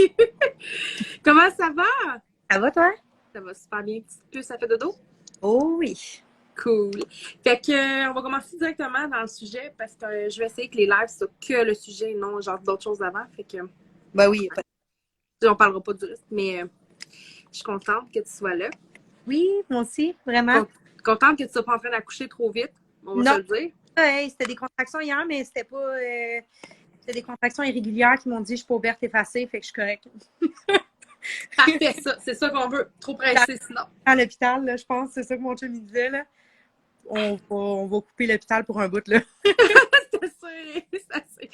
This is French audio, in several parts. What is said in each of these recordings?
Salut! Comment ça va? Ça va, toi? Ça va super bien. Petite puce, ça fait dodo? Oh oui. Cool. Fait que, on va commencer directement dans le sujet parce que je vais essayer que les lives soient que le sujet et non genre d'autres choses avant. Fait que, Ben oui, pas... on parlera pas du reste, mais je suis contente que tu sois là. Oui, moi aussi, vraiment. Con- Contente que tu sois pas en train d'accoucher trop vite. On va se Non, le dire. hey, c'était des contractions hier, mais c'était pas. C'était des contractions irrégulières qui m'ont dit je suis pas ouverte effacée, fait que je suis correcte. Parfait, ça. C'est ça qu'on veut. Trop Dans, pressé sinon. dans l'hôpital, là, je pense, c'est ça que mon chum me disait, là. On va couper l'hôpital pour un bout, là. C'est sûr. C'est assez.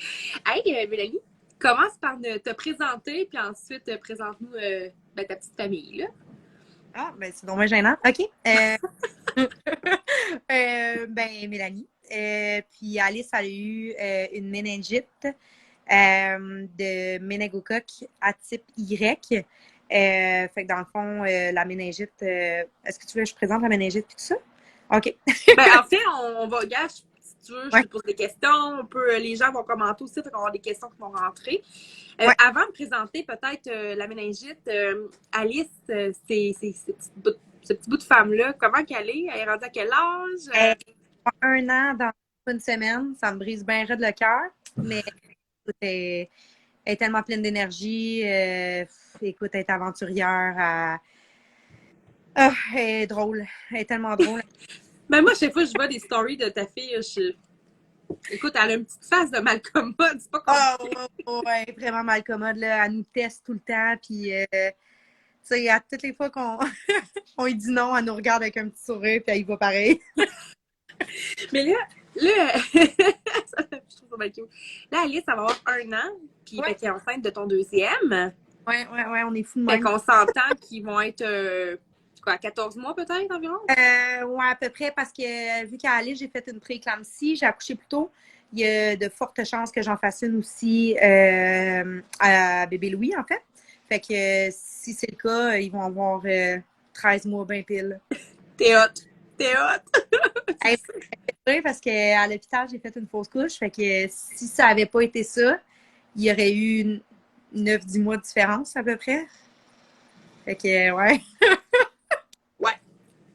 Hey, Mélanie, commence par te présenter, puis ensuite, présente-nous ta petite famille, là. Ah, ben c'est dommage gênant. OK. Ben, Mélanie. Puis Alice, elle a eu une méningite de méningocoque à type Y. Fait que dans le fond, la méningite, est-ce que tu veux que je présente la méningite et tout ça? OK. Ben, en fait, on va, gars, si tu veux, je Ouais, te pose des questions. Les gens vont commenter aussi, fait qu'on va avoir des questions qui vont rentrer. ouais. Avant de présenter peut-être la méningite, Alice, ce petit bout de femme-là, comment qu'elle est? Elle est rendue à quel âge? Elle a 1 an dans une semaine. Ça me brise bien raide le cœur. Mais écoute, elle est tellement pleine d'énergie. Écoute, elle est aventurière. Elle est drôle. Elle est tellement drôle. Ben, moi, chaque fois que je vois des stories de ta fille, écoute, elle a une petite face de Malcolm, c'est pas Oh, compliqué. ouais, vraiment mal commode, là. Elle nous teste tout le temps, puis, tu sais, à toutes les fois qu'on on lui dit non, elle nous regarde avec un petit sourire, puis elle y va pareil. Mais là, je trouve ça bien cute. Là, Alice, ça va avoir 1 an, puis fait Ouais, qu'elle est enceinte de ton deuxième. ouais, on est fous de Fait même. qu'on s'entend qu'ils vont être, quoi, 14 mois peut-être environ? Ouais, à peu près, parce que vu qu'à Alice, j'ai fait une prééclampsie, j'ai accouché plus tôt. Il y a de fortes chances que j'en fasse une aussi à bébé Louis, en fait. Fait que si c'est le cas, ils vont avoir 13 mois bien pile. T'es hot. T'es hot. C'est Hey, ça. oui, parce qu'à l'hôpital, j'ai fait une fausse couche. Fait que si ça avait pas été ça, il y aurait eu 9-10 mois de différence à peu près. Fait que ouais. Ouais.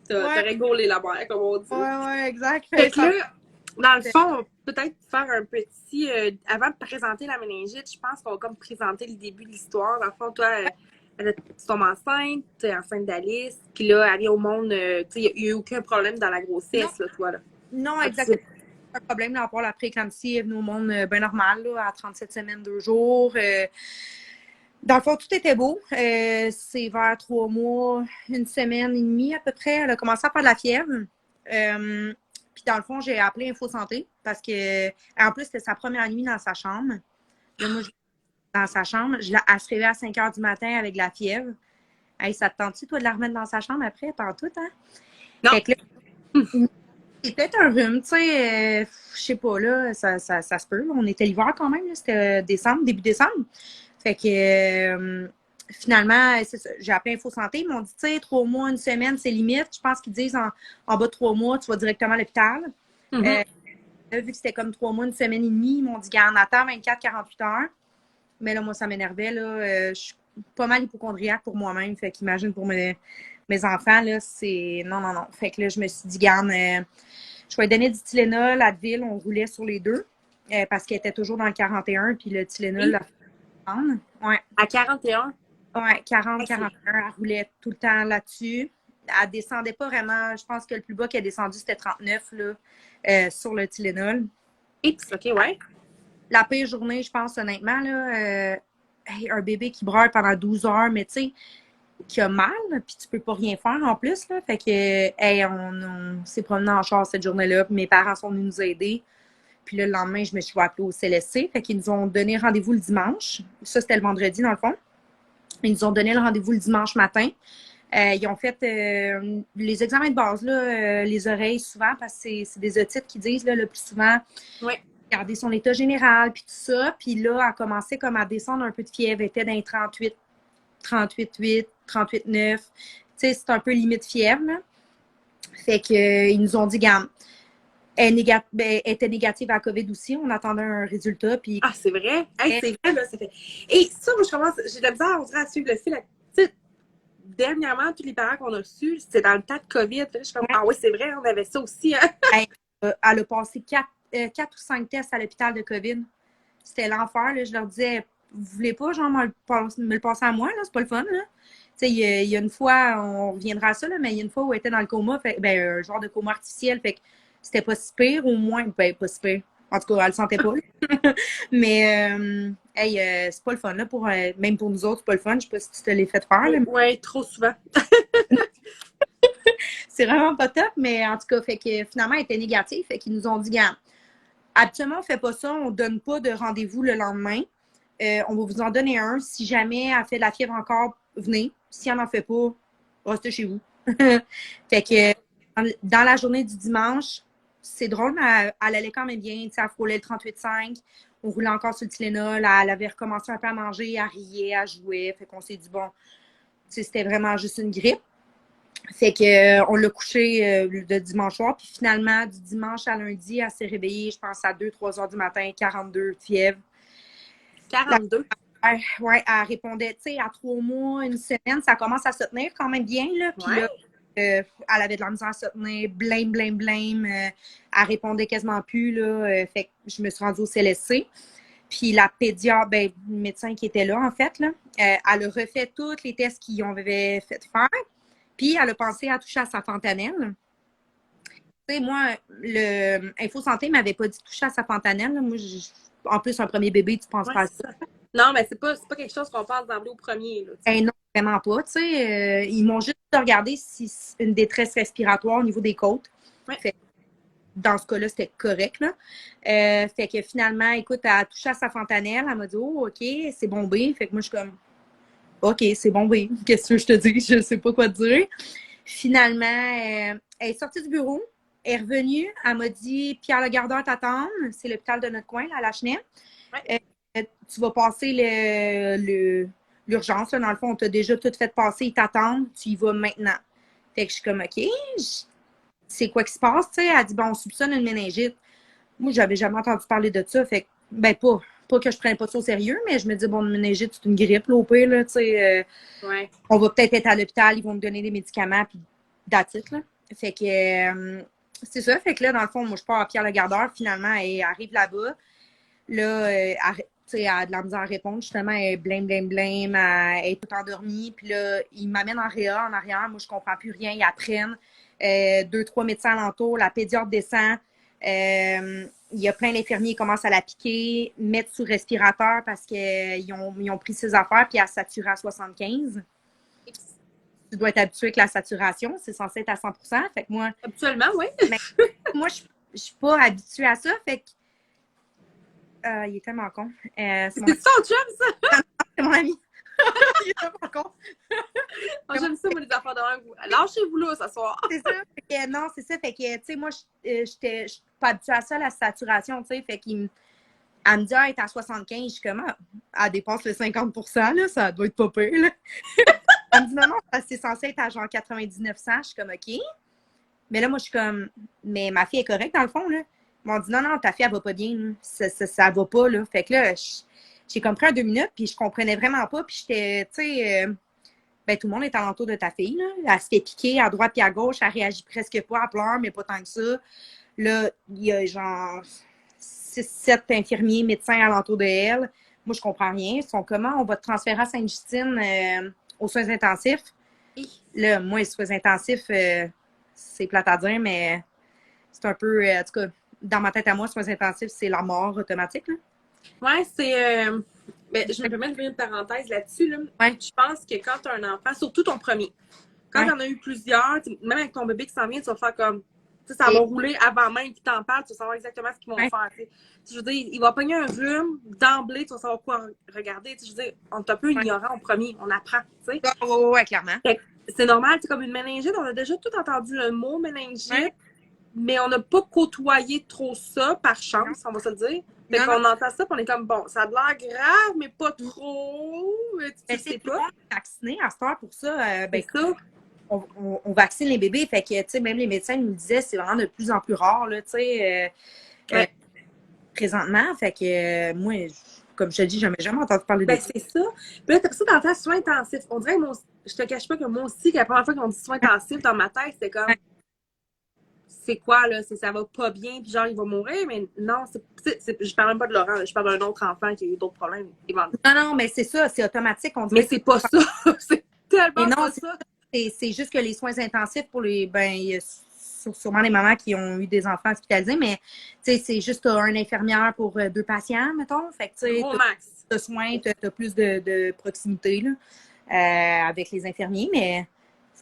T'as Ouais, rigolé la mère, comme on dit. ouais, exact. Fait Fait que ça, là, dans le fond, on va peut-être faire un petit. Avant de présenter la méningite, je pense qu'on va comme présenter le début de l'histoire. Dans le fond, toi, tu tombes enceinte, tu es enceinte d'Alice, puis là, elle vient au monde. Tu sais, il n'y a eu aucun problème dans la non, grossesse, là, toi, là. non, Ah, exactement. Pas de problème là, à part la prééclampsie est venue au monde bien normal, là, à 37 semaines, 2 jours. Dans le fond, tout était beau. C'est vers 3 mois, une semaine et demie à peu près. Elle a commencé à faire de la fièvre. Puis dans le fond, j'ai appelé Info Santé parce que, en plus, c'était sa première nuit dans sa chambre. Là, moi, je dans sa chambre. Elle se réveille à 5 heures du matin avec de la fièvre. Hey, ça te tente-tu, toi, de la remettre dans sa chambre après, par tout, hein? non. Fait que là, c'est peut-être un rhume, tu sais, je sais pas, là, ça se peut. On était l'hiver quand même, là, c'était décembre, début décembre. Fait que finalement, c'est ça, j'ai appelé Info Santé, ils m'ont dit, tu sais, 3 mois, une semaine, c'est limite. Je pense qu'ils disent en bas de 3 mois, tu vas directement à l'hôpital. Mhm. Euh, Là, vu que c'était comme 3 mois, une semaine et demie, ils m'ont dit, garde, attends 24-48 heures. Mais là, moi, ça m'énervait, là. Je suis pas mal hypochondriaque pour moi-même. Fait qu'imagine pour mes enfants, là, c'est. Non, non, non. Fait que là, je me suis dit, garde, je vais donner du Tylenol, Advil, on roulait sur les deux. Parce qu'elle était toujours dans le 41, puis le Tylenol, Et la prendre. Ouais, à 41, ouais, 40, hey, c'est 41, elle roulait tout le temps là-dessus. Elle descendait pas vraiment. Je pense que le plus bas qu'elle a descendu, c'était 39, là, sur le Tylenol. X, ok, ouais. La pire journée, je pense, honnêtement, là, hey, un bébé qui braille pendant 12 heures, mais tu sais, qui a mal, puis tu peux pas rien faire en plus, là. Fait que, hey, on s'est promené en char cette journée-là, puis mes parents sont venus nous aider. Puis là, le lendemain, je me suis appelée au CLSC. Fait qu'ils nous ont donné rendez-vous le dimanche. Ça, c'était le vendredi, dans le fond. Ils nous ont donné le rendez-vous le dimanche matin. Ils ont fait les examens de base, là, les oreilles, souvent, parce que c'est des otites qui disent, là, le plus souvent, Ouais. garder son état général, puis tout ça. Puis là, elle a commencé comme à descendre un peu de fièvre. Elle était dans les 38, 38,8, 38,9. Tu sais, c'est un peu limite fièvre, là. Fait que, ils nous ont dit, garde, Elle était négative à la COVID aussi. On attendait un résultat. Puis, Ah, c'est vrai? Hey, c'est vrai, là, ça fait... Et ça, moi, j'ai de la misère, on dirait, à suivre le fil. Tu sais, dernièrement, tous les parents qu'on a reçus, c'était dans le temps de COVID. Je suis comme, ah oui, c'est vrai, on avait ça aussi, hein? Elle a passé 4 ou 5 tests à l'hôpital de COVID. C'était l'enfer. Là. Je leur disais, vous voulez pas genre me le passer à moi? Là? C'est pas le fun. Là. Il y a une fois, on reviendra à ça, là, mais il y a une fois où elle était dans le coma, un genre de coma artificiel. Fait que c'était pas si pire, au moins. Ben, pas si pire. En tout cas, elle le sentait pas. Mais, c'est pas le fun. Là, même pour nous autres, c'est pas le fun. Je sais pas si tu te l'as fait faire. Oui, trop souvent. C'est vraiment pas top, mais en tout cas, fait que finalement, elle était négative. Fait qu'ils nous ont dit, gars, habituellement, on fait pas ça. On donne pas de rendez-vous le lendemain. On va vous en donner un. Si jamais elle fait de la fièvre encore, venez. Si elle n'en fait pas, restez chez vous. Fait que dans la journée du dimanche, c'est drôle, mais elle allait quand même bien. Elle frôlait le 38,5. On roulait encore sur le Tylenol. Elle avait recommencé un peu à manger, elle riait, elle jouait. Fait qu'on s'est dit, bon, c'était vraiment juste une grippe. Fait que on l'a couché le dimanche soir. Puis finalement, du dimanche à lundi, elle s'est réveillée, je pense, à 2-3 heures du matin, 42 de fièvre. 42? Ouais, elle répondait, tu sais, à 3 mois, une semaine, ça commence à se tenir quand même bien, là. Puis là, elle avait de la misère à se tenir, blême. Elle répondait quasiment plus, là. Fait que je me suis rendue au CLSC. Puis la pédiatre, le médecin qui était là, en fait, là, elle a refait tous les tests qu'ils avaient fait faire. Puis elle a pensé à toucher à sa fontanelle. Tu sais, moi, le Info Santé m'avait pas dit de toucher à sa fontanelle. Là. Moi, en plus, un premier bébé, tu penses pas à ça. Non, mais c'est pas quelque chose qu'on pense d'emblée au premier. Là, non, vraiment pas. Tu sais, ils m'ont juste regardé si c'est une détresse respiratoire au niveau des côtes. Ouais. Fait, dans ce cas-là, c'était correct. Là. Fait que finalement, écoute, elle a touché à sa fontanelle. Elle m'a dit, oh, OK, c'est bombé. Fait que moi, je suis comme, OK, c'est bombé. Qu'est-ce que je te dis? Je sais pas quoi te dire. Finalement, elle est sortie du bureau. Elle est revenue. Elle m'a dit, Pierre Legardeur t'attend. C'est l'hôpital de notre coin, là, à la Chenette. Ouais. Tu vas passer l'urgence. Dans le fond, on t'a déjà tout fait passer. Ils t'attendent. Tu y vas maintenant. Fait que je suis comme, OK, c'est quoi qui se passe? T'sais? Elle dit, bon, on soupçonne une méningite. Moi, j'avais jamais entendu parler de ça. Fait que, pas que je prenne pas ça au sérieux, mais je me dis, bon, une méningite, c'est une grippe, là, au pire, là, tu sais. On va peut-être être à l'hôpital, ils vont me donner des médicaments, puis that's it, là. Fait que, c'est ça. Fait que là, dans le fond, moi, je pars à Pierre Legardeur. Finalement, elle arrive là-bas. Là, elle a de la misère à répondre. Justement, elle est blême. Elle est tout endormie. Puis là, ils m'amènent en réa, en arrière. Moi, je comprends plus rien. Ils apprennent. 2-3 médecins alentour. La pédiatre descend. Il y a plein d'infirmiers qui commencent à la piquer, mettre sous respirateur parce qu'ils ont pris ses affaires puis à saturer à 75. Tu dois être habitué avec la saturation. C'est censé être à 100%. Fait que moi... Habituellement, oui. moi, je suis pas habituée à ça. Fait que il est tellement con. C'est ton chum, ça? C'est mon ami. Il est tellement con. J'aime ça, moi, les affaires de langue. Lâchez-vous là, ce soir. C'est ça. Non, c'est ça. Fait que, tu sais, moi, je suis pas habituée à ça, la saturation, tu sais. Fait qu'il elle me dit, elle est à 75. Je suis comme, elle dépasse le 50%, là. Ça doit être pas pire, là. Elle me dit, non, c'est censé être à genre 9900. Je suis comme, OK. Mais là, moi, je suis comme, mais ma fille est correcte, dans le fond, là. Ils m'ont dit, non, ta fille, elle va pas bien. Là. Ça va pas, là. Fait que là, j'ai comme pris 2 minutes, puis je comprenais vraiment pas. Puis j'étais, tu sais, tout le monde est alentour de ta fille, là. Elle se fait piquer à droite et à gauche. Elle réagit presque pas. Elle pleure, mais pas tant que ça. Là, il y a genre 6-7 infirmiers, médecins alentour de elle. Moi, je comprends rien. Ils sont comment? On va te transférer à Sainte-Justine aux soins intensifs. Là, moi, les soins intensifs, c'est plate à dire, mais c'est un peu, en tout cas, dans ma tête à moi, soins intensifs, c'est la mort automatique. Là. Ouais, c'est. Je me permets de faire une parenthèse là-dessus. Là. Ouais. Je pense que quand tu as un enfant, surtout ton premier, quand tu en as eu plusieurs, même avec ton bébé qui s'en vient, tu vas faire comme. Ça va rouler avant même qu'il t'en parle, tu vas savoir exactement ce qu'ils vont faire. T'sais. Je veux dire, il va pogner un rhume, d'emblée, tu vas savoir quoi regarder. Je veux dire, on est un peu ignorant au premier, on apprend. Ouais, clairement. C'est normal, comme une méningite, on a déjà tout entendu le mot méningite. Mais on n'a pas côtoyé trop ça, par chance, on va se le dire. Fait qu'on entend ça, puis on est comme, bon, ça a l'air grave, mais pas trop. Tu sais c'est pas. Vacciné à cette heure pour ça. Ça. on vaccine les bébés. Fait que, tu sais, même les médecins nous disaient c'est vraiment de plus en plus rare, là, tu sais, présentement. Fait que, moi, comme je te dis, j'avais jamais entendu parler de Ben, ça. c'est ça. Puis là, t'as ça dans le soins intensifs. On dirait que je te cache pas que moi aussi, que la première fois qu'on dit soins intensifs, dans ma tête, c'était comme, c'est quoi, là? Ça va pas bien, puis genre, il va mourir, mais non, je parle même pas de Laurent, là, je parle d'un autre enfant qui a eu d'autres problèmes. Non, non, mais c'est ça, c'est automatique. On Mais dirait que c'est pas ça. C'est mais tellement non, pas ça. c'est juste que les soins intensifs pour les. Ben, il y a sûrement les mamans qui ont eu des enfants hospitalisés, mais c'est juste une infirmière pour 2 patients, mettons. Fait que tu sais, Gros max. t'as soin, t'as plus de proximité là, avec les infirmiers, mais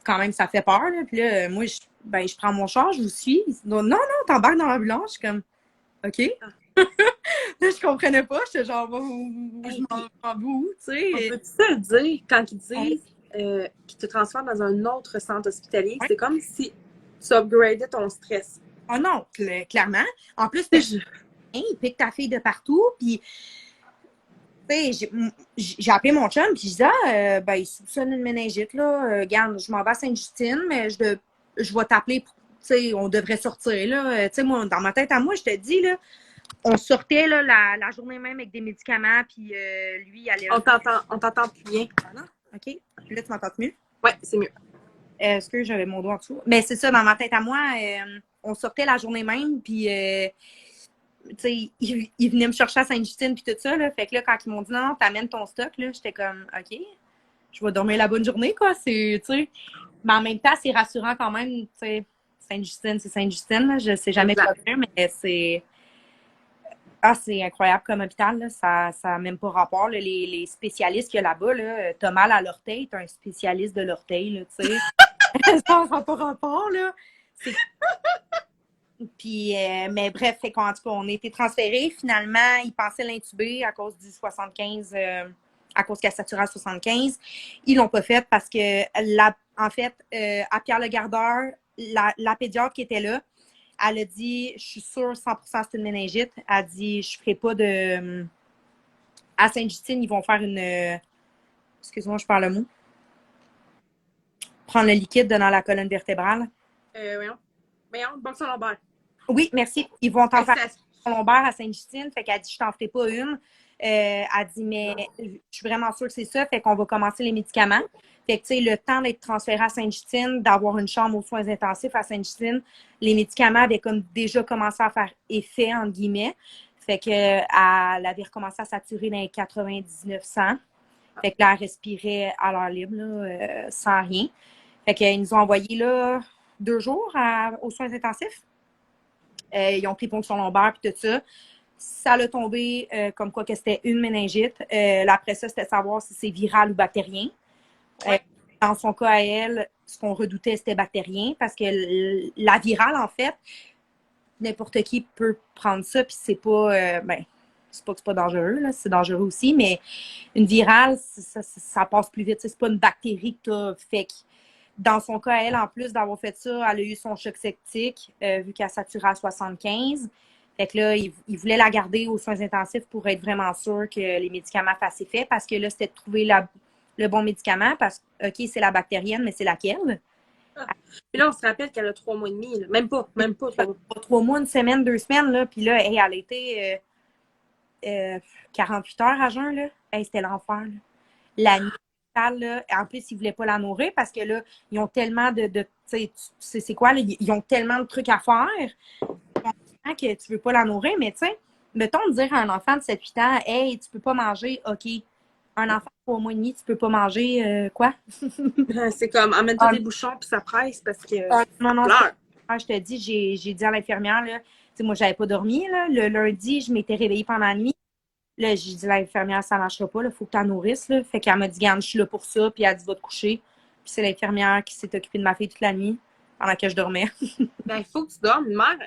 quand même, ça fait peur. Là. Puis là, moi, je prends mon char, je vous suis. Non, non, t'embarques dans l'ambulance. Je suis comme OK. Là, je comprenais pas. J'étais genre, je Hey, puis, m'en vais où, tu on sais. peut-tu te le dire quand ils On- disent qu'ils te transfèrent dans un autre centre hospitalier? ouais. C'est comme si tu upgradais ton stress. Oh non, clairement. En plus, Tu sais, il pique ta fille de partout, puis j'ai appelé mon chum, puis je disais, ben, il soupçonne une méningite, là. Regarde, je m'en vais à Sainte-Justine, mais je vais t'appeler, tu sais, on devrait sortir, là. Tu sais, moi, dans ma tête à moi, je te dis, là, on sortait, là, la journée même avec des médicaments, puis lui, il allait... on t'entend plus bien. Ah, OK. Là, tu m'entends mieux? Ouais, c'est mieux. Est-ce que j'avais mon doigt en dessous? Mais c'est ça, dans ma tête à moi, on sortait la journée même, puis... tu sais, ils venaient me chercher à Sainte-Justine puis tout ça, là. Fait que là, quand ils m'ont dit non, t'amènes ton stock, là, j'étais comme, OK, je vais dormir la bonne journée, quoi. C'est, tu sais. Mais en même temps, c'est rassurant quand même, tu sais. Sainte-Justine, c'est Sainte-Justine, là. Je sais jamais quoi faire, mais c'est. Ah, c'est incroyable comme hôpital, là. Ça n'a même pas rapport, là. Les spécialistes qu'il y a là-bas, là, t'as mal à l'orteil, t'as un spécialiste de l'orteil, là, tu sais. Ça n'a pas rapport, là. C'est puis, mais bref, fait qu'en tout cas, on a été transférés. Finalement, ils pensaient l'intuber à cause du 75, à cause qu'elle saturait à 75. Ils l'ont pas fait parce que, en fait, à Pierre le Gardeur, la pédiatre qui était là, elle a dit, je suis sûre 100% c'est une méningite. Elle a dit, je ferai pas de... À Sainte-Justine, ils vont faire une... excuse-moi, je parle le mot. Prendre le liquide dans la colonne vertébrale. Voyons, boxe lombaire. Oui, merci. Ils vont t'en faire Ça- lombaire à Sainte-Justine. Fait qu'elle dit, je t'en ferai pas une. Elle dit, mais je suis vraiment sûre que c'est ça. Fait qu'on va commencer les médicaments. Fait que, tu sais, le temps d'être transféré à Sainte-Justine, d'avoir une chambre aux soins intensifs à Sainte-Justine, les médicaments avaient comme déjà commencé à faire effet, entre guillemets. Fait que, elle avait recommencé à saturer dans les 99-100. Fait que là, elle respirait à l'air libre, là, sans rien. Fait qu'ils nous ont envoyé, là, 2 jours aux soins intensifs. Ils ont pris ponction lombaire puis tout ça. Ça l'a tombé comme quoi que c'était une méningite. Là, après ça, c'était savoir si c'est viral ou bactérien. Dans son cas à elle, ce qu'on redoutait, c'était bactérien parce que la virale, en fait, n'importe qui peut prendre ça, puis c'est pas, c'est pas que c'est pas dangereux, là, c'est dangereux aussi, mais une virale, ça passe plus vite. C'est pas une bactérie que tu as fait. Dans son cas, elle, en plus d'avoir fait ça, elle a eu son choc septique, vu qu'elle saturait à 75. Fait que là, il voulait la garder aux soins intensifs pour être vraiment sûr que les médicaments fassent effet, parce que là, c'était de trouver le bon médicament, parce que, OK, c'est la bactérienne, mais c'est laquelle? Puis là, on se rappelle qu'elle a 3 mois et demi. Là. Même pas 3 mois. 3 mois, une semaine, 2 semaines, là. Puis là, hey, elle a été 48 heures à jeun, là. Hey, c'était l'enfer, là. La nuit, là. En plus, ils voulaient pas la nourrir parce que là, ils ont tellement de tu sais, c'est quoi, là? Ils ont tellement de trucs à faire que tu veux pas la nourrir, mais tu sais, mettons de dire à un enfant de 7-8 ans, hey, tu peux pas manger, OK. Un enfant de 3 mois et demi, tu peux pas manger quoi? C'est comme, emmène-toi des bouchons puis ça presse parce que Non, non, pleure. je te dis, j'ai dit à l'infirmière, là, tu sais, moi, j'avais pas dormi, là. Le lundi, je m'étais réveillée pendant la nuit. Là, j'ai dit à l'infirmière, ça marchera pas, il faut que tu en nourrisses, là. Fait qu'elle m'a dit, garde, je suis là pour ça, puis elle a dit, va te coucher. Puis c'est l'infirmière qui s'est occupée de ma fille toute la nuit pendant que je dormais. Ben, il faut que tu dormes. Une mère,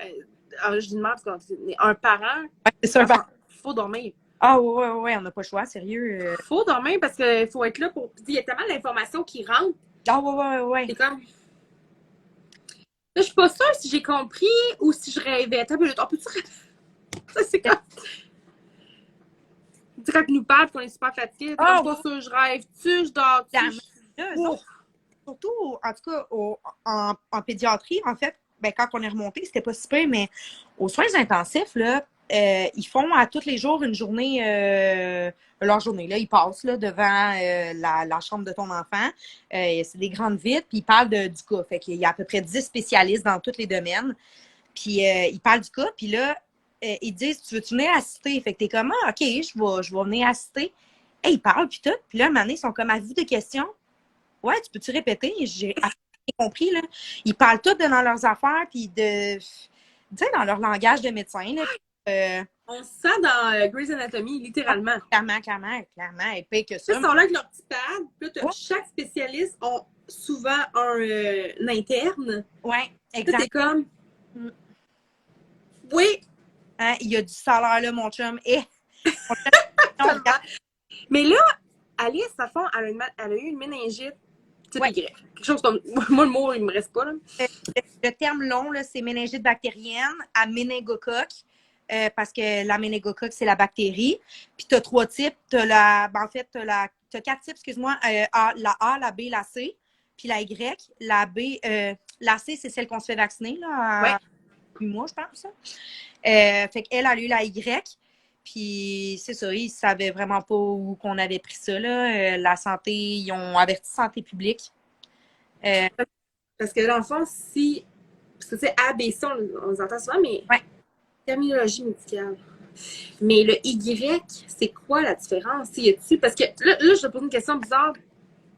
je dis une mère, parce un parent, C'est ça, il faut dormir. Ah, ouais, on n'a pas le choix, sérieux. Il faut dormir parce qu'il faut être là pour. Il y a tellement d'informations qui rentrent. Ah, ouais. C'est comme. Là, je suis pas sûre si j'ai compris ou si je rêvais. Attends, on peut-tu. Ça, c'est comme. Quand ils nous parlent qu'on est super fatigué, je suis pas sûre, je rêve-tu, je dors-tu. surtout, en tout cas, en pédiatrie, en fait, ben, quand on est remonté, c'était pas si peu, mais aux soins intensifs, là, ils font à tous les jours une journée, leur journée, là, ils passent là, devant la chambre de ton enfant. C'est des grandes vitres, puis ils parlent du cas. Fait qu'il y a à peu près 10 spécialistes dans tous les domaines. Puis ils parlent du cas, puis là, ils disent, tu veux-tu venir assister? Fait que t'es comme, ah, OK, je vais venir assister. Et ils parlent, puis tout. Puis là, un moment donné, ils sont comme à vous de questions. Ouais, tu peux-tu répéter? J'ai compris, là. Ils parlent tout dans leurs affaires, puis tu sais, dans leur langage de médecin, là. On se sent dans Grey's Anatomy, littéralement. Clairement, épais que ça. Ils sont là avec leur petit pad. Puis là, Ouais. chaque spécialiste a souvent un interne. Ouais, Là, exact. t'es comme, oui, Hein, il y a du salaire, là, mon chum. tellement. Mais là, Alice, à fond, elle a eu une méningite type Ouais. Y. Quelque chose comme. Moi, le mot, il me reste pas, là. Le terme long, là, c'est méningite bactérienne à méningocoque. Parce que la méningocoque, c'est la bactérie. Puis tu as 3 types. En fait, tu as 4 types, excuse-moi. La A, la B, la C. Puis la Y. La B, la C, c'est celle qu'on se fait vacciner, là, à 8 mois, je pense. Fait qu'elle a eu la Y. Puis c'est ça, ils ne savaient vraiment pas où qu'on avait pris ça, là. La santé, ils ont averti Santé publique. Parce que dans le fond, si. Parce que c'est A, B, C, on les entend souvent, mais. Ouais. Terminologie médicale. Mais le Y, c'est quoi la différence? Parce que là, je te pose une question bizarre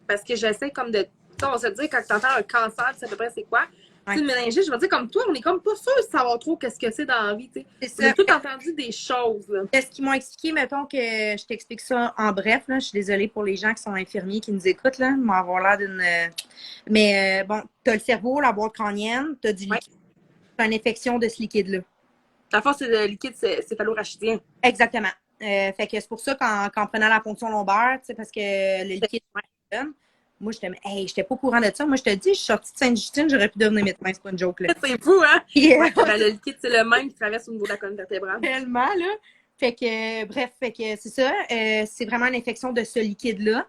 parce que j'essaie comme de. On va se dire, quand tu entends un cancer, tu sais à peu près c'est quoi? Ouais. Une méningite, je vais dire comme toi, on est comme pas sûr de savoir trop qu'est-ce que c'est dans la vie. On a tout entendu des choses. Là. Ce qu'ils m'ont expliqué, mettons que je t'explique ça en bref, là, je suis désolée pour les gens qui sont infirmiers qui nous écoutent, là, m'en avoir l'air d'une. Mais bon, tu as le cerveau, la boîte crânienne, tu as du liquide. Tu as une infection de ce liquide-là. Dans le fond, c'est le liquide céphalorachidien. Exactement. Fait que c'est pour ça qu'en prenant la ponction lombaire, parce que le liquide. Moi, j'étais pas au courant de ça. Moi, je te dis, je suis sortie de Sainte-Justine, j'aurais pu devenir médecin, c'est pas une joke, là. C'est fou, hein? Yeah. Ouais, ben, le liquide, c'est le même qui traverse au niveau de la colonne vertébrale. Tellement, là. Fait que, bref, c'est ça. C'est vraiment une infection de ce liquide-là.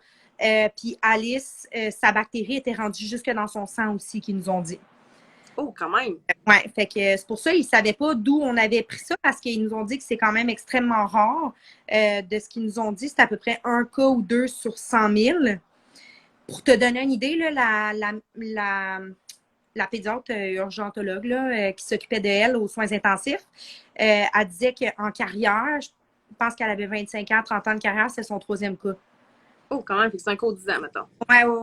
Puis Alice, sa bactérie était rendue jusque dans son sang aussi, qu'ils nous ont dit. Oh, quand même! Ouais, fait que c'est pour ça qu'ils ne savaient pas d'où on avait pris ça, parce qu'ils nous ont dit que c'est quand même extrêmement rare. De ce qu'ils nous ont dit, c'est à peu près 1 cas ou 2 sur 100 000. Pour te donner une idée, là, la pédiatre urgentologue là, qui s'occupait d'elle aux soins intensifs, elle disait qu'en carrière, je pense qu'elle avait 25 ans, 30 ans de carrière, c'est son 3e cas. Oh, quand même, c'est un cas de 10 ans, mettons.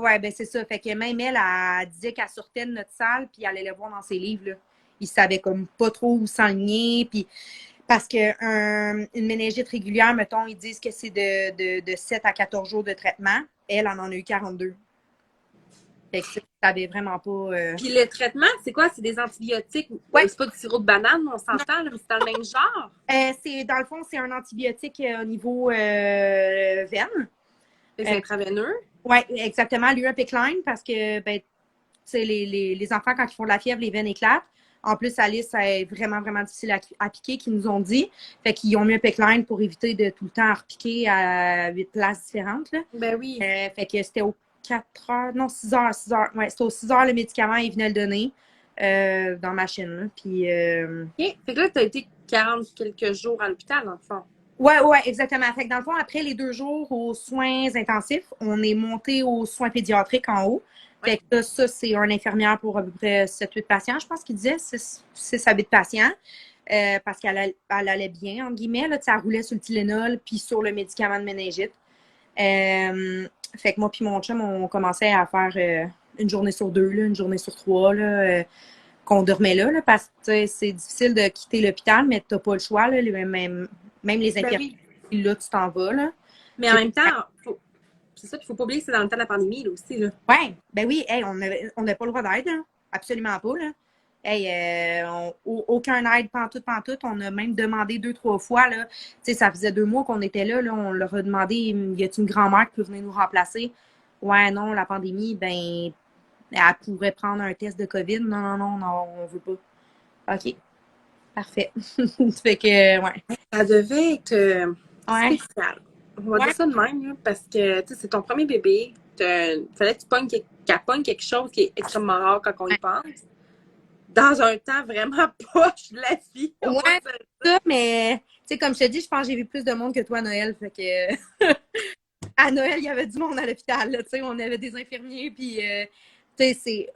Ouais, ben c'est ça. Fait que même elle disait qu'elle sortait de notre salle, puis elle allait voir dans ses livres. Là. Ils savaient comme pas trop où s'enligner, puis parce qu'une méningite régulière, mettons, ils disent que c'est de 7 à 14 jours de traitement. Elle en a eu 42. Fait que ça savait vraiment pas. Puis le traitement, c'est quoi? C'est des antibiotiques? Ouais. C'est pas du sirop de banane, on s'entend, mais c'est dans le même genre? Dans le fond, c'est un antibiotique au niveau veine. C'est intraveineux? Oui, exactement. L'Urapicline, parce que ben, les enfants, quand ils font de la fièvre, les veines éclatent. En plus, Alice, c'est vraiment, vraiment difficile à piquer, qu'ils nous ont dit. Fait qu'ils ont mis un pickline pour éviter de tout le temps repiquer à 8 places différentes. Là. Ben oui. Fait que c'était aux 4 heures, non, 6 heures. Ouais, c'était aux 6 heures le médicament, ils venaient le donner dans la machine. Là. Puis, OK. Fait que là, tu as été 40 quelques jours à l'hôpital, dans le fond. Ouais, exactement. Fait que dans le fond, après les 2 jours aux soins intensifs, on est monté aux soins pédiatriques en haut. Fait que là, ça, c'est une infirmière pour à peu près 7-8 patients, je pense qu'il disait, 6 à 8 patients. Parce qu'elle allait bien, entre guillemets. Là, elle roulait sur le Tylenol puis sur le médicament de méningite. Fait que moi puis mon chum, on commençait à faire une journée sur 2, là, une journée sur 3, là, qu'on dormait là, parce que c'est difficile de quitter l'hôpital, mais t'as pas le choix. Là, même les infirmiers, là, tu t'en vas. Là. Mais en même temps, c'est ça, il faut pas oublier que c'est dans le temps de la pandémie là, aussi. Là. Oui, ben oui, hey, on n'a pas le droit d'aide, hein? Absolument pas. Là. Hey, aucun aide, pantoute. On a même demandé 2-3 fois. Là. Ça faisait 2 mois qu'on était là, là. On leur a demandé, y a-t-il une grand-mère qui peut venir nous remplacer? Ouais, non, la pandémie, ben, elle pourrait prendre un test de COVID. Non, on veut pas. OK. Parfait. Fait que, ouais. Ça devait être spécial. On va Ouais, dire ça de même, là, parce que, tu sais, c'est ton premier bébé. Fallait que tu pognes, qu'elle pogne quelque chose qui est extrêmement rare quand on y ouais, pense. Dans un temps vraiment poche de la vie, on va ouais, se le dire. ça, mais, tu sais, comme je te dis, je pense que j'ai vu plus de monde que toi à Noël, fait que, à Noël, il y avait du monde à l'hôpital, là, tu sais, on avait des infirmiers, puis, tu sais,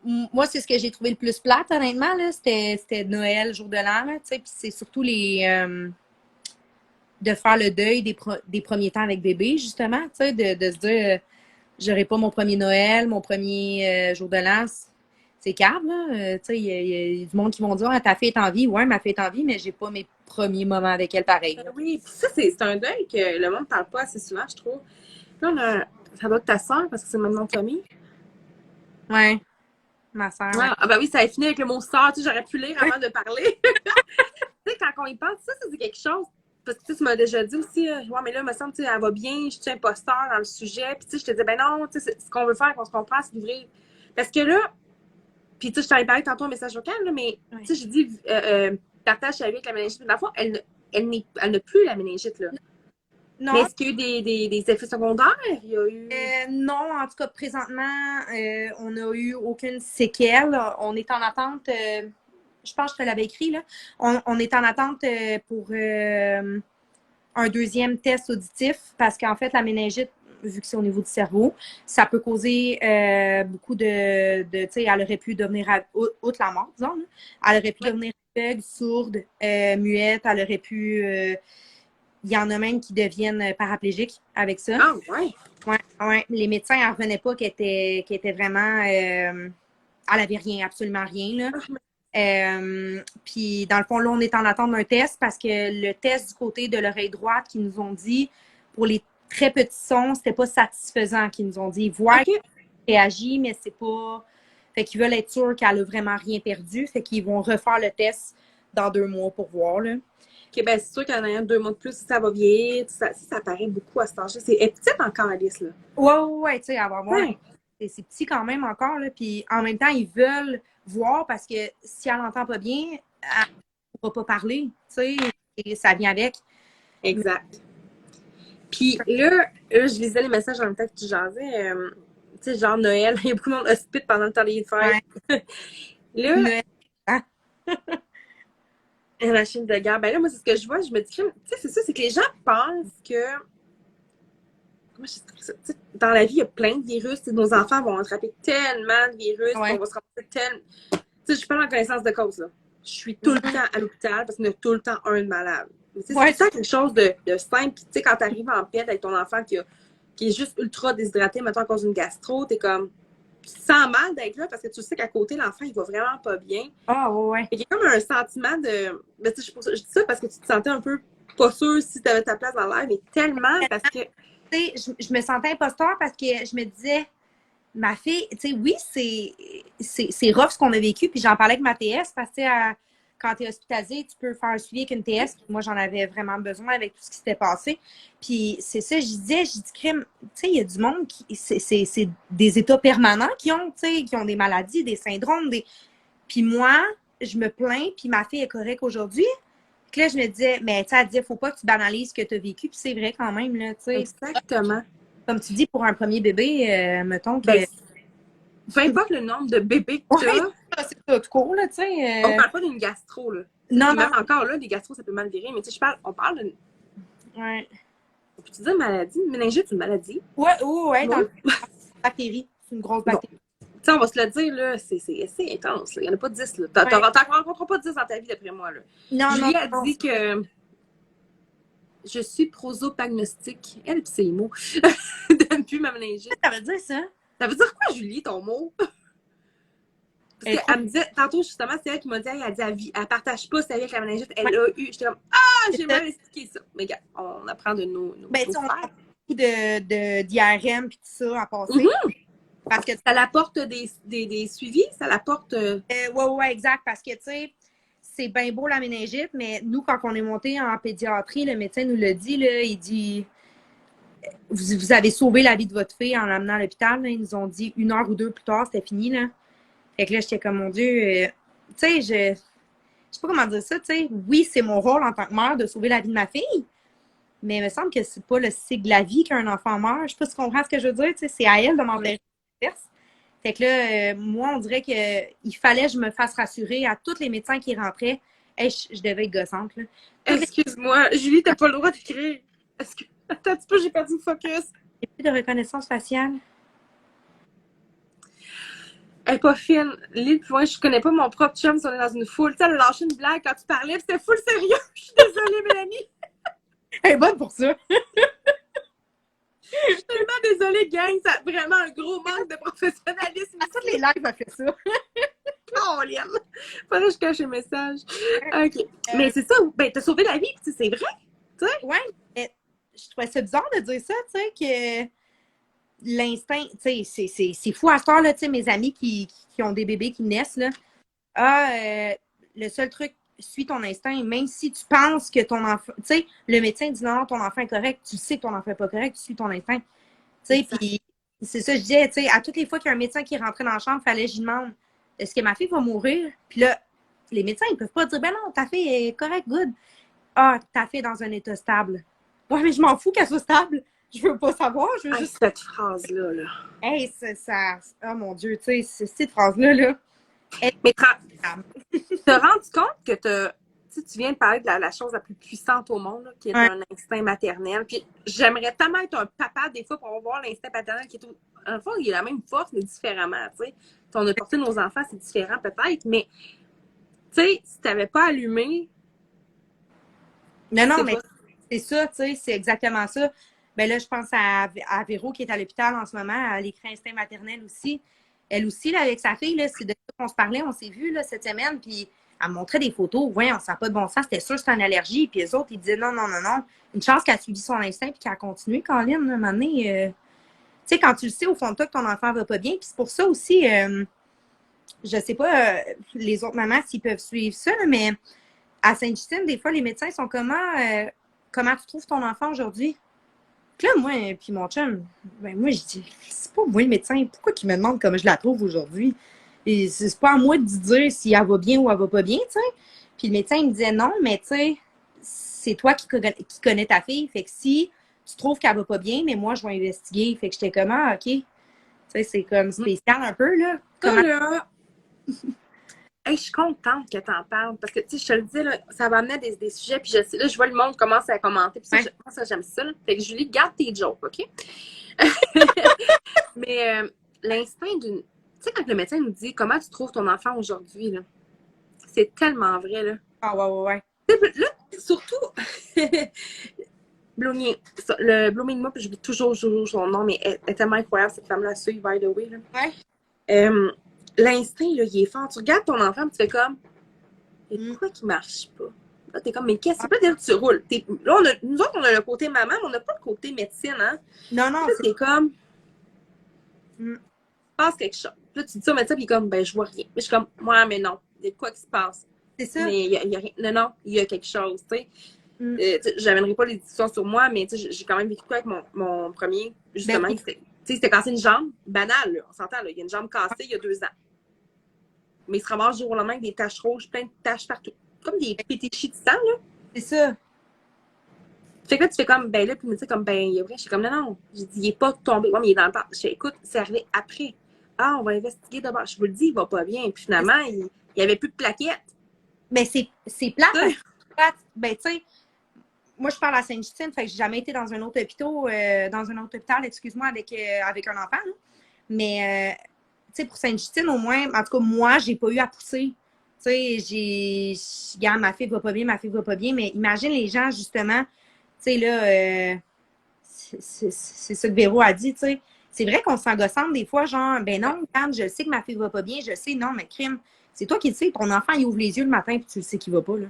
moi, c'est ce que j'ai trouvé le plus plate, honnêtement, là, c'était Noël, jour de l'an, là, tu sais, puis c'est surtout de faire le deuil des premiers temps avec bébé, justement, tu sais, de se dire, j'aurai pas mon premier Noël, mon premier jour de l'an. C'est câble, là. Tu sais, il y a du monde qui vont dire, ah, ta fille est en vie. Ouais, ma fille est en vie, mais j'ai pas mes premiers moments avec elle pareil, là. Oui, puis ça, c'est un deuil que le monde ne parle pas assez souvent, je trouve. Là, ça doit être ta soeur, parce que c'est mon nom de famille. Ouais, ma soeur, Ouais. ouais. Ah, ben oui, ça a fini avec le mot sœur, tu sais, j'aurais pu lire avant de parler. Tu sais, quand on y pense, ça, c'est quelque chose. Parce que tu m'as déjà dit aussi, ouais, mais là, il me semble, tu sais, elle va bien, je suis imposteur dans le sujet. Puis, tu sais, je te dis, ben non, tu sais, ce qu'on veut faire, qu'on se comprend, c'est d'ouvrir. Parce que là, puis, tu sais, je t'avais parlé tantôt un message vocal, là, mais, Ouais. tu sais, j'ai dit, partage ta vie avec la méningite. Mais dans le fond, elle n'a plus la méningite, là. Mais Non, est-ce qu'il y a eu des effets secondaires? Il y a eu. non, en tout cas, présentement, on n'a eu aucune séquelle. On est en attente, je pense que je te l'avais écrit, là. On est en attente pour un deuxième test auditif parce qu'en fait, la méningite, vu que c'est au niveau du cerveau, ça peut causer beaucoup tu sais, elle aurait pu devenir, outre la mort, disons, là, elle aurait pu Ouais. devenir aveugle, sourde, muette, elle aurait pu, il y en a même qui deviennent paraplégiques avec ça. Ah, ouais. Ouais, ouais. Les médecins n'en revenaient pas qu'elle était vraiment, elle avait rien, absolument rien, là. Puis dans le fond, là, on est en attente d'un test parce que le test du côté de l'oreille droite qu'ils nous ont dit pour les très petits sons, c'était pas satisfaisant qu'ils nous ont dit. Ils voient OK. qu'elle réagit, mais c'est pas. Fait qu'ils veulent être sûrs qu'elle a vraiment rien perdu. Fait qu'ils vont refaire le test dans 2 mois pour voir, là. OK, ben c'est sûr qu'il y en a un 2 mois de plus, si ça va vieillir. Ça paraît beaucoup à cet âge-là. Elle est petite encore, Alice, là. Ouais, ouais, ouais, tu sais, elle va voir. Ouais. C'est petit quand même encore, là. Puis en même temps, ils veulent voir parce que si elle n'entend pas bien, elle ne pourra pas parler, tu sais, et ça vient avec. Mais, Exact. Puis là, je lisais les messages en même temps que tu jasais. Tu sais, genre Noël, il y a beaucoup de monde hospite pendant le temps des ouais, fêtes. Là, Noël, hein? la machine de guerre, ben là, moi, c'est ce que je vois. Je me dis, tu sais, c'est ça, c'est que les gens pensent que. Comment je dirais ça? Tu sais, dans la vie, il y a plein de virus. Tu sais, nos enfants vont attraper tellement de virus, puis on Ouais. va se ramasser tellement. Tu sais, je suis pas en connaissance de cause, là. Je suis tout le Mhm. temps à l'hôpital parce qu'il y a tout le temps un de malade. Tu sais, c'est tout Ouais, le temps quelque chose de simple. Puis, tu sais, quand tu arrives en pète avec ton enfant qui est juste ultra déshydraté, mettons, à cause d'une gastro, t'es comme. Tu te sens mal d'être là parce que tu sais qu'à côté, l'enfant, il va vraiment pas bien. ah, ouais, ouais. Il y a comme un sentiment de. Ben, tu sais, je dis ça parce que tu te sentais un peu pas sûr si tu avais ta place dans l'air, mais tellement parce que. Tu sais, je me sentais imposteur parce que je me disais, ma fille, tu sais, oui, c'est rough ce qu'on a vécu, puis j'en parlais avec ma TS parce que, tu sais, quand tu es hospitalisé, tu peux faire un suivi avec une TS, puis moi, j'en avais vraiment besoin avec tout ce qui s'était passé. Puis c'est ça, je disais, crime, tu sais, il y a du monde qui, c'est des états permanents qui ont, tu sais, qui ont des maladies, des syndromes, Puis moi, je me plains, puis ma fille est correcte aujourd'hui. Puis là, je me disais, mais tu sais, elle disait, faut pas que tu banalises ce que tu as vécu, puis c'est vrai quand même, là, tu sais. Exactement. Comme tu dis, pour un premier bébé, mettons que. Ben, peu importe le nombre de bébés que tu Ouais, as, c'est ça, tout court, là, tu on sais. parle pas d'une gastro, là. Non, Puis non, même encore là, des gastro, ça peut mal virer, mais tu sais, on parle d'une. ouais. Peux-tu dire maladie? Une méningite, c'est une maladie. Ouais, ouais, ouais, dans Ouais. le bactérie. C'est une grosse Bon. bactérie. Tu sais, on va se le dire, là, c'est assez intense. Là. Il n'y en a pas 10. Là. Ouais. T'en rencontreras pas 10 dans ta vie, d'après moi. Là. Non, non, Julie a non. dit que je suis prosopagnostique. Elle, puis ses mots. Depuis ma méningite. Ça veut dire ça? Ça veut dire quoi, Julie, ton mot? Elle est Parce trop. qu'elle me disait, tantôt, justement, c'est elle qui m'a dit, elle partage pas sa vie avec la méningite. Elle a eu. J'étais comme, ah, C'est j'ai ça. mal expliqué ça. Mais regarde, on apprend de Ben, tu nos sais, on a frères. beaucoup d'IRM puis tout ça à passer. Mhm. Parce que, Ça l'apporte des suivis, ça l'apporte. ouais, ouais, exact. Parce que, tu sais, c'est bien beau la méningite, mais nous, quand on est monté en pédiatrie, le médecin nous l'a dit, là, il dit, vous avez sauvé la vie de votre fille en l'amenant à l'hôpital. Là. Ils nous ont dit 1 heure ou 2 plus tard, c'était fini, là. Fait que là, j'étais comme, mon Dieu, tu sais, je sais pas comment dire ça, tu sais. Oui, c'est mon rôle en tant que mère de sauver la vie de ma fille, Mais il me semble que c'est pas le cycle de la vie qu'un enfant meurt. Je sais pas si tu comprends ce que je veux dire. Tu sais, c'est à elle de m'enterrer. Fait que là, moi, on dirait qu'il fallait que je me fasse rassurer à tous les médecins qui rentraient. Hey, je devais être gossante, là. Excuse-moi, Julie, t'as pas le droit d'écrire. Attends un petit peu, j'ai perdu le focus. Il n'y a plus de reconnaissance faciale. Elle est pas fine. Lis plus loin, je connais pas mon propre chum si on est dans une foule. Tu sais, elle a lâché une blague quand tu parlais, puis c'était full sérieux. Je suis désolée, Mélanie. Elle est bonne pour ça. Je suis tellement désolée, gang. C'est vraiment un gros manque de professionnalisme. À toutes les lives, elle fait ça. Oh, Liam. Faudrait que je cache les messages. OK. Mais c'est ça. Ben, t'as sauvé la vie, puis c'est vrai. Tu sais? Ouais. Je trouvais ça bizarre de dire ça, tu sais, que l'instinct, tu sais, c'est fou à ce temps, là, tu sais, mes amis qui ont des bébés qui naissent, là. Le seul truc, suis ton instinct, même si tu penses que ton enfant, tu sais, le médecin dit non, ton enfant est correct, tu sais que ton enfant est pas correct, tu suis ton instinct. Tu sais, puis c'est ça, je disais, tu sais, à toutes les fois qu'il y a un médecin qui rentrait dans la chambre, fallait que je lui demande, est-ce que ma fille va mourir? Puis là, les médecins, ils peuvent pas dire, ben non, ta fille est correcte, good. Ah, ta fille est dans un état stable. Ouais, mais je m'en fous qu'elle soit stable. Je veux pas savoir, je veux juste. Cette phrase-là, là. Hey, ça. Oh mon Dieu, tu sais, cette phrase-là, là. Mais t'as rendu compte que tu viens de parler de la chose la plus puissante au monde, là, qui est un instinct maternel. Puis j'aimerais tellement être un papa des fois pour voir l'instinct paternel qui est en fait, il a la même force, mais différemment, tu sais. Si on a porté nos enfants, c'est différent peut-être, mais tu sais, si t'avais pas allumé. Non, mais c'est ça, tu sais, c'est exactement ça. Ben là, je pense à Véro qui est à l'hôpital en ce moment, elle écrit instinct maternel aussi. Elle aussi, là, avec sa fille, là, c'est de ça qu'on se parlait, on s'est vu là, cette semaine, puis elle me montrait des photos. Voyons, ça n'a pas de bon sens, c'était sûr que c'était une allergie. Puis les autres, ils disaient non. Une chance qu'elle a suivi son instinct puis qu'elle a continué, Colin, à un moment donné. Tu sais, quand tu le sais au fond de toi que ton enfant va pas bien, puis c'est pour ça aussi, je sais pas les autres mamans s'ils peuvent suivre ça, là, mais à Sainte-Justine, des fois, les médecins sont comment tu trouves ton enfant aujourd'hui? Puis là, moi, puis mon chum, ben moi, je dis, c'est pas moi le médecin, pourquoi qu'il me demande comment je la trouve aujourd'hui? Et c'est pas à moi de dire si elle va bien ou elle va pas bien, tu sais. Puis le médecin, il me disait non, mais tu sais, c'est toi qui connais ta fille, fait que si tu trouves qu'elle va pas bien, mais moi, je vais investiguer. Fait que j'étais comme, ah, OK. Tu sais, c'est comme spécial un peu, là. Comment... Hey, je suis contente que tu en parles parce que, tu sais, je te le dis, là, ça va amener des sujets. Puis là, je vois le monde commencer à commenter. Puis ça, moi, ça j'aime ça. Là. Fait que Julie, garde tes jokes, OK? Mais l'instinct d'une. Tu sais, quand le médecin nous dit comment tu trouves ton enfant aujourd'hui, là, c'est tellement vrai, là. Ah, ouais. Là, surtout, le Blooming Mop, je dis toujours son nom, mais elle est tellement incroyable, cette femme-là, suivre, by the way. Là. Ouais. L'instinct, là, il est fort. Tu regardes ton enfant, tu fais comme, mais pourquoi qu'il marche pas? Là, t'es comme, mais qu'est-ce que c'est pas dire que tu roules? Là, nous autres, on a le côté maman, mais on n'a pas le côté médecine, hein? Non. Là, t'es comme, passe quelque chose. Là, tu dis ça au médecin, puis il est comme, ben, je vois rien. Mais je suis comme, ouais, mais non, il y a quoi qui se passe? C'est ça. Mais il y a rien. Non, il y a quelque chose, tu sais. J'amènerai pas les discussions sur moi, mais j'ai quand même vécu quoi avec mon premier, justement. Ben, c'était cassé une jambe, banal, là, on s'entend, là, il y a une jambe cassée il y a 2 ans. Mais il se ramasse du jour au lendemain avec des taches rouges, plein de taches partout. Comme des pétéchis de sang, là. C'est ça. Fait que là, tu fais comme, ben là, puis il me dit comme, ben, il est vrai. Je suis comme, non. J'ai dit, il est pas tombé. Ouais, mais il est dans le temps. Je fais, écoute, c'est arrivé après. Ah, on va investiguer d'abord. Je vous le dis, il va pas bien. Puis finalement, il y avait plus de plaquettes. Mais c'est plate. Ben, tu sais, moi, je parle à Sainte-Justine, fait que j'ai jamais été dans un autre hôpital, excuse-moi, avec un enfant. Là. Mais, tu sais, pour Sainte-Justine, au moins, en tout cas, moi, j'ai pas eu à pousser. Tu sais, regarde, ma fille va pas bien, mais imagine les gens, justement, tu sais, là, c'est ça que Véro a dit, tu sais. C'est vrai qu'on s'engossante des fois, genre, ben non, regarde, je sais que ma fille va pas bien, je sais, non, mais crime, c'est toi qui le sais, ton enfant, il ouvre les yeux le matin, puis tu le sais qu'il va pas, là.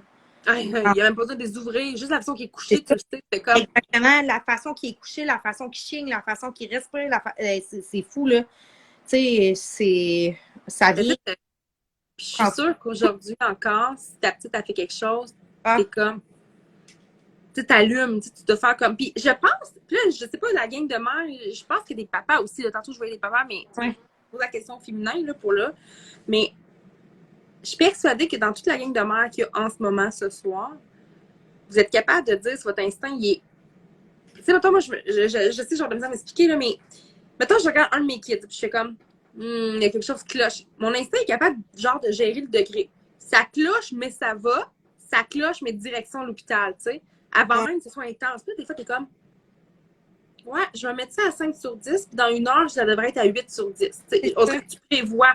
Il n'y a même pas besoin de les ouvrir, juste la façon qu'il est couché, tu le sais, c'est comme... Exactement, la façon qu'il est couché, la façon qu'il chigne, la façon qu'il respire, c'est fou, là. Tu sais, ça vient. Je suis sûre qu'aujourd'hui encore, si ta petite a fait quelque chose, c'est comme... Tu t'allumes, tu te fais comme... Puis je pense, puis là, je sais pas, la gang de mères, je pense qu'il y a des papas aussi, là, tantôt je voyais des papas, mais je pose la question féminin, là, pour là, mais je suis persuadée que dans toute la gang de mères qu'il y a en ce moment, ce soir, vous êtes capable de dire si votre instinct, il est Tu sais, mettons, moi, je sais, genre, de misère à m'expliquer, là, mais mettons, je regarde un de mes kids, puis je fais comme, il y a quelque chose qui cloche. Mon instinct est capable, genre, de gérer le degré. Ça cloche, mais ça va. Ça cloche, mais direction l'hôpital, tu sais. Avant Ouais. même que ce soit intense. Puis là, des fois, t'es comme, ouais, je vais mettre ça à 5 sur 10, puis dans une heure, ça devrait être à 8 sur 10. Tu sais, C'est on ça. dirait que tu prévois.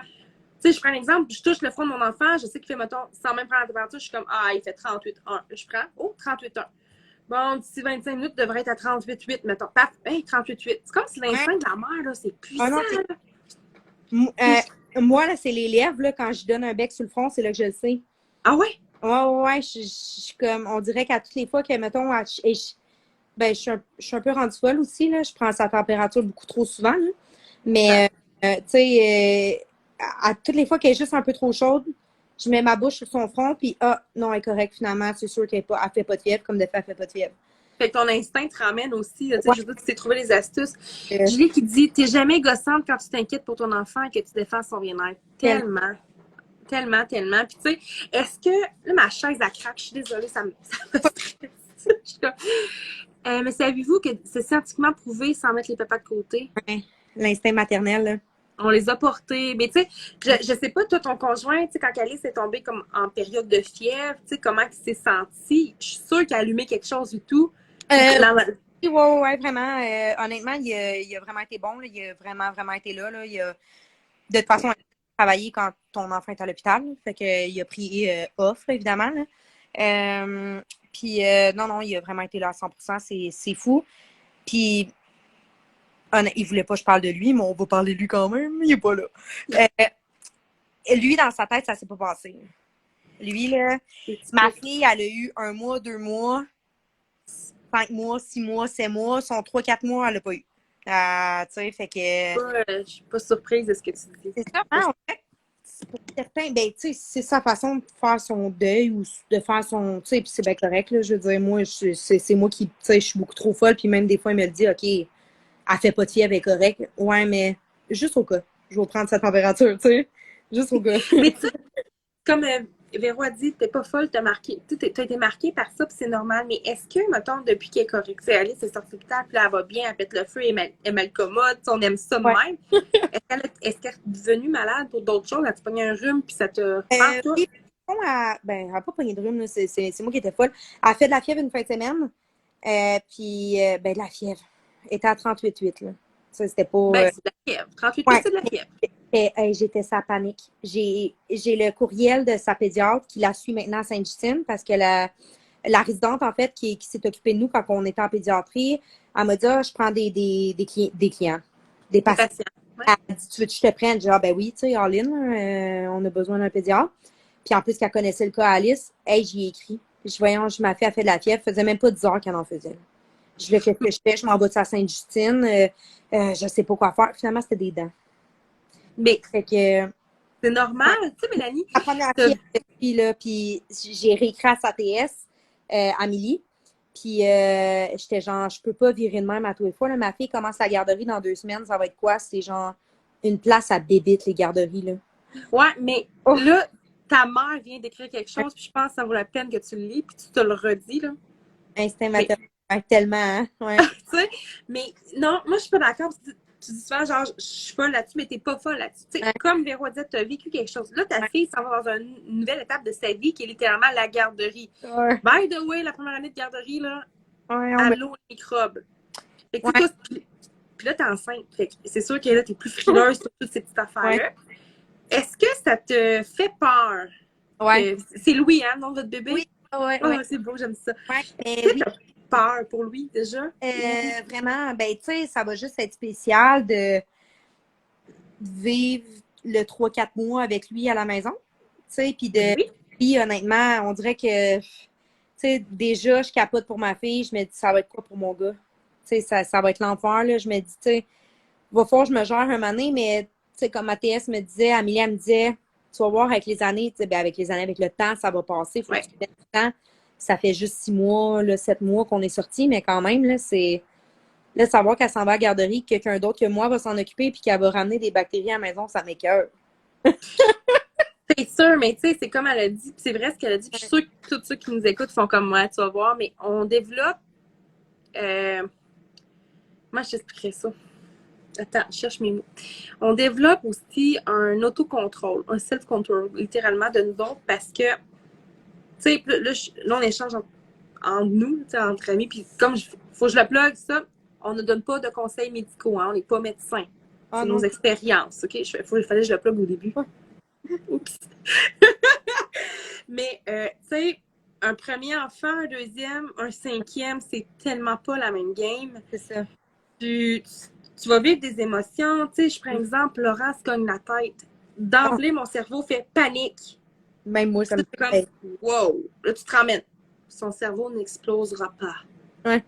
Tu sais, je prends un exemple, je touche le front de mon enfant, je sais qu'il fait, mettons, sans même prendre la température, je suis comme, ah, il fait 38,1. Je prends, oh, 38,1. Bon, d'ici 25 minutes, devrait être à 38,8, mettons. Paf, hey, 38,8. C'est comme si Ouais. l'instinct de la mère, là, c'est Ah puissant, non, là. moi, là, c'est les lèvres, là, quand je donne un bec sur le front, c'est là que je le sais. Ah ouais? Ouais, ouais, ouais, je suis comme, on dirait qu'à toutes les fois que, mettons, ben, je suis un peu rendue folle aussi, là. Je prends sa température beaucoup trop souvent, là. Mais, tu sais, à toutes les fois qu'elle est juste un peu trop chaude, je mets ma bouche sur son front, puis ah, non, elle est correcte, finalement. C'est sûr qu'elle fait pas de fièvre, comme de fait, elle fait pas de fièvre. Fait que ton instinct te ramène aussi, tu sais, Ouais, je veux dire, tu sais trouver les astuces. euh, Julie qui dit, t'es jamais gossante quand tu t'inquiètes pour ton enfant et que tu défends son bien-être. tellement. Tellement. Tellement, tellement. Puis tu sais, est-ce que, là, ma chaise, elle craque, je suis désolée, ça me stresse. Je suis comme, mais savez-vous que c'est scientifiquement prouvé sans mettre les papas de côté? Ouais, l'instinct maternel, là. On les a portés. Mais tu sais, je sais pas, toi, ton conjoint, tu sais, quand Alice est tombée comme en période de fièvre, tu sais, comment il s'est senti? Je suis sûre qu'il a allumé quelque chose et tout. Euh, Là, ouais, ouais, ouais, vraiment. Honnêtement, il a vraiment été bon, là. Il a vraiment, vraiment été là, là. De toute façon, il a travaillé quand ton enfant est à l'hôpital. Fait que, il a pris off, là, évidemment, là. Euh, puis, non, non, il a vraiment été là à 100%. C'est fou. Puis, il voulait pas que je parle de lui, mais on va parler de lui quand même. Il est pas là. Lui, dans sa tête, ça s'est pas passé. Lui, là, c'est ma typique. fille, elle a eu 1 mois, 2 mois, 5 mois, 6 mois, 7 mois. Son 3, 4 mois, elle l'a pas eu. Tu sais, fait que. Je suis pas surprise de ce que tu dis. C'est ça, hein? Pour certains, ben, tu sais, c'est sa façon de faire son deuil ou de faire son. Tu sais, puis c'est bien correct, là. Je veux dire, moi, c'est moi qui. Tu sais, je suis beaucoup trop folle, puis même des fois, il me le dit, OK, elle fait pas de fièvre, elle est correcte. Ouais, mais juste au cas. Je vais prendre sa température, tu sais. Juste au cas. Mais tu sais, comme Véro a dit, t'es pas folle, t'as marqué, t'as été marquée par ça, puis c'est normal. Mais est-ce que, mettons, depuis qu'elle est correcte, c'est Alice est sortie de l'hôpital, puis là, elle va bien, elle pète le feu, elle est mal commode, on aime ça de Ouais. même. Est-ce qu'elle est devenue malade pour d'autres choses? Elle t'a pogné un rhume, puis ça te reprend tout? Oui, bon, ben, elle n'a pas pogné de rhume, là. C'est moi qui étais folle. Elle a fait de la fièvre une fin de semaine. Puis, ben, de la fièvre. Elle était à 38,8, là. Ça, c'était pas. Ben, c'est de la fièvre. 38 Ouais. c'est de la fièvre. Hey, j'étais sa panique. J'ai le courriel de sa pédiatre qui la suit maintenant à Sainte-Justine parce que la résidente, en fait, qui s'est occupée de nous quand on était en pédiatrie, elle m'a dit, ah, je prends des clients, des Des patients. patients. Ouais. Elle a dit, tu veux que je te prenne? J'ai dit, ah, ben oui, tu sais, Arline, on a besoin d'un pédiatre. Puis en plus, qu'elle connaissait le cas à Alice, hey, j'y ai écrit. Je voyons, ma fille a fait de la fièvre. Ça faisait même pas 10 heures qu'elle en faisait. Je lui ai fait ce que je fais, je m'en vais de à Sainte-Justine. Je sais pas quoi faire. Finalement, c'était des dents. Mais Fait que, c'est normal, ouais, tu sais, Mélanie. la première fille, puis là, puis j'ai réécrit à sa TS, Amélie. Puis j'étais genre, je peux pas virer de même à tous les fois. Là. Ma fille commence la garderie dans 2 semaines. Ça va être quoi? C'est genre une place à bébite, les garderies, là. Ouais, mais Oh, là, ta mère vient d'écrire quelque chose, puis je pense que ça vaut la peine que tu le lis, puis tu te le redis, là. instinct Mais, maternel, tellement, hein? Ouais. tu sais, mais non, moi, je suis pas d'accord. Tu dis souvent, genre, je suis folle là-dessus, mais t'es pas folle là-dessus. Tu sais, Ouais, comme Véro a dit, t'as vécu quelque chose. Là, ta ouais, fille s'en va dans une nouvelle étape de sa vie qui est littéralement la garderie. ouais, By the way, la première année de garderie, là, ouais, allô, les microbes. Fait que, tu sais, ouais, toi, puis là, t'es enceinte. Fait que c'est sûr que là, t'es plus frileuse sur toutes ces petites ouais, affaires-là. Est-ce que ça te fait peur? ouais. C'est Louis, hein, non, votre Oui, bébé? ouais, Oh, ouais, c'est beau, j'aime ça. ouais. Est-ce Mais que oui, t'as peur pour lui, déjà? vraiment, ben, tu sais, ça va juste être spécial de vivre le 3, 4 mois avec lui à la maison. Tu sais, Oui. puis honnêtement, on dirait que, tu sais, déjà, je capote pour ma fille, je me dis, ça va être quoi pour mon gars? Tu sais, ça va être l'enfer, là. Je me dis, tu sais, va falloir que je me gère un moment donné, mais, tu sais, comme ma TS me disait, Amélie, elle me disait, tu vas voir avec les années, tu sais, ben, avec les années, avec le temps, ça va passer, faut que Ouais. tu prennes du temps. Ça fait juste 6 mois, là, 7 mois qu'on est sortis, mais quand même, là, c'est. Là, savoir qu'elle s'en va à la garderie, que quelqu'un d'autre que moi va s'en occuper, puis qu'elle va ramener des bactéries à la maison, ça m'écoeure. C'est sûr, mais tu sais, c'est comme elle a dit, puis c'est vrai ce qu'elle a dit, puis je suis sûre que tous ceux qui nous écoutent font comme moi, tu vas voir, mais on développe, euh, Moi, je t'expliquerai ça. Attends, je cherche mes mots. On développe aussi un autocontrôle, un self-control, littéralement, de nous autres, parce que, tu sais, là, on échange entre nous, tu sais, entre amis, puis comme, faut que je le plug, ça, on ne donne pas de conseils médicaux, hein, on n'est pas médecin. Ah C'est non. nos expériences, OK? Il fallait que je le plug au début. Oups. Mais, tu sais, un premier enfant, un deuxième, un cinquième, c'est tellement pas la même game. C'est ça. Tu vas vivre des émotions. Tu sais, je prends exemple, Laurent se cogne la tête. D'emblée, mon cerveau fait panique. Même moi, ça me C'est comme, fait. wow, là, tu te ramènes. Son cerveau n'explosera pas. Ouais.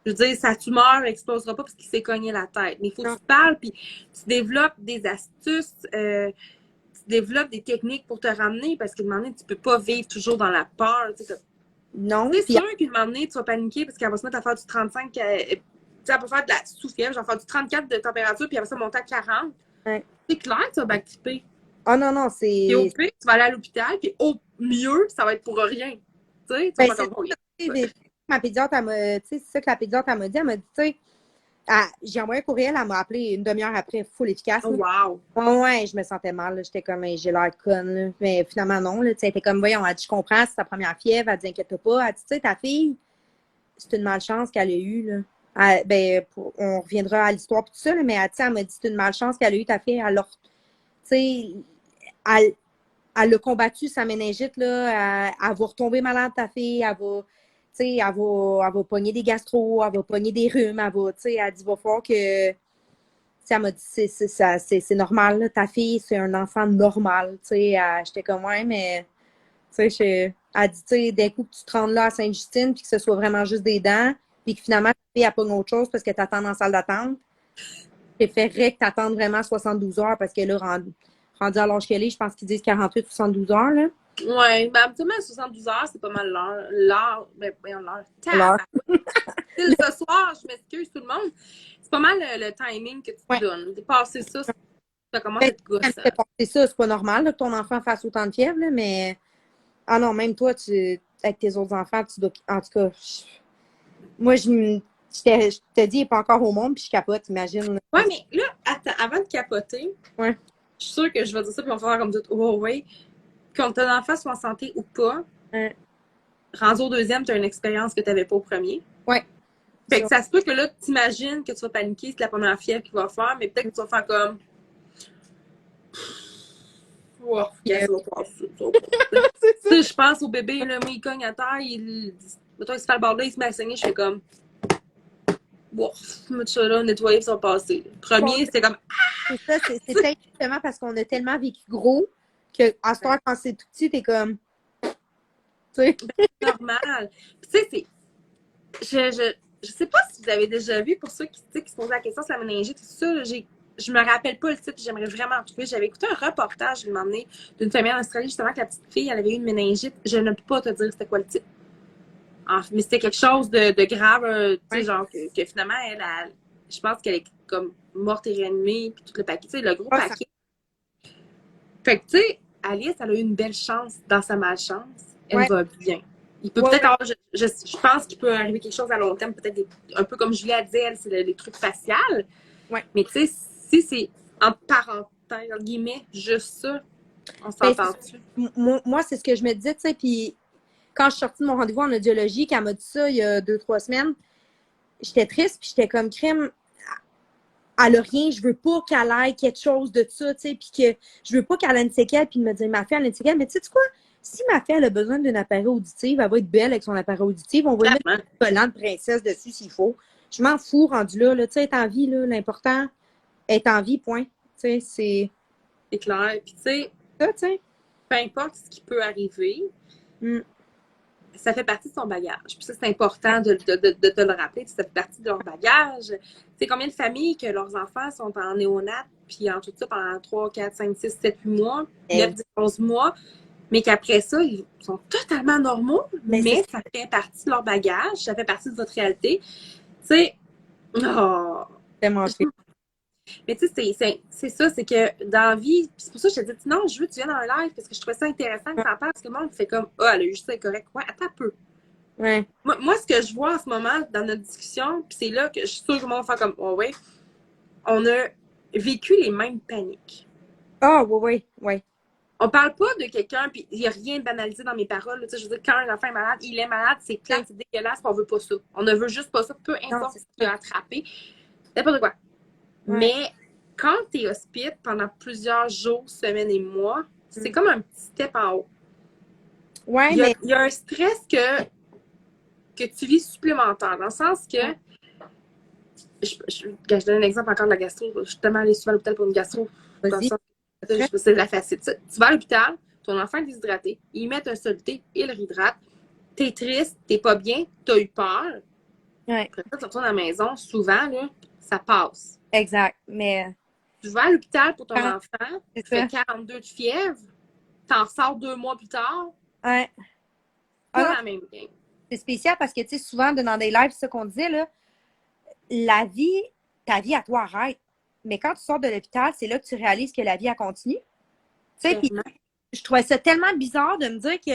Je veux dire, sa tumeur n'explosera pas parce qu'il s'est cogné la tête. Mais il faut que tu parles, puis tu développes des astuces, tu développes des techniques pour te ramener parce que de moment donné, tu peux pas vivre toujours dans la peur. Tu sais, Non. c'est Puis sûr qu'à un moment donné, tu vas paniquer parce qu'elle va se mettre à faire du 35. Tu sais, elle peut faire de la sous-fièvre, genre faire du 34 de température, puis après ça, monter à 40. ouais. C'est clair que tu vas backtripper. Ah non, non, Et au c'est. pire, tu vas aller à l'hôpital, puis au mieux, ça va être pour rien. Tu sais, tu Ben, vas c'est pas comme ça, ma pédiatre, c'est ça que la pédiatre, elle m'a dit. Elle m'a dit, tu sais, j'ai envoyé un courriel, elle m'a appelé une demi-heure après, full efficace. oh, wow. Ouais, je me sentais mal, là. J'étais comme, j'ai l'air conne, là. Mais finalement, non, là. Tu sais, elle était comme, voyons, elle dit, je comprends, c'est ta première fièvre. Elle dit, inquiète pas. Elle dit, tu sais, ta fille, c'est une malchance qu'elle a eue, là. On reviendra à l'histoire et tout ça, là, mais elle m'a dit, c'est une malchance qu'elle a eue, ta fille. Alors, tu sais, elle, elle a combattu sa méningite, là. Elle va retomber malade, ta fille. Elle va, tu sais, elle va pogner des gastro, elle va pogner des rhumes, elle va, tu sais, elle dit, il va falloir que. Elle m'a dit, c'est normal, là. Ta fille, c'est un enfant normal, tu sais. J'étais comme, ouais, mais, tu sais, elle dit, tu sais, d'un coup que tu te rendes là à Sainte-Justine, puis que ce soit vraiment juste des dents, puis que finalement, ta fille, elle pogne autre chose parce que t'attends dans la salle d'attente, préférerais que t'attendes vraiment 72 heures parce que là, rendu à l'âge qu'elle est, je pense qu'ils disent 48 72 heures, là. Ouais, ben, habituellement, 72 heures, c'est pas mal l'heure. Ben, voyons, l'heure. L'heure. Ce soir, je m'excuse tout le monde. C'est pas mal le timing que tu te Ouais. donnes. Dépasser ça, ça commence à Ben, être gossant. c'est ça, c'est pas normal là, que ton enfant fasse autant de fièvre, là, mais. Ah non, même toi, avec tes autres enfants, tu dois. En tout cas, moi, je te dis, il n'est pas encore au monde, puis je capote, imagine. Ouais, mais là, attends, avant de capoter, Ouais. je suis sûre que je vais dire ça, puis on va faire comme tout. Oh, ouais. Quand ton enfant soit en santé ou pas, rendu au deuxième, tu as une expérience que tu n'avais pas au premier. Ouais. Fait que ça se peut que là, tu imagines que tu vas paniquer, c'est la première fièvre qu'il va faire, mais peut-être que tu vas faire comme. Oh, ça va passer. Tu sais, je pense au bébé, là, moi, il cogne à terre, mettons, il se fait le bord là, il se met à saigner, je fais comme. Wow, mettre ça là, nettoyer, ça va passer. Premier, c'était comme. C'est ça, c'est peut-être justement parce qu'on a tellement vécu gros qu'à ce temps, quand c'est tout petit, t'es comme. Tu sais. Normal. Puis, tu sais, je sais pas si vous avez déjà vu, pour ceux qui se posent la question sur la méningite, tout ça, je me rappelle pas le titre, j'aimerais vraiment en trouver. J'avais écouté un reportage, je m'emmener d'une famille en Australie, justement, que la petite fille, elle avait eu une méningite. Je ne peux pas te dire c'était quoi le titre. Mais c'était quelque chose de grave, tu sais, genre, que finalement, je pense qu'elle est comme morte et réanimée, puis tout le paquet, tu sais, le gros paquet. Fait que, tu sais, Alice, elle a eu une belle chance dans sa malchance. Elle va bien. Il peut peut-être avoir, je pense qu'il peut arriver quelque chose à long terme, peut-être un peu comme Julie a dit, elle, c'est les trucs faciaux. Ouais. Mais tu sais, si c'est entre parenthèses, entre guillemets, juste ça, on s'entend-tu? Moi, c'est ce que je me disais, tu sais, puis quand je suis sortie de mon rendez-vous en audiologie, qu'elle m'a dit ça il y a 2-3 semaines, j'étais triste, puis j'étais comme crème. Elle a rien, je veux pas qu'elle ait quelque chose de ça, tu sais, puis que je veux pas qu'elle ait une séquelle, puis me dire, ma fille, elle a une séquelle, mais tu sais quoi? Si ma fille, elle a besoin d'un appareil auditif, elle va être belle avec son appareil auditif, on va lui mettre un collant de princesse dessus s'il faut. Je m'en fous, rendu là, tu sais, être en vie, là, l'important, être en vie, point. Tu sais, c'est clair. Puis tu sais, peu importe ce qui peut arriver, ça fait partie de son bagage. Puis ça, c'est important de te le rappeler, ça fait partie de leur bagage. Tu sais, combien de familles que leurs enfants sont en néonat, puis en tout ça pendant 3, 4, 5, 6, 7, 8 mois, 9, 10, 11 mois, mais qu'après ça, ils sont totalement normaux, mais ça fait partie de leur bagage, ça fait partie de votre réalité. Tu sais, mais tu sais, c'est ça, c'est que dans la vie, c'est pour ça que je te dis, non, je veux que tu viennes dans un live parce que je trouvais ça intéressant que tu en parles, parce que le monde fait comme, elle a eu juste incorrect. Ouais, attends un peu. Ouais. Moi, ce que je vois en ce moment dans notre discussion, puis c'est là que je suis sûre que le monde va faire comme, oh ouais, on a vécu les mêmes paniques. Ah, oui, oui, oui. On parle pas de quelqu'un, puis il n'y a rien de banalisé dans mes paroles. Je veux dire, quand un enfant est malade, il est malade, c'est plate, Ok. c'est dégueulasse, puis on veut pas ça. On ne veut juste pas ça, peu Non, importe c'est ce qu'il ça. a attrapé, n'importe quoi. Ouais. Mais quand tu es hospite pendant plusieurs jours, semaines et mois, c'est Mm. comme un petit step en haut. Ouais, mais. Il y a un stress que tu vis supplémentaire, dans le sens que, Ouais. je donne un exemple encore de la gastro, je suis tellement allée souvent à l'hôpital pour une gastro, dans le Vas-y. sens que c'est de la facile. Tu vas à l'hôpital, ton enfant est déshydraté, ils mettent un soluté, ils le réhydratent, t'es triste, t'es pas bien, t'as eu peur. Ouais. Après ça, tu retournes à la maison, souvent, là, ça passe. Exact. Mais Tu vas à l'hôpital pour ton quand enfant, c'est tu fais ça. 42 de fièvre, t'en ressors 2 mois plus tard, Ouais. Ah pas non, la même game. c'est spécial parce que, tu sais, souvent, dans des lives, c'est ça qu'on disait, là, la vie, ta vie à toi arrête. Mais quand tu sors de l'hôpital, c'est là que tu réalises que la vie, a continué. Tu sais, puis Tellement. je trouvais ça tellement bizarre de me dire que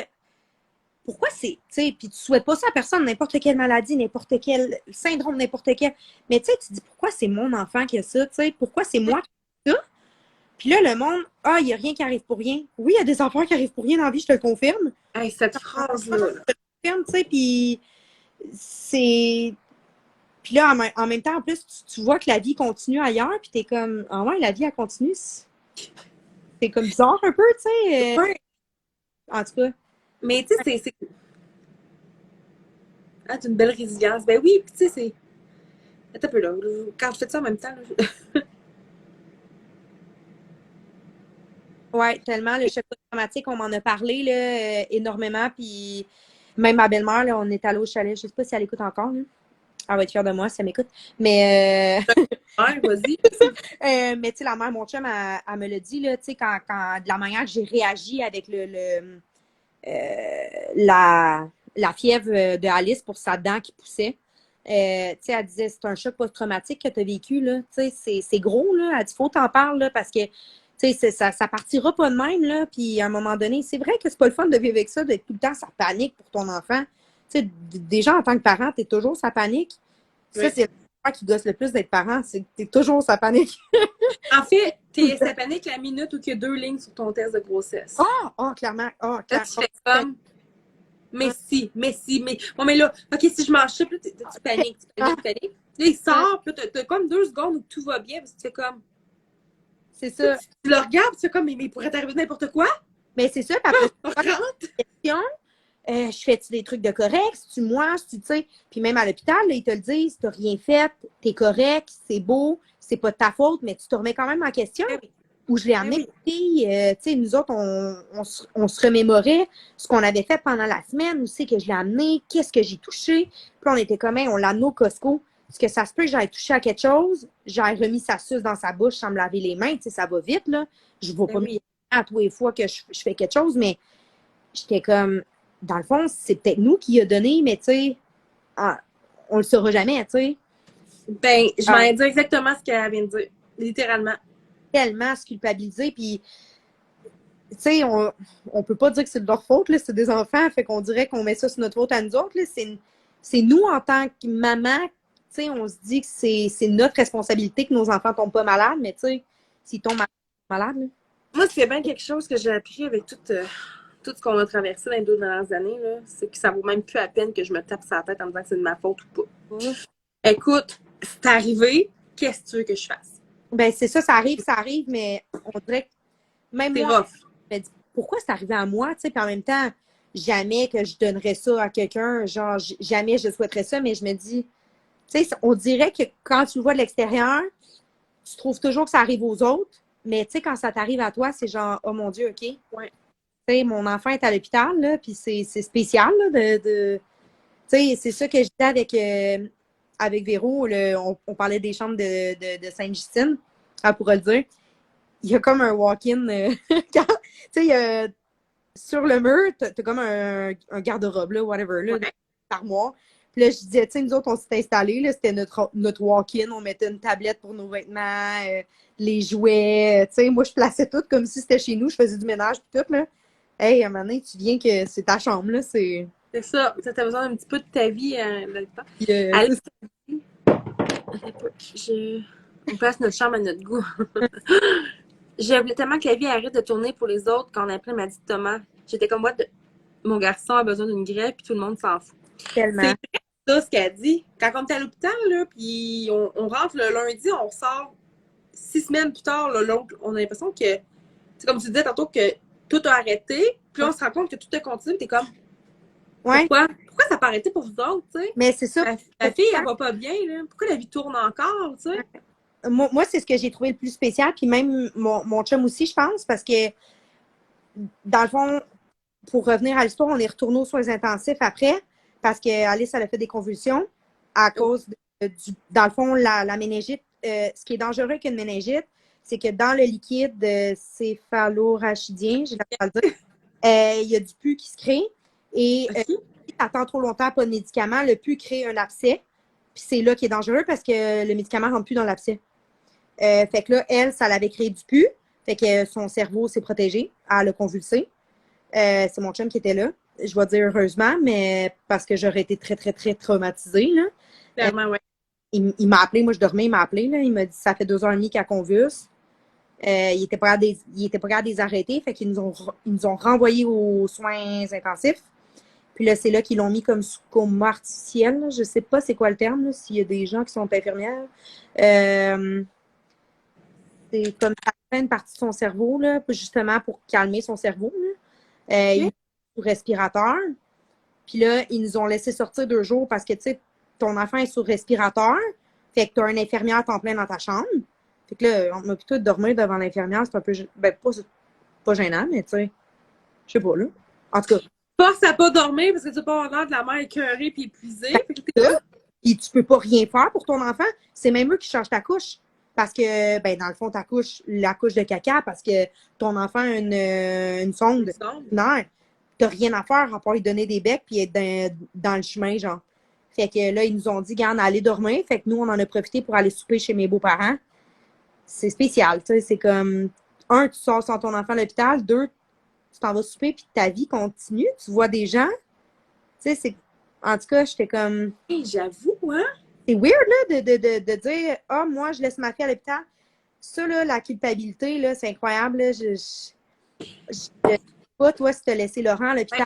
pourquoi c'est, tu sais, puis tu souhaites pas ça à personne, n'importe quelle maladie, n'importe quel syndrome, n'importe quel. Mais tu sais, tu dis pourquoi c'est mon enfant qui a ça, tu sais, pourquoi c'est moi qui ai ça. Puis là, le monde, ah, il n'y a rien qui arrive pour rien. Oui, il y a des enfants qui arrivent pour rien dans la vie, je te le confirme. Hey, cette Je phrase-là, là. te le confirme, tu sais, puis c'est. Puis là, en même temps, en plus, tu vois que la vie continue ailleurs, puis t'es comme, ah ouais, la vie, elle continue. C'est comme bizarre un peu, tu sais. Ouais. En tout cas, Mais tu sais, c'est ah, t'as une belle résilience. Ben oui, puis tu sais, c'est. Attends un peu là. Quand je fais ça en même temps, là, ouais, tellement, le choc traumatique, on m'en a parlé là, énormément, puis même ma belle-mère, là, on est allé au chalet, je sais pas si elle écoute encore, là. Elle va être fière de moi si elle m'écoute. Mais, ouais, vas-y. mais tu sais, la mère, mon chum, elle me l'a dit, là, tu sais, de la manière que j'ai réagi avec la fièvre de Alice pour sa dent qui poussait. Tu sais, elle disait, c'est un choc post-traumatique que tu as vécu, là. Tu sais, c'est gros, là. Elle dit, faut t'en parler, là, parce que, tu sais, ça partira pas de même, là. Puis, à un moment donné, c'est vrai que c'est pas le fun de vivre avec ça, d'être tout le temps sa panique pour ton enfant. Tu sais, déjà, en tant que parent, t'es toujours sa panique. Ça, Oui. c'est le qui gosse le plus d'être parent, c'est que t'es toujours sa panique. En fait, Tout le t'es temps. ça panique la minute où il y a 2 lignes sur ton test de grossesse. Oh, clairement. Oh, Là, clairement. tu fais comme, mais si, mais si, mais. Bon, mais là, OK, si je mange ça, puis là, tu paniques, tu paniques, tu paniques. Là, il sort, puis là, t'as comme 2 secondes où tout va bien, puis tu fais comme. C'est Tu sais, ça. tu le regardes, tu fais comme, mais il pourrait t'arriver n'importe quoi. Mais c'est ça, puis après, Rentre. question, je fais-tu des trucs de correct? Si tu moi, si tu sais. Puis même à l'hôpital, là, ils te le disent, t'as rien fait, t'es correct, c'est beau, c'est pas de ta faute, mais tu te remets quand même en question. Ben oui, Où je l'ai ben amené, oui. tu sais, nous autres, on se remémorait ce qu'on avait fait pendant la semaine, où c'est que je l'ai amené, qu'est-ce que j'ai touché. Puis on était comme, on l'a amené au Costco. Est-ce que ça se peut que j'aille touché à quelque chose? J'ai remis sa suce dans sa bouche sans me laver les mains, tu sais, ça va vite, là. Je ne vais Ben pas me oui. à tous les fois que je fais quelque chose, mais j'étais comme, dans le fond, c'est peut-être nous qui a donné, mais tu sais, ah, on le saura jamais, tu sais. Ben, je Ah, m'en dire exactement ce qu'elle vient de dire. Littéralement. tellement se culpabiliser, puis tu sais, on peut pas dire que c'est de leur faute, là, c'est des enfants, fait qu'on dirait qu'on met ça sur notre faute à nous autres, là. C'est nous, en tant que maman, tu sais, on se dit que c'est notre responsabilité que nos enfants tombent pas malades, mais tu sais, s'ils tombent malades, là. Moi, c'est bien quelque chose que j'ai appris avec tout ce qu'on a traversé dans les 2 dernières années, là, c'est que ça vaut même plus la peine que je me tape sur la tête en me disant que c'est de ma faute ou pas. Écoute, c'est arrivé, qu'est-ce que tu veux que je fasse? Ben, c'est ça arrive, mais on dirait que même C'est moi, rough. je me dis, pourquoi c'est arrivé à moi, tu sais, puis en même temps, jamais que je donnerais ça à quelqu'un, genre, jamais je souhaiterais ça, mais je me dis, tu sais, on dirait que quand tu le vois de l'extérieur, tu trouves toujours que ça arrive aux autres, mais tu sais, quand ça t'arrive à toi, c'est genre, oh mon Dieu, OK. Tu Ouais. sais, mon enfant est à l'hôpital, là, puis c'est spécial, là, tu sais, c'est ça que je disais avec Véro, on parlait des chambres de Sainte-Justine, elle pourra le dire. Il y a comme un walk-in, tu sais, sur le mur, t'as comme un garde-robe, là, whatever, là, Ouais. armoire. Puis là, je disais, tu sais, nous autres, on s'est installés, là, c'était notre walk-in, on mettait une tablette pour nos vêtements, les jouets, tu sais, moi, je plaçais tout comme si c'était chez nous, je faisais du ménage, puis tout, là. Hey, à un moment donné, tu viens que c'est ta chambre, là, c'est... C'est ça. T'as besoin d'un petit peu de ta vie là-dedans. Puis, Allez, on place notre chambre à notre goût. Je voulais tellement que la vie arrête de tourner pour les autres quand on appelait m'a dit Thomas. J'étais comme moi, mon garçon a besoin d'une grève, puis tout le monde s'en fout. tellement. C'est ça ce qu'elle dit. Quand on est à l'hôpital, là, puis on rentre le lundi, on ressort 6 semaines plus tard, là, l'autre, on a l'impression que, c'est comme tu disais tantôt, que tout a arrêté, puis on se rend compte que tout a continué, t'es comme, Ouais, pourquoi ça n'a pas arrêté pour vous autres, tu sais? mais c'est ça. La fille, elle va pas bien, là. Pourquoi la vie tourne encore, tu sais? Moi, c'est ce que j'ai trouvé le plus spécial, puis même mon chum aussi, je pense, parce que, dans le fond, pour revenir à l'histoire, on est retourné aux soins intensifs après, parce qu'Alice, elle a fait des convulsions à cause dans le fond, la méningite. Ce qui est dangereux avec une méningite, c'est que dans le liquide céphalorachidien, j'ai la le dire, il y a du pus qui se crée, et OK. si tu attends trop longtemps, pas de médicament, le pus crée un abcès, puis c'est là qui est dangereux parce que le médicament ne rentre plus dans l'abcès. Fait que là, elle, ça l'avait créé du pus. Fait que son cerveau s'est protégé. Elle a convulsé. C'est mon chum qui était là. Je vais dire heureusement, mais parce que j'aurais été très, très, très traumatisée. Là. Clairement, ouais. Il m'a appelé, moi je dormais, il m'a appelé. Là. Il m'a dit ça fait 2 heures et demie qu'elle convulse. Il était pas capable de les arrêter. Fait qu'ils ils nous ont renvoyés aux soins intensifs. Puis là, c'est là qu'ils l'ont mis comme sous coma artificiel. Là. Je sais pas c'est quoi le terme, s'il y a des gens qui sont infirmières. C'est comme ça fait une partie de son cerveau, là, justement pour calmer son cerveau. Là. Il est sous respirateur. Puis là, ils nous ont laissé sortir 2 jours parce que, tu sais, ton enfant est sous respirateur. Fait que tu as une infirmière à temps plein dans ta chambre. Fait que là, on m'a plutôt de dormir devant l'infirmière. C'est un peu, ben, pas gênant, mais tu sais, je sais pas, là. En tout cas, Force à pas dormir parce que tu vas pas avoir l'air de la mère écœurée puis épuisée. Fait que t'es ça, puis tu peux pas rien faire pour ton enfant. C'est même eux qui changent ta couche. Parce que, ben, dans le fond, ta couche, la couche de caca, parce que ton enfant a une sonde. Non, t'as rien à faire à part lui donner des becs puis être dans le chemin, genre. Fait que là, ils nous ont dit, garde, allez dormir. Fait que nous, on en a profité pour aller souper chez mes beaux-parents. C'est spécial, tu sais. C'est comme, un, tu sors sans ton enfant à l'hôpital. 2, tu t'en vas souper puis ta vie continue. Tu vois des gens. Tu sais, c'est. En tout cas, j'étais comme. Hey, j'avoue, hein? C'est weird, là, de dire, ah, moi, je laisse ma fille à l'hôpital. Ça, là, la culpabilité, là, c'est incroyable. Là. Je sais pas, toi, si tu as laissé Laurent à l'hôpital.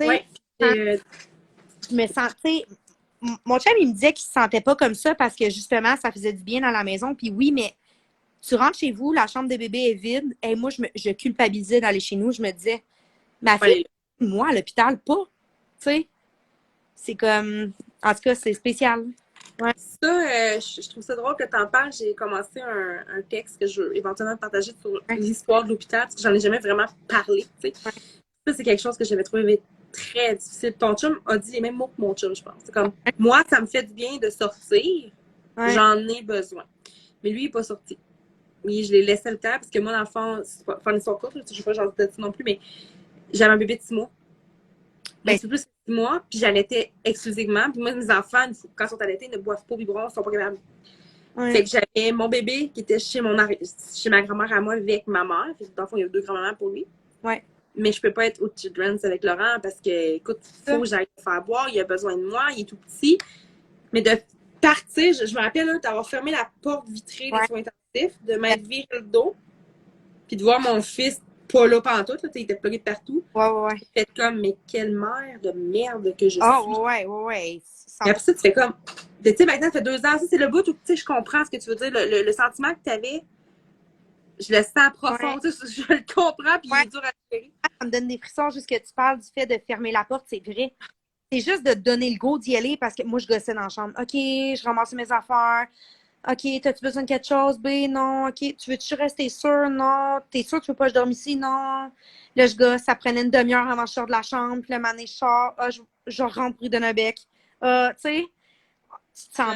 Ouais. Je me sentais. Mon chum, il me disait qu'il se sentait pas comme ça parce que justement, ça faisait du bien dans la maison. Puis oui, mais tu rentres chez vous, la chambre de bébé est vide. Et moi, je culpabilisais d'aller chez nous. Je me disais, ma fille, moi, à l'hôpital, pas. Tu sais, c'est comme. En tout cas, c'est spécial. Ouais. Ça, je trouve ça drôle que tu en parles. J'ai commencé un texte que je veux éventuellement partager sur l'histoire de l'hôpital parce que j'en ai jamais vraiment parlé. Tu sais. Ça, c'est quelque chose que j'avais trouvé très difficile. Ton chum a dit les mêmes mots que mon chum, je pense. C'est comme, moi, ça me fait du bien de sortir. Ouais. J'en ai besoin. Mais lui, il n'est pas sorti. Mais je l'ai laissé le temps parce que moi, dans le fond, c'est pas une histoire courte, je ne sais pas, j'en dis non plus, mais j'avais un bébé de 6 mois. Ben, c'est plus 6 mois, puis j'allaitais exclusivement. Puis moi, mes enfants, quand ils sont allaités, ils ne boivent pas au biberon, ils ne sont pas capables. Ouais. Fait que j'avais mon bébé qui était chez ma grand-mère à moi avec ma mère. Fait que dans le fond, il y a 2 grands-mamans pour lui. Ouais. Mais je peux pas être au Children's avec Laurent parce que, écoute, il faut que j'aille le faire boire, il a besoin de moi, il est tout petit. Mais de partir, je me rappelle d'avoir fermé la porte vitrée des soins intensifs, de m'être viré le dos, puis de voir mon fils pas là pantoute, là, il était plugué de partout. Ouais. Fait comme, mais quelle mère de merde que je suis. Ouais. Et après ça, tu fais comme, tu sais, maintenant, ça fait 2 ans, ça, c'est le bout où, tu sais, je comprends ce que tu veux dire, le sentiment que tu avais. Je le sens profond, je le comprends, puis il est dur à gérer. Ça me donne des frissons juste que tu parles du fait de fermer la porte, c'est vrai. C'est juste de te donner le go d'y aller parce que moi, je gossais dans la chambre. OK, je ramassais mes affaires. OK, t'as-tu besoin de quelque chose? B, non. OK, tu veux-tu rester sûr? Non. T'es sûr que tu veux pas que je dorme ici? Non. Là, je gosse, ça prenait une demi-heure avant que je sorte de la chambre. Puis le mané, je sors. Je rentre pris d'un bec. Tu sais, tu te sens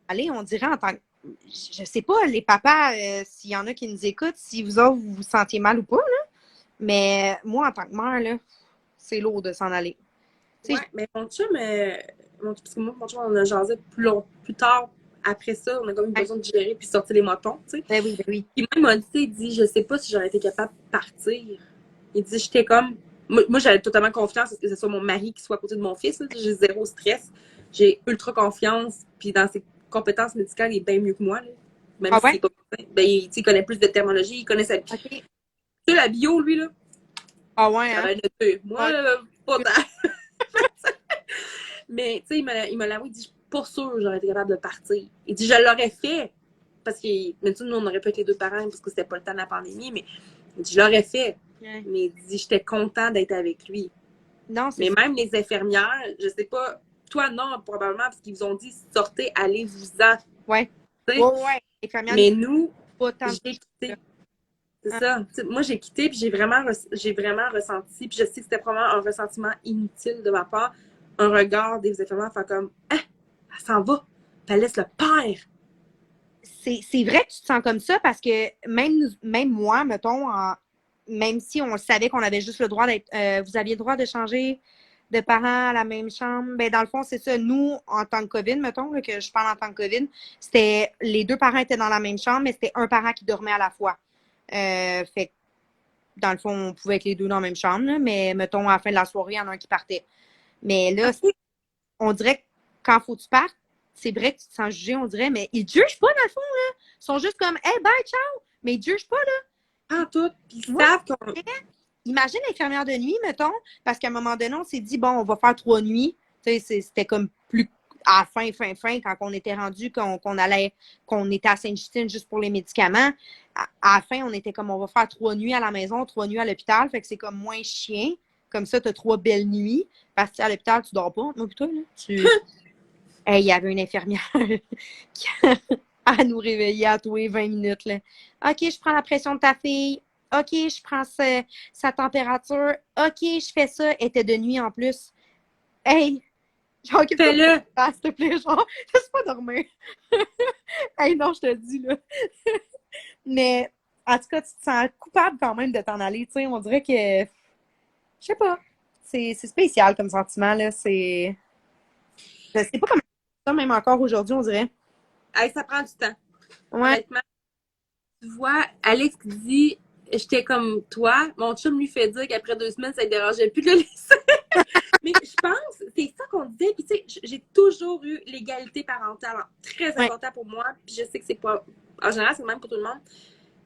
aller, on dirait en tant que. Je sais pas, les papas, s'il y en a qui nous écoutent, si vous autres, vous vous sentiez mal ou pas, là. Mais moi, en tant que mère, là, c'est lourd de s'en aller. Ouais, mais mon chum, parce que moi, mon chum, on a jasé plus tard, après ça, on a comme eu besoin de gérer puis sortir les motons, tu sais. Ben oui. Puis même, il m'a dit, je sais pas si j'aurais été capable de partir. Il dit, j'étais comme Moi, j'avais totalement confiance que ce soit mon mari qui soit à côté de mon fils. Là. J'ai zéro stress. J'ai ultra confiance. Puis dans ses compétences médicales, il est bien mieux que moi. Là. Même Ah s'il ouais? est pas médecin. Ben, il connaît plus de terminologie. Il connaît sa... Tu OK. sais, la bio, lui, là. Ah ouais, hein? Ça va être le moi, Ouais. là, pas tant. Mais, tu sais, il me l'a dit, je suis pas sûre que j'aurais été capable de partir. Il dit, je l'aurais fait. Parce que, mais tu nous, on aurait pu être les deux parents parce que c'était pas le temps de la pandémie. Mais il dit, je l'aurais fait. Ouais. Mais il dit, j'étais content d'être avec lui. Non, c'est Mais ça. même les infirmières, je sais pas, toi non, probablement, parce qu'ils vous ont dit sortez, allez-vous-en. Ouais. Tu sais. Ouais, ouais. Infirmière Mais n'est nous, pas tant de j'ai là. quitté. C'est Hein? ça. T'sais, moi, j'ai quitté, puis j'ai vraiment ressenti, puis je sais que c'était probablement un ressentiment inutile de ma part, un regard des infirmières faire comme ah, elle s'en va, puis elle laisse le père. C'est vrai que tu te sens comme ça parce que même moi, mettons, même si on savait qu'on avait juste le droit d'être, vous aviez le droit de changer de parents à la même chambre, ben dans le fond, c'est ça. Nous, en tant que COVID, mettons, là, que je parle en tant que COVID, c'était les deux parents étaient dans la même chambre, mais c'était un parent qui dormait à la fois. Fait que, dans le fond, on pouvait être les deux dans la même chambre, là, mais mettons, à la fin de la soirée, il y en a un qui partait. Mais là, OK. on dirait que quand faut que tu partes, c'est vrai que tu te sens jugé, on dirait, mais ils te jugent pas dans le fond, là. Ils sont juste comme, hey, bye, ciao! Mais ils te jugent pas, là. En tout, puis ils Moi, savent qu'on. imagine l'infirmière de nuit, mettons, parce qu'à un moment donné, on s'est dit, bon, on va faire 3 nuits. Tu sais, c'était comme plus à la fin, quand on était rendu, qu'on était à Sainte-Justine juste pour les médicaments. À la fin, on était comme, on va faire 3 nuits à la maison, 3 nuits à l'hôpital. Fait que c'est comme moins chien. Comme ça, tu as 3 belles nuits. Parce que à l'hôpital, tu dors pas. Moi, plutôt, là. Hey, il y avait une infirmière qui à nous réveiller à tous les 20 minutes. Là. OK, je prends la pression de ta fille. OK, je prends sa température. OK, je fais ça. Elle était de nuit en plus. Hey, genre, occupe-toi de Fais-le! ça, s'il te plaît. Genre, laisse pas dormir. Hey, non, je te dis, là. Mais, en tout cas, tu te sens coupable quand même de t'en aller. Tu sais, on dirait que, je sais pas. C'est spécial comme sentiment, là. Je sais pas comment ça, même encore aujourd'hui, on dirait. Hey, ça prend du temps. Ouais, Honnêtement, tu vois, Alex dit j'étais comme toi. Mon chum lui fait dire qu'après 2 semaines, ça ne dérangeait plus de le laisser. Mais je pense, c'est ça qu'on disait. Puis tu sais, j'ai toujours eu l'égalité parentale très ouais, important pour moi. Puis je sais que c'est pas. En général, c'est le même pour tout le monde.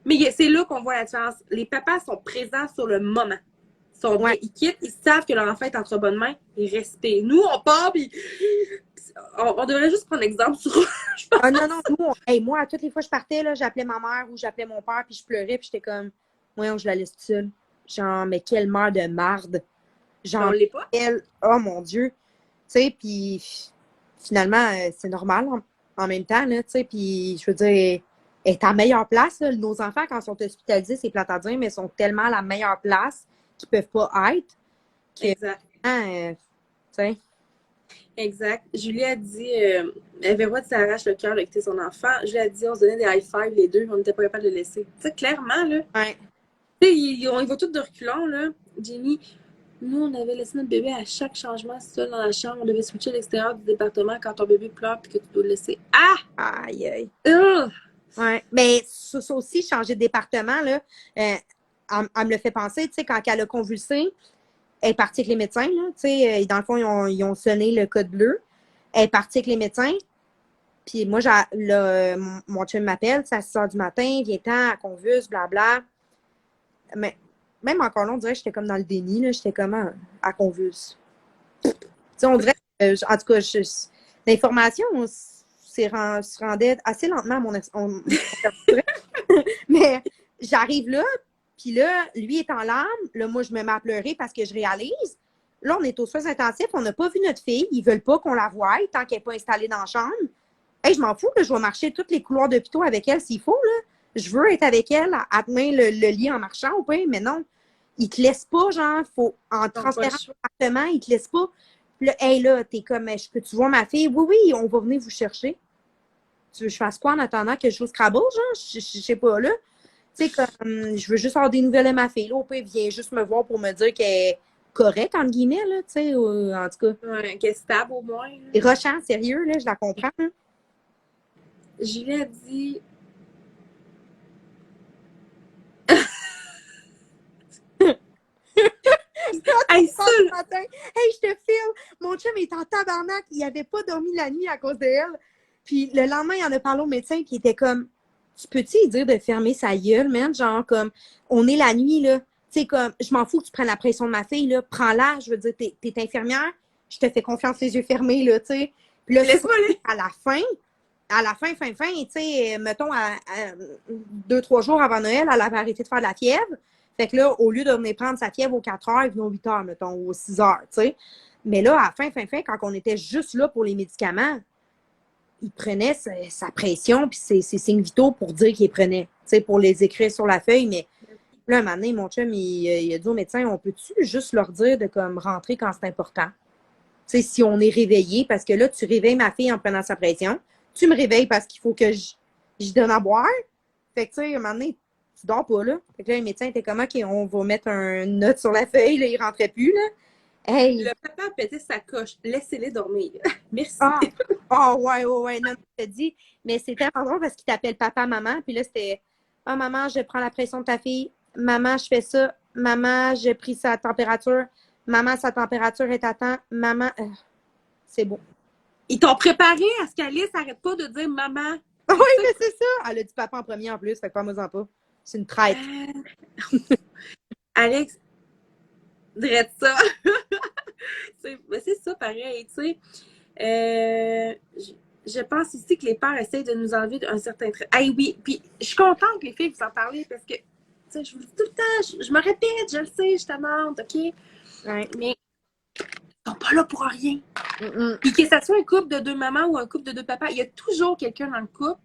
Mais c'est là qu'on voit la différence. Les papas sont présents sur le moment. Ils sont bien, ouais. ils quittent, ils savent que leur enfant est entre bonnes mains, ils respectent. Nous, on part, puis on devrait juste prendre exemple sur eux, je Ah non, pense. non, nous, hey, moi, à toutes les fois que je partais, là, j'appelais ma mère ou j'appelais mon père, puis je pleurais, puis j'étais comme, voyons, je la laisse seule. Genre, mais quelle mère de marde. Mais on Genre, l'est pas. elle, oh mon Dieu. Tu sais, puis finalement, c'est normal en même temps, là, tu sais, puis je veux dire, elle est à meilleure place, là. Nos enfants, quand ils sont hospitalisés, c'est plate à dire, mais ils sont tellement à la meilleure place qu'ils peuvent pas être que, Exact. tu sais, Exact. Julie a dit, elle verra si ça arrache le cœur de quitter son enfant. Julie a dit, on se donnait des high five les deux, on n'était pas capable de le laisser. Tu sais, clairement, là. ouais. Tu sais, ils vont tous de reculons, là. Jenny, nous, on avait laissé notre bébé à chaque changement seul dans la chambre. On devait switcher à l'extérieur du département quand ton bébé pleure puis que tu dois le laisser. Ah! Aïe, aïe. Ugh! Ouais. Mais ça aussi, changer de département, là, elle me le fait penser, tu sais, quand elle a convulsé, elle est partie avec les médecins, là, tu sais, dans le fond, ils ont sonné le code bleu. Elle est partie avec les médecins. Puis moi, là, mon chum m'appelle, c'est à 6 heures du matin, viens-t'en, elle convulse, blabla. Mais même encore là, on dirait que j'étais comme dans le déni, là, j'étais comme à convulse. Tu sais, on dirait, en tout cas, l'information se rendait assez lentement à mon mais j'arrive là, puis là, lui est en larmes. Là, moi, je me mets à pleurer parce que je réalise. Là, on est aux soins intensifs, on n'a pas vu notre fille. Ils veulent pas qu'on la voie tant qu'elle n'est pas installée dans la chambre. Hey, je m'en fous, là, je vais marcher tous les couloirs d'hôpitaux avec elle s'il faut. Là. Je veux être avec elle, à tenir le lit en marchant ou pas, mais non. Ils te laissent pas, genre, faut, en Ils n'ont pas le transférant choix. l'appartement, ils te laissent pas. Puis là, hey, là, t'es comme, je peux-tu voir ma fille? Oui, oui, on va venir vous chercher. Tu veux que je fasse quoi en attendant que je joue au Scrabble, genre? Je sais pas, là. Tu sais, comme, je veux juste avoir des nouvelles de ma fille. Là, au pire, viens juste me voir pour me dire qu'elle est correcte, entre guillemets, là, tu sais, en tout cas. Ouais, qu'elle est stable au moins. Là. C'est rochant, sérieux, là, je la comprends. Hein. Julie a dit, ce matin. Hey, je te filme. Mon chum est en tabarnak. Il avait pas dormi la nuit à cause d'elle. Puis le lendemain, il en a parlé au médecin, puis il était comme, tu peux-tu lui dire de fermer sa gueule, man? Genre, comme, on est la nuit, là. Tu sais, comme, je m'en fous que tu prennes la pression de ma fille, là. Prends-la. Je veux dire, t'es infirmière. Je te fais confiance les yeux fermés, là, tu sais. Puis là, Laisse-moi aller. à la fin, tu sais, mettons, 2-3 jours avant Noël, elle avait arrêté de faire de la fièvre. Fait que là, au lieu de venir prendre sa fièvre aux 4 heures, ils venaient aux 8 heures, mettons, ou aux 6 heures, tu sais. Mais là, à la fin, quand on était juste là pour les médicaments, il prenait sa pression puis ses signes vitaux pour dire qu'il les prenait, tu sais, pour les écrire sur la feuille. Mais là, un moment donné, mon chum, il a dit au médecin, on peut-tu juste leur dire de comme rentrer quand c'est important? Tu sais, si on est réveillé, parce que là, tu réveilles ma fille en prenant sa pression. Tu me réveilles parce qu'il faut que je donne à boire. Fait que, tu sais, à un moment donné, tu dors pas, là. Fait que là, le médecin était comme, OK, on va mettre une note sur la feuille, là, il rentrait plus, là. Hey! Le papa a pété sa coche. Laissez-les dormir. Merci. Ah! Oh, ouais, non, je te dis. Mais c'était tellement drôle parce qu'il t'appelle papa, maman. Puis là, c'était, oh, maman, je prends la pression de ta fille. Maman, je fais ça. Maman, j'ai pris sa température. Maman, sa température est à temps. Maman, c'est beau. Ils t'ont préparé à ce qu'Alice arrête pas de dire maman. Oui, mais c'est ça. Elle a dit papa en premier en plus, fait que parle-moi-en pas. C'est une traite. Alex, drette ça. C'est ça pareil, tu sais. Je pense ici que les pères essayent de nous enlever un certain trait. Ah oui, puis je suis contente que les filles vous en parlez parce que, tu sais, je vous le dis tout le temps, je me répète, je le sais, je t'amende, OK? Ouais. Mais ils sont pas là pour rien. Mm-mm. Puis que ça soit un couple de deux mamans ou un couple de deux papas, il y a toujours quelqu'un dans le couple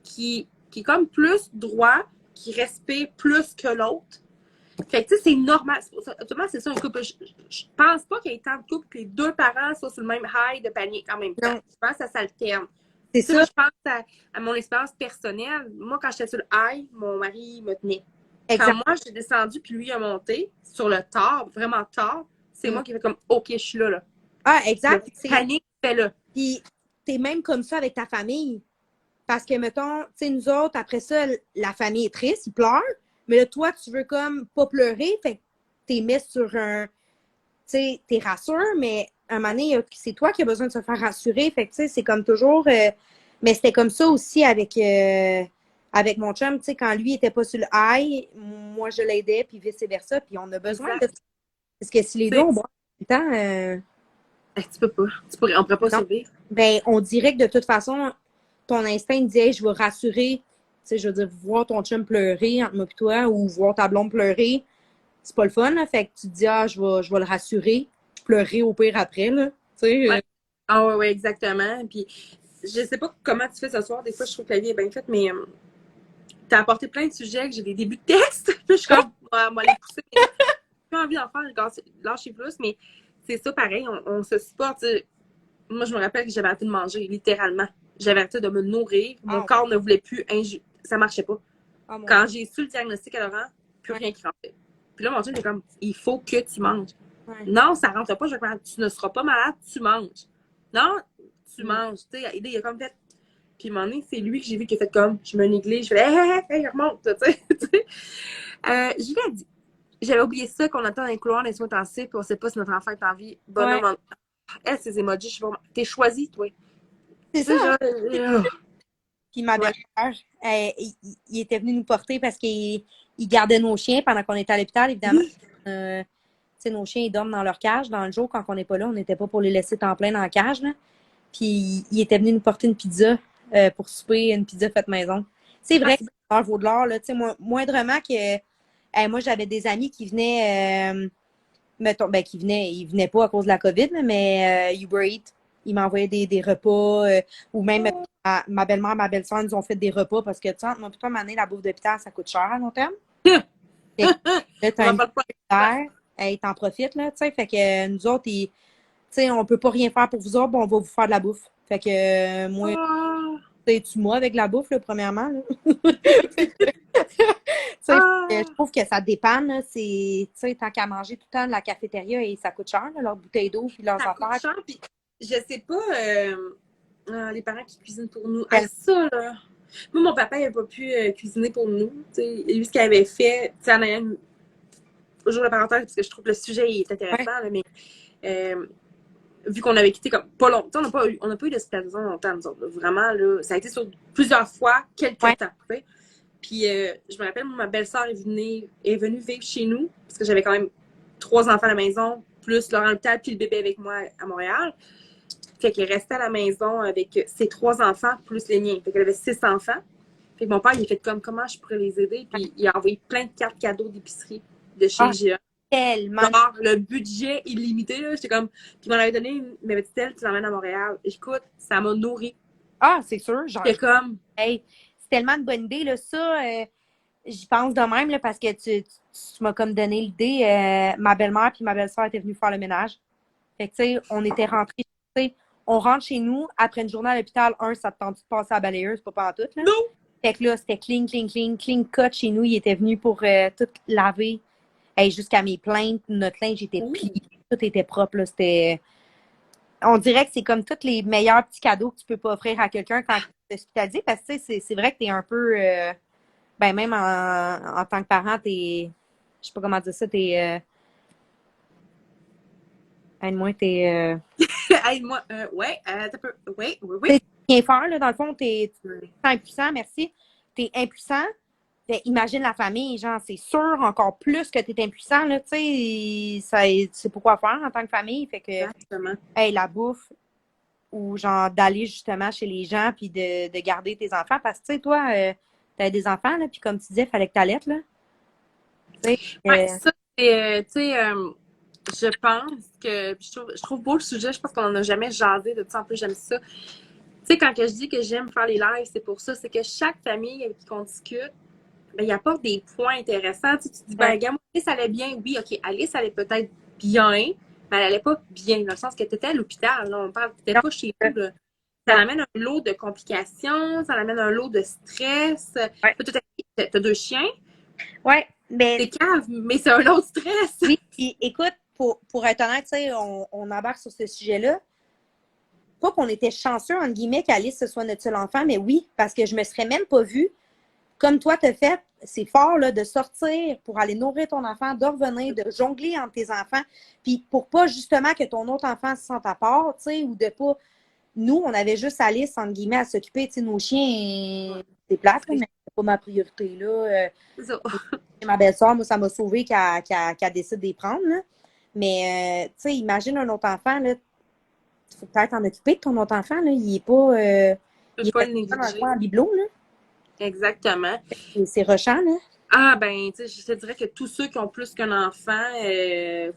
qui est comme plus droit, qui respecte plus que l'autre. Fait que, tu sais, c'est normal. Autrement, c'est ça un couple. Je pense pas qu'il y ait tant de couples que les deux parents soient sur le même high de panique en même temps. Non, Je pense que ça s'alterne. c'est Tu sais, moi, ça. je pense à mon expérience personnelle. Moi, quand j'étais sur le high, mon mari me tenait. Quand Exact. moi, j'ai descendu puis lui a monté sur le tard, vraiment tard, c'est moi qui ai fait comme, OK, je suis là, là. Ah, Le exact. panique, fait là. Puis, t'es même comme ça avec ta famille. Parce que, mettons, tu sais, nous autres, après ça, la famille est triste, ils pleurent. Mais là, toi, tu veux comme pas pleurer. Fait que t'es mis sur un. Tu sais, t'es rassure, mais à un moment donné, c'est toi qui as besoin de se faire rassurer. Fait que, tu sais, c'est comme toujours. Mais c'était comme ça aussi avec mon chum. Tu sais, quand lui était pas sur le high, moi, je l'aidais, puis vice-versa. Puis on a besoin de. Exact. Parce que si les deux, on boit en même temps. Tu peux pas. On pourrait pas Non. survivre. Ben, on dirait que de toute façon, ton instinct dit, hey, je vais rassurer. Tu sais, je veux dire, voir ton chum pleurer entre moi et toi ou voir ta blonde pleurer, c'est pas le fun, là. Fait que tu te dis, ah, je vais le rassurer. Je pleurerai au pire après, là. Tu sais, Ouais. Ah ouais, exactement. Puis je sais pas comment tu fais ce soir. Des fois, je trouve que la vie est bien faite, mais t'as apporté plein de sujets que j'ai des débuts de texte. Puis je suis comme, moi, les pousser. J'ai pas envie d'en faire, lâcher plus, mais c'est ça pareil, on se supporte. Moi, je me rappelle que j'avais arrêté de manger, littéralement. J'avais arrêté de me nourrir. Mon corps ne voulait plus. Ça marchait pas. Quand j'ai su le diagnostic à Laurent, plus rien qui rentrait. Puis là, mon Dieu, était comme, il faut que tu manges. Ouais. Non, ça rentre pas. Tu ne seras pas malade, tu manges. Non, tu manges. Tu sais, il a comme fait. Puis, à un moment donné, c'est lui que j'ai vu qui a fait comme, je me néglige. Je fais, hey, remonte, tu sais. Je lui ai dit, j'avais oublié ça, qu'on attend dans les couloirs des soins intensifs, puis on sait pas si notre enfant est en vie. Bonhomme, Ouais. elle, ces emojis, je sais pas, t'es choisi, toi. C'est ça. Genre, Puis ma ouais. belle-sœur, il était venu nous porter parce qu'il gardait nos chiens pendant qu'on était à l'hôpital, évidemment. Oui. Tu sais, nos chiens, ils dorment dans leur cage. Dans le jour, quand on n'est pas là, on n'était pas pour les laisser temps plein dans la cage, là. Puis il était venu nous porter une pizza pour souper, une pizza faite maison. C'est vrai que ça vaut de l'or, là. Tu sais, moindrement que. Moi, j'avais des amis qui venaient. Mettons, ben, ils venaient pas à cause de la COVID, là, mais Uber Eats, ils m'envoyaient des repas. Ou même ma belle-mère, ma belle-sœur nous ont fait des repas parce que, tu sais, moi, plutôt, la bouffe d'hôpital, ça coûte cher à long terme. Fait que là, t'as un hey, t'en profites, là, tu sais. Fait que nous autres, tu sais, on peut pas rien faire pour vous autres, bon, on va vous faire de la bouffe. Fait que moi, tu moi avec la bouffe, là, premièrement. Là. Je trouve que ça dépanne. Là, tu sais, tant qu'à manger tout le temps de la cafétéria et ça coûte cher, là, leurs bouteilles d'eau puis leurs Ça affaires. coûte cher, puis je sais pas, les parents qui cuisinent pour nous. Ah, ça, là. Moi, mon papa, il n'a pas pu cuisiner pour nous. T'sais. Lui, ce qu'il avait fait, en ayant j'ouvre la parenthèse parce que je trouve que le sujet est intéressant, Ouais. là, mais vu qu'on avait quitté comme pas longtemps, on n'a pas eu d'hospitalisation longtemps, nous autres. Là. Vraiment, là, ça a été sur plusieurs fois, quelques Ouais. temps. Tu sais. Puis je me rappelle, ma belle-sœur est venue vivre chez nous, parce que j'avais quand même 3 enfants à la maison, plus Laurent à l'hôpital, puis le bébé avec moi à Montréal. Fait qu'elle restait à la maison avec ses 3 enfants, plus les miens. Fait qu'elle avait 6 enfants. Fait que mon père, il a fait comme comment je pourrais les aider, puis il a envoyé plein de cartes cadeaux d'épicerie de chez Ah, IGA. tellement. Genre, le budget illimité, là, j'étais comme... Puis il m'en avait donné une, il m'avait dit, elle, tu l'emmènes à Montréal. Écoute, ça m'a nourri. Ah, c'est sûr. Genre, J'étais comme, hey, c'est tellement une bonne idée, là. Ça, j'y pense de même, là, parce que tu m'as comme donné l'idée. Ma belle-mère puis ma belle-sœur étaient venues faire le ménage. Fait que, tu sais, on était rentrés, tu sais, on rentre chez nous, après une journée à l'hôpital, ça te tente de passer à la balayeuse, pas pantoute, là. non! Fait que là, c'était clean cut chez nous. Il était venu pour tout laver. Hey, jusqu'à mes plaintes, notre linge était plié, tout était propre, là. C'était... On dirait que c'est comme tous les meilleurs petits cadeaux que tu peux pas offrir à quelqu'un quand tu es hospitalisé, parce que, tu sais, c'est vrai que t'es un peu... ben, même en tant que parent, t'es... Je sais pas comment dire ça, t'es... aide-moi, t'es... Aide-moi. Ouais, t'as peu. Oui, oui, t'es oui. rien faire, là, dans le fond, t'es impuissant, merci. T'es impuissant. Ben, imagine la famille, genre, c'est sûr encore plus que t'es impuissant, là, tu sais, tu sais pas quoi faire en tant que famille, fait que, Exactement. hey, la bouffe, ou genre, d'aller justement chez les gens, puis de garder tes enfants, parce que, tu sais, toi, t'avais des enfants, là, puis comme tu disais, il fallait que t'allaites, là, tu sais, Ouais, ça, c'est, tu sais, je pense que, je trouve beau le sujet, je pense qu'on en a jamais jasé de ça, en plus, j'aime ça. Tu sais, quand que je dis que j'aime faire les lives, c'est pour ça, c'est que chaque famille avec qui on discute, ben, il apporte des points intéressants. Tu te dis, ben, ouais, regarde, Alice allait bien. Oui, OK, Alice allait peut-être bien, mais elle allait pas bien, dans le sens que tu étais à l'hôpital. Là, on parle, tu n'étais non, pas chez nous. Là. Ça non, amène un lot de complications, ça amène un lot de stress. ouais, T'as 2 chiens, ouais, mais t'es cave, mais c'est un autre stress. oui, puis écoute, pour être honnête, tu sais, on embarque sur ce sujet-là. Pas qu'on était chanceux, entre guillemets, qu'Alice ce soit notre seul enfant, mais oui, parce que je me serais même pas vue, comme toi t'as fait, c'est fort là, de sortir pour aller nourrir ton enfant, de revenir, de jongler entre tes enfants, puis pour pas justement que ton autre enfant se sente à part, tu sais, ou de pas... Nous, on avait juste Alice, entre guillemets, à s'occuper, tu sais, nos chiens, c'est plate, là, mais c'est pas ma priorité, là. C'est ça. Ma belle-sœur, moi, ça m'a sauvé qu'elle décide de les prendre, là. Mais, tu sais, imagine un autre enfant, là, il faut peut-être t'en occuper de ton autre enfant, là. Il est pas... Tu il peux pas est le pas dans le négliger. coin en bibelot, là. Exactement. C'est rushant, là. Ah, ben, tu sais, je te dirais que tous ceux qui ont plus qu'un enfant, c'est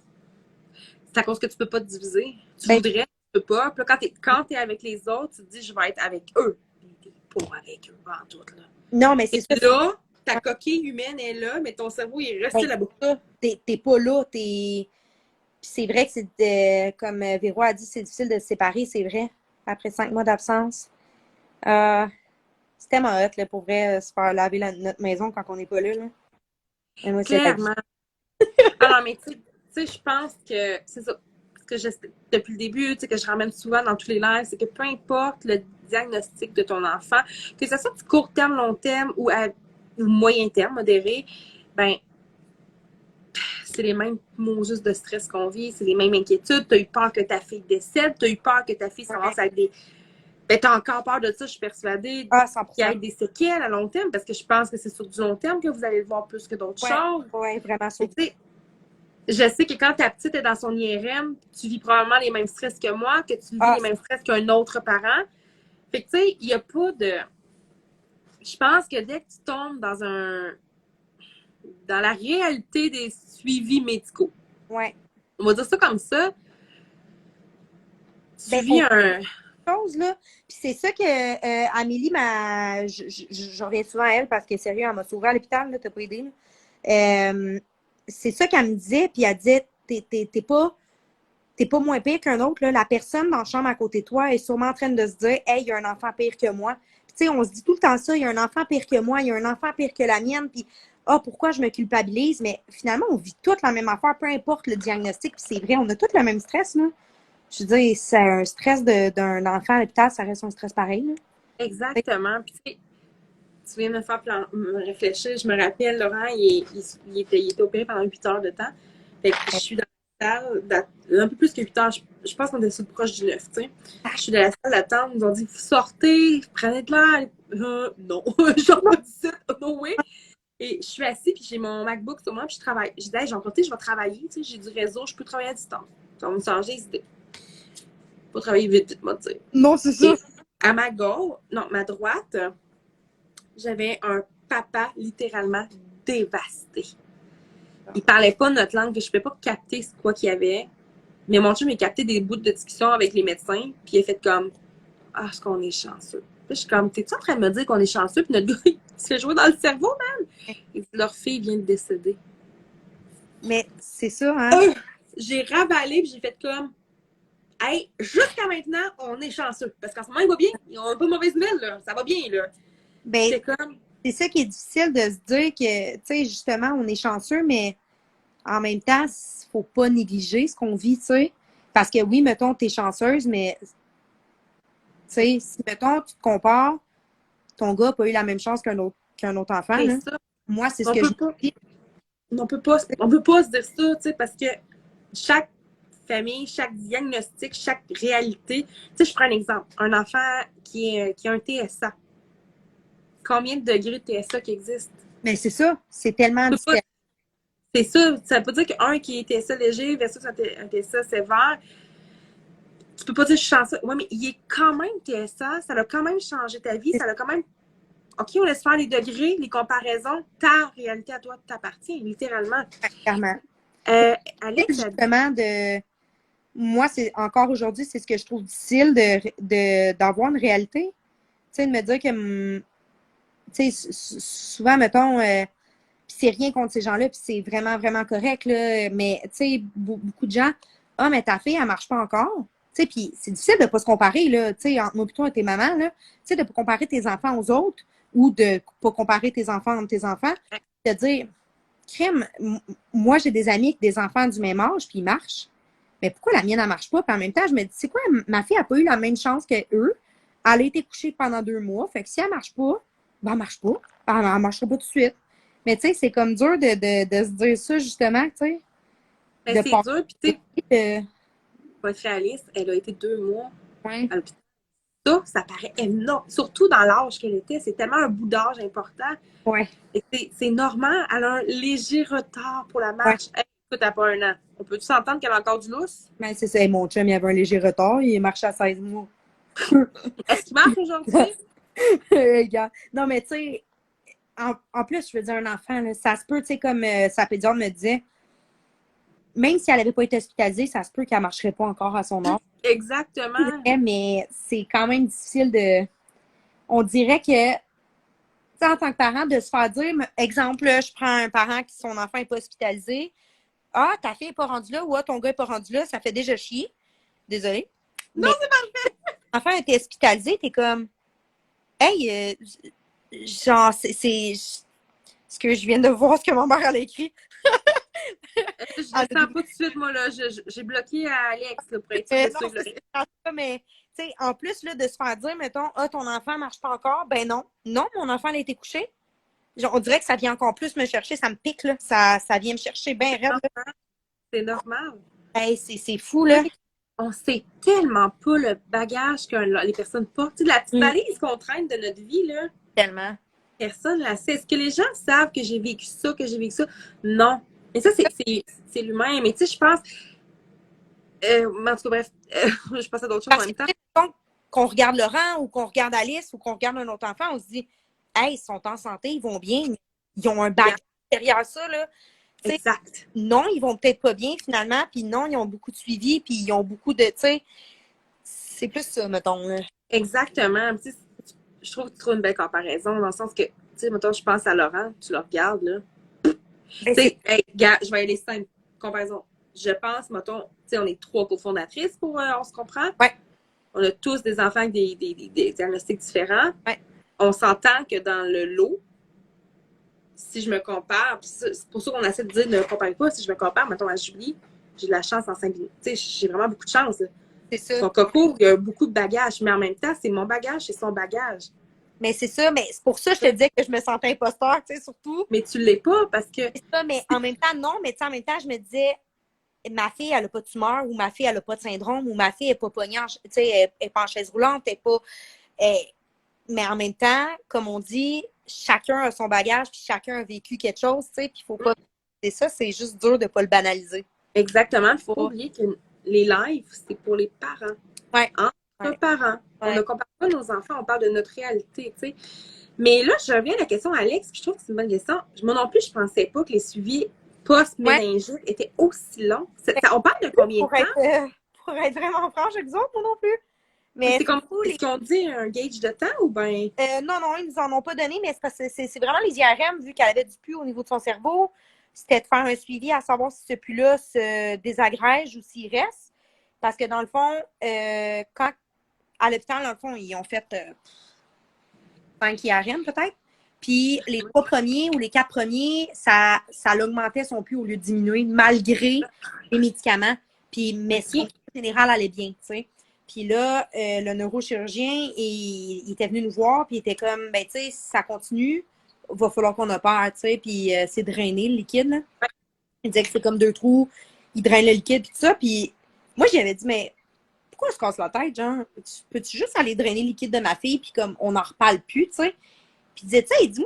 à cause que tu peux pas te diviser. Tu Ben, voudrais, tu peux pas. Puis là, quand t'es avec les autres, tu te dis, je vais être avec eux. T'es pas avec eux, en tout, là. non, mais Et c'est ça. là, ta coquille humaine est là, mais ton cerveau est resté Ben, là-bas. ça. T'es pas là. Puis c'est vrai que c'est, comme Véro a dit, c'est difficile de se séparer, c'est vrai. Après 5 mois d'absence. C'est tellement hot, là, pour vrai, se faire laver notre maison quand on n'est pas là, là. Et moi, c'est la vie. Clairement. Alors, mais tu sais, je pense que c'est ça. Ce que depuis le début, tu sais, que je ramène souvent dans tous les lives, c'est que peu importe le diagnostic de ton enfant, que ce soit du court terme, long terme ou moyen terme, modéré, ben, c'est les mêmes mots juste de stress qu'on vit, c'est les mêmes inquiétudes. Tu as eu peur que ta fille décède, tu as eu peur que ta fille se Ouais. ramasse avec des. Ben, tu as encore peur de ça, je suis persuadée, Ah, qu'il y 100%. ait des séquelles à long terme, parce que je pense que c'est sur du long terme que vous allez le voir plus que d'autres Ouais, choses. ouais, vraiment Mais ça. tu sais, je sais que quand ta petite est dans son IRM, tu vis probablement les mêmes stress que moi, que tu vis Ah, les mêmes stress qu'un autre parent. Fait que, tu sais, il n'y a pas de. Je pense que dès que tu tombes dans la réalité des suivis médicaux, ouais. on va dire ça comme ça, tu Ben, vis un. chose, là. Puis c'est ça que Amélie m'a. Je reviens souvent à elle parce que sérieux, elle m'a sauvée à l'hôpital, là, t'as pas aidé, là. C'est ça qu'elle me disait, puis elle disait, t'es pas moins pire qu'un autre, là. La personne dans la chambre à côté de toi est sûrement en train de se dire, hey, il y a un enfant pire que moi. Puis tu sais, on se dit tout le temps ça, il y a un enfant pire que moi, il y a un enfant pire que la mienne, puis ah, pourquoi je me culpabilise? Mais finalement, on vit toute la même affaire, peu importe le diagnostic, puis c'est vrai, on a tous le même stress, là. Je veux dire, c'est un stress d'un enfant à l'hôpital, ça reste un stress pareil, là. Exactement. Puis, tu tu viens de me faire me réfléchir. Je me rappelle, Laurent, il était opéré pendant 8 heures de temps. Fait que je suis dans la salle, un peu plus que 8 heures. Je pense qu'on est sur proche du 9, tu sais. Je suis dans la salle d'attente. Ils nous ont dit, vous sortez, prenez de l'air. Non, genre pas du tout, no way. Et je suis assise, puis j'ai mon MacBook sur moi, puis je travaille. Je dis, hey, j'en profite, je vais travailler, tu sais, j'ai du réseau, je peux travailler à distance. Ça va me changer les idées. Faut travailler vite, vite, moi, tu sais. Non, c'est ça. Et à ma gauche, non, ma droite, j'avais un papa littéralement dévasté. Il parlait pas notre langue, je ne pouvais pas capter ce quoi qu'il y avait. Mais mon chum, il a capté des bouts de discussion avec les médecins, puis il a fait comme, ah, est-ce qu'on est chanceux? Puis je suis comme, t'es-tu en train de me dire qu'on est chanceux? Puis notre gars, il se fait jouer dans le cerveau, man! Il dit, leur fille vient de décéder. Mais c'est ça, hein? J'ai ravalé, puis j'ai fait comme, hey, jusqu'à maintenant, on est chanceux. Parce qu'en ce moment, il va bien. Ils n'ont pas de mauvaise nouvelle, là. Ça va bien, là. Ben, C'est comme, c'est ça qui est difficile de se dire que, tu sais, justement, on est chanceux, mais en même temps, il faut pas négliger ce qu'on vit, tu sais. Parce que oui, mettons, t'es chanceuse, mais, tu sais, si, mettons, tu te compares, ton gars n'a pas eu la même chance qu'un autre enfant, c'est là. ça. Moi, c'est ce On que je peut me pas. dis. On peut pas se dire ça, tu sais, parce que chaque famille, chaque diagnostic, chaque réalité. Tu sais, je prends un exemple. Un enfant qui a un TSA. Combien de degrés de TSA qui existent? Mais c'est ça, c'est tellement différent. C'est ça. Ça veut dire qu'un qui est TSA léger versus un TSA sévère, tu peux pas dire je suis chanceux. Ouais, mais il est quand même TSA. Ça a quand même changé ta vie. Ça a quand même. OK, on laisse faire les degrés, les comparaisons. Ta réalité à toi t'appartient, littéralement. Clairement. Alex, Justement, moi, c'est encore aujourd'hui, c'est ce que je trouve difficile d'avoir une réalité. Tu sais, de me dire que, tu sais, souvent, mettons, puis c'est rien contre ces gens-là, puis c'est vraiment, vraiment correct, là, mais, tu sais, beaucoup de gens, ah, mais ta fille, elle marche pas encore. Tu sais, puis c'est difficile de pas se comparer, là, tu sais, entre moi plutôt et tes mamans, là, tu sais, de pas comparer tes enfants aux autres ou de pas comparer tes enfants entre tes enfants, de dire, crème, moi, j'ai des amis avec des enfants du même âge, puis ils marchent. Mais pourquoi la mienne, elle marche pas? Puis en même temps, je me dis, c'est quoi, ma fille n'a pas eu la même chance que eux. Elle a été couchée pendant 2 mois. Fait que si elle marche pas, ben, elle marche pas. Elle marchera pas tout de suite. Mais tu sais, c'est comme dur de se dire ça, justement, tu sais. mais De c'est dur, puis tu sais, penser pour être réaliste, elle a été 2 mois ouais. à l'hôpital. Ça paraît énorme. Surtout dans l'âge qu'elle était. C'est tellement un bout d'âge important. Ouais. C'est normal. Elle a un léger retard pour la Ouais. marche. Hey, écoute, elle n'a pas 1 an. On peut-tu s'entendre qu'elle a encore du lousse? Mais c'est ça. Mon chum, il avait un léger retard. Il marchait à 16 mois. Est-ce qu'il marche aujourd'hui? Non, mais tu sais, en plus, je veux dire, un enfant, là, ça se peut, tu sais, comme sa pédiatre me disait, même si elle n'avait pas été hospitalisée, ça se peut qu'elle ne marcherait pas encore à son âge. Exactement. Mais c'est quand même difficile de. On dirait que, tu sais, en tant que parent, de se faire dire, exemple, là, je prends un parent qui son enfant n'est pas hospitalisé. Ah, ta fille n'est pas rendue là, ou ah, ton gars n'est pas rendu là, ça fait déjà chier. Désolée. Non, Mais c'est parfait. l'enfant était hospitalisé, t'es comme, hey, genre, c'est ce que je viens de voir, ce que ma mère elle a écrit. Je le sens pas tout de suite, moi, là. J'ai bloqué à Alex, là, pour être sûr de Non, suivre le reste. ça, mais tu sais, en plus là, de se faire dire, mettons, ah, ton enfant ne marche pas encore, ben non. Non, mon enfant, elle a été couché. Genre, on dirait que ça vient encore plus me chercher, ça me pique, là. Ça vient me chercher bien raide, là. C'est normal. Hey, c'est fou, là. On sait tellement pas le bagage que les personnes portent. Tu sais, la petite valise qu'on traîne de notre vie, là, Tellement. personne ne la sait. Est-ce que les gens savent que j'ai vécu ça, que j'ai vécu ça? Non. Et ça, c'est l'humain. Mais tu sais, je pense. En tout cas, bref, je passe à d'autres choses Parce en même temps. que qu'on regarde Laurent ou qu'on regarde Alice ou qu'on regarde un autre enfant, on se dit, hey, ils sont en santé, ils vont bien, ils ont un bagage derrière ça, là. T'sais, Exact. non, ils vont peut-être pas bien finalement, puis non, ils ont beaucoup de suivi, puis ils ont beaucoup de, tu sais, c'est plus ça, mettons. Là. Exactement. Tu sais, je trouve que tu trouves une belle comparaison dans le sens que, tu sais, mettons, je pense à Laurent, tu le regardes, là. Tu sais, hey, gars, je vais aller simple. Comparaison. Je pense, mettons, tu sais, on est 3 cofondatrices pour On se comprend. Ouais. On a tous des enfants avec des diagnostics différents. Ouais. On s'entend que dans le lot, si je me compare, c'est pour ça qu'on essaie de dire ne comparez pas, si je me compare, mettons, à Julie, j'ai de la chance en 5 minutes. Tu sais, j'ai vraiment beaucoup de chance. C'est ça. Son Coco, il y a beaucoup de bagages, mais en même temps, c'est mon bagage, c'est son bagage. Mais c'est ça, mais c'est pour ça que je te disais que je me sentais imposteur, tu sais, surtout. Mais tu l'es pas parce que C'est ça, mais en même temps, non, mais tu sais, en même temps, je me disais, ma fille, elle n'a pas de tumeur, ou ma fille, elle n'a pas de syndrome, ou ma fille, elle n'est pas pognée, tu sais, elle n'est pas en chaise roulante, elle n'est pas. Mais en même temps, comme on dit, chacun a son bagage, puis chacun a vécu quelque chose, tu sais, puis il faut pas. C'est ça, c'est juste dur de ne pas le banaliser. exactement, il faut pas oublier que les lives, c'est pour les parents. Ouais. Entre parents. On Ouais. ne compare pas nos enfants, on parle de notre réalité, tu sais. Mais là, je reviens à la question, Alex, puis je trouve que c'est une bonne question. Moi non plus, je pensais pas que les suivis post-méningite étaient aussi longs. On parle de combien de temps? Pour être vraiment franche avec vous autres, moi non plus. Mais Mais c'est comme, est-ce qu'ils ont dit un gauge de temps ou bien? non, non, ils nous en ont pas donné, mais c'est parce que c'est vraiment les IRM, vu qu'elle avait du pus au niveau de son cerveau, c'était de faire un suivi à savoir si ce pus-là se désagrège ou s'il reste. Parce que dans le fond, quand à l'hôpital, dans le fond, ils ont fait 5 IRM peut-être. Puis les 3 premiers ou les 4 premiers, ça l'augmentait son pus au lieu de diminuer, malgré les médicaments. Puis, mais son pus général allait bien, tu sais. Puis là, le neurochirurgien, il était venu nous voir, puis il était comme, ben, tu sais, si ça continue, il va falloir qu'on opère, tu sais, puis c'est drainer le liquide, là. Il disait que c'est comme 2 trous, il draine le liquide, puis tout ça. Puis moi, j'avais dit, mais pourquoi on se casse la tête, genre? Peux-tu juste aller drainer le liquide de ma fille, puis comme on n'en reparle plus, tu sais? Puis il disait, tu sais, il dit,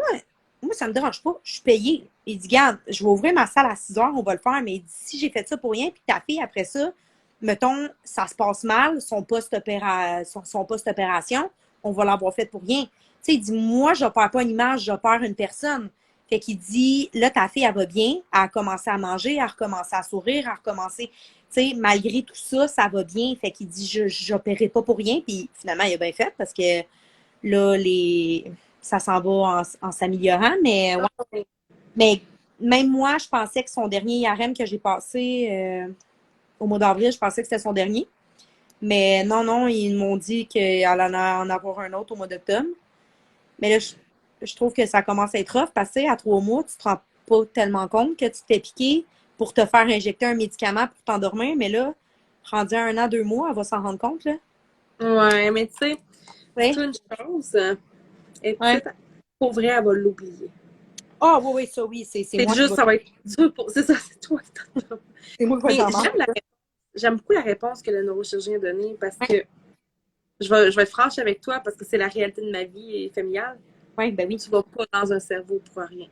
moi, ça me dérange pas, je suis payée. Il dit, regarde, je vais ouvrir ma salle à 6 heures, on va le faire, mais il dit, si j'ai fait ça pour rien, puis ta fille, après ça, mettons, ça se passe mal, son post-opération, on va l'avoir fait pour rien. Tu sais, il dit, moi, je perds pas une image, je perds une personne. Fait qu'il dit, là, ta fille, elle va bien, elle a commencé à manger, elle a recommencé à sourire, elle a recommencé, tu sais, malgré tout ça, ça va bien. Fait qu'il dit, je n'opérerai pas pour rien. Puis finalement, il a bien fait parce que là, ça s'en va en s'améliorant. Mais même moi, je pensais que son dernier IRM que j'ai passé au mois d'avril, je pensais que c'était son dernier. Mais non, non, ils m'ont dit qu'elle allait en avoir un autre au mois d'octobre. Mais là, je trouve que ça commence à être rough parce que à 3 mois, tu te rends pas tellement compte que tu t'es piqué pour te faire injecter un médicament pour t'endormir. Mais là, rendu à 1 an, 2 mois, elle va s'en rendre compte, là. Ouais, mais tu sais, Oui. c'est une chose. Et Ouais. pour vrai, elle va l'oublier. Ah, oui, oui, ça, oui, c'est C'est moi juste, ça va être dur pour. C'est ça, c'est toi qui t'en. C'est moi qui vais Mais t'en j'aime beaucoup la réponse que le neurochirurgien a donnée parce que je vais être franche avec toi parce que c'est la réalité de ma vie familiale. Oui, ben oui. Tu vas pas dans un cerveau pour rien.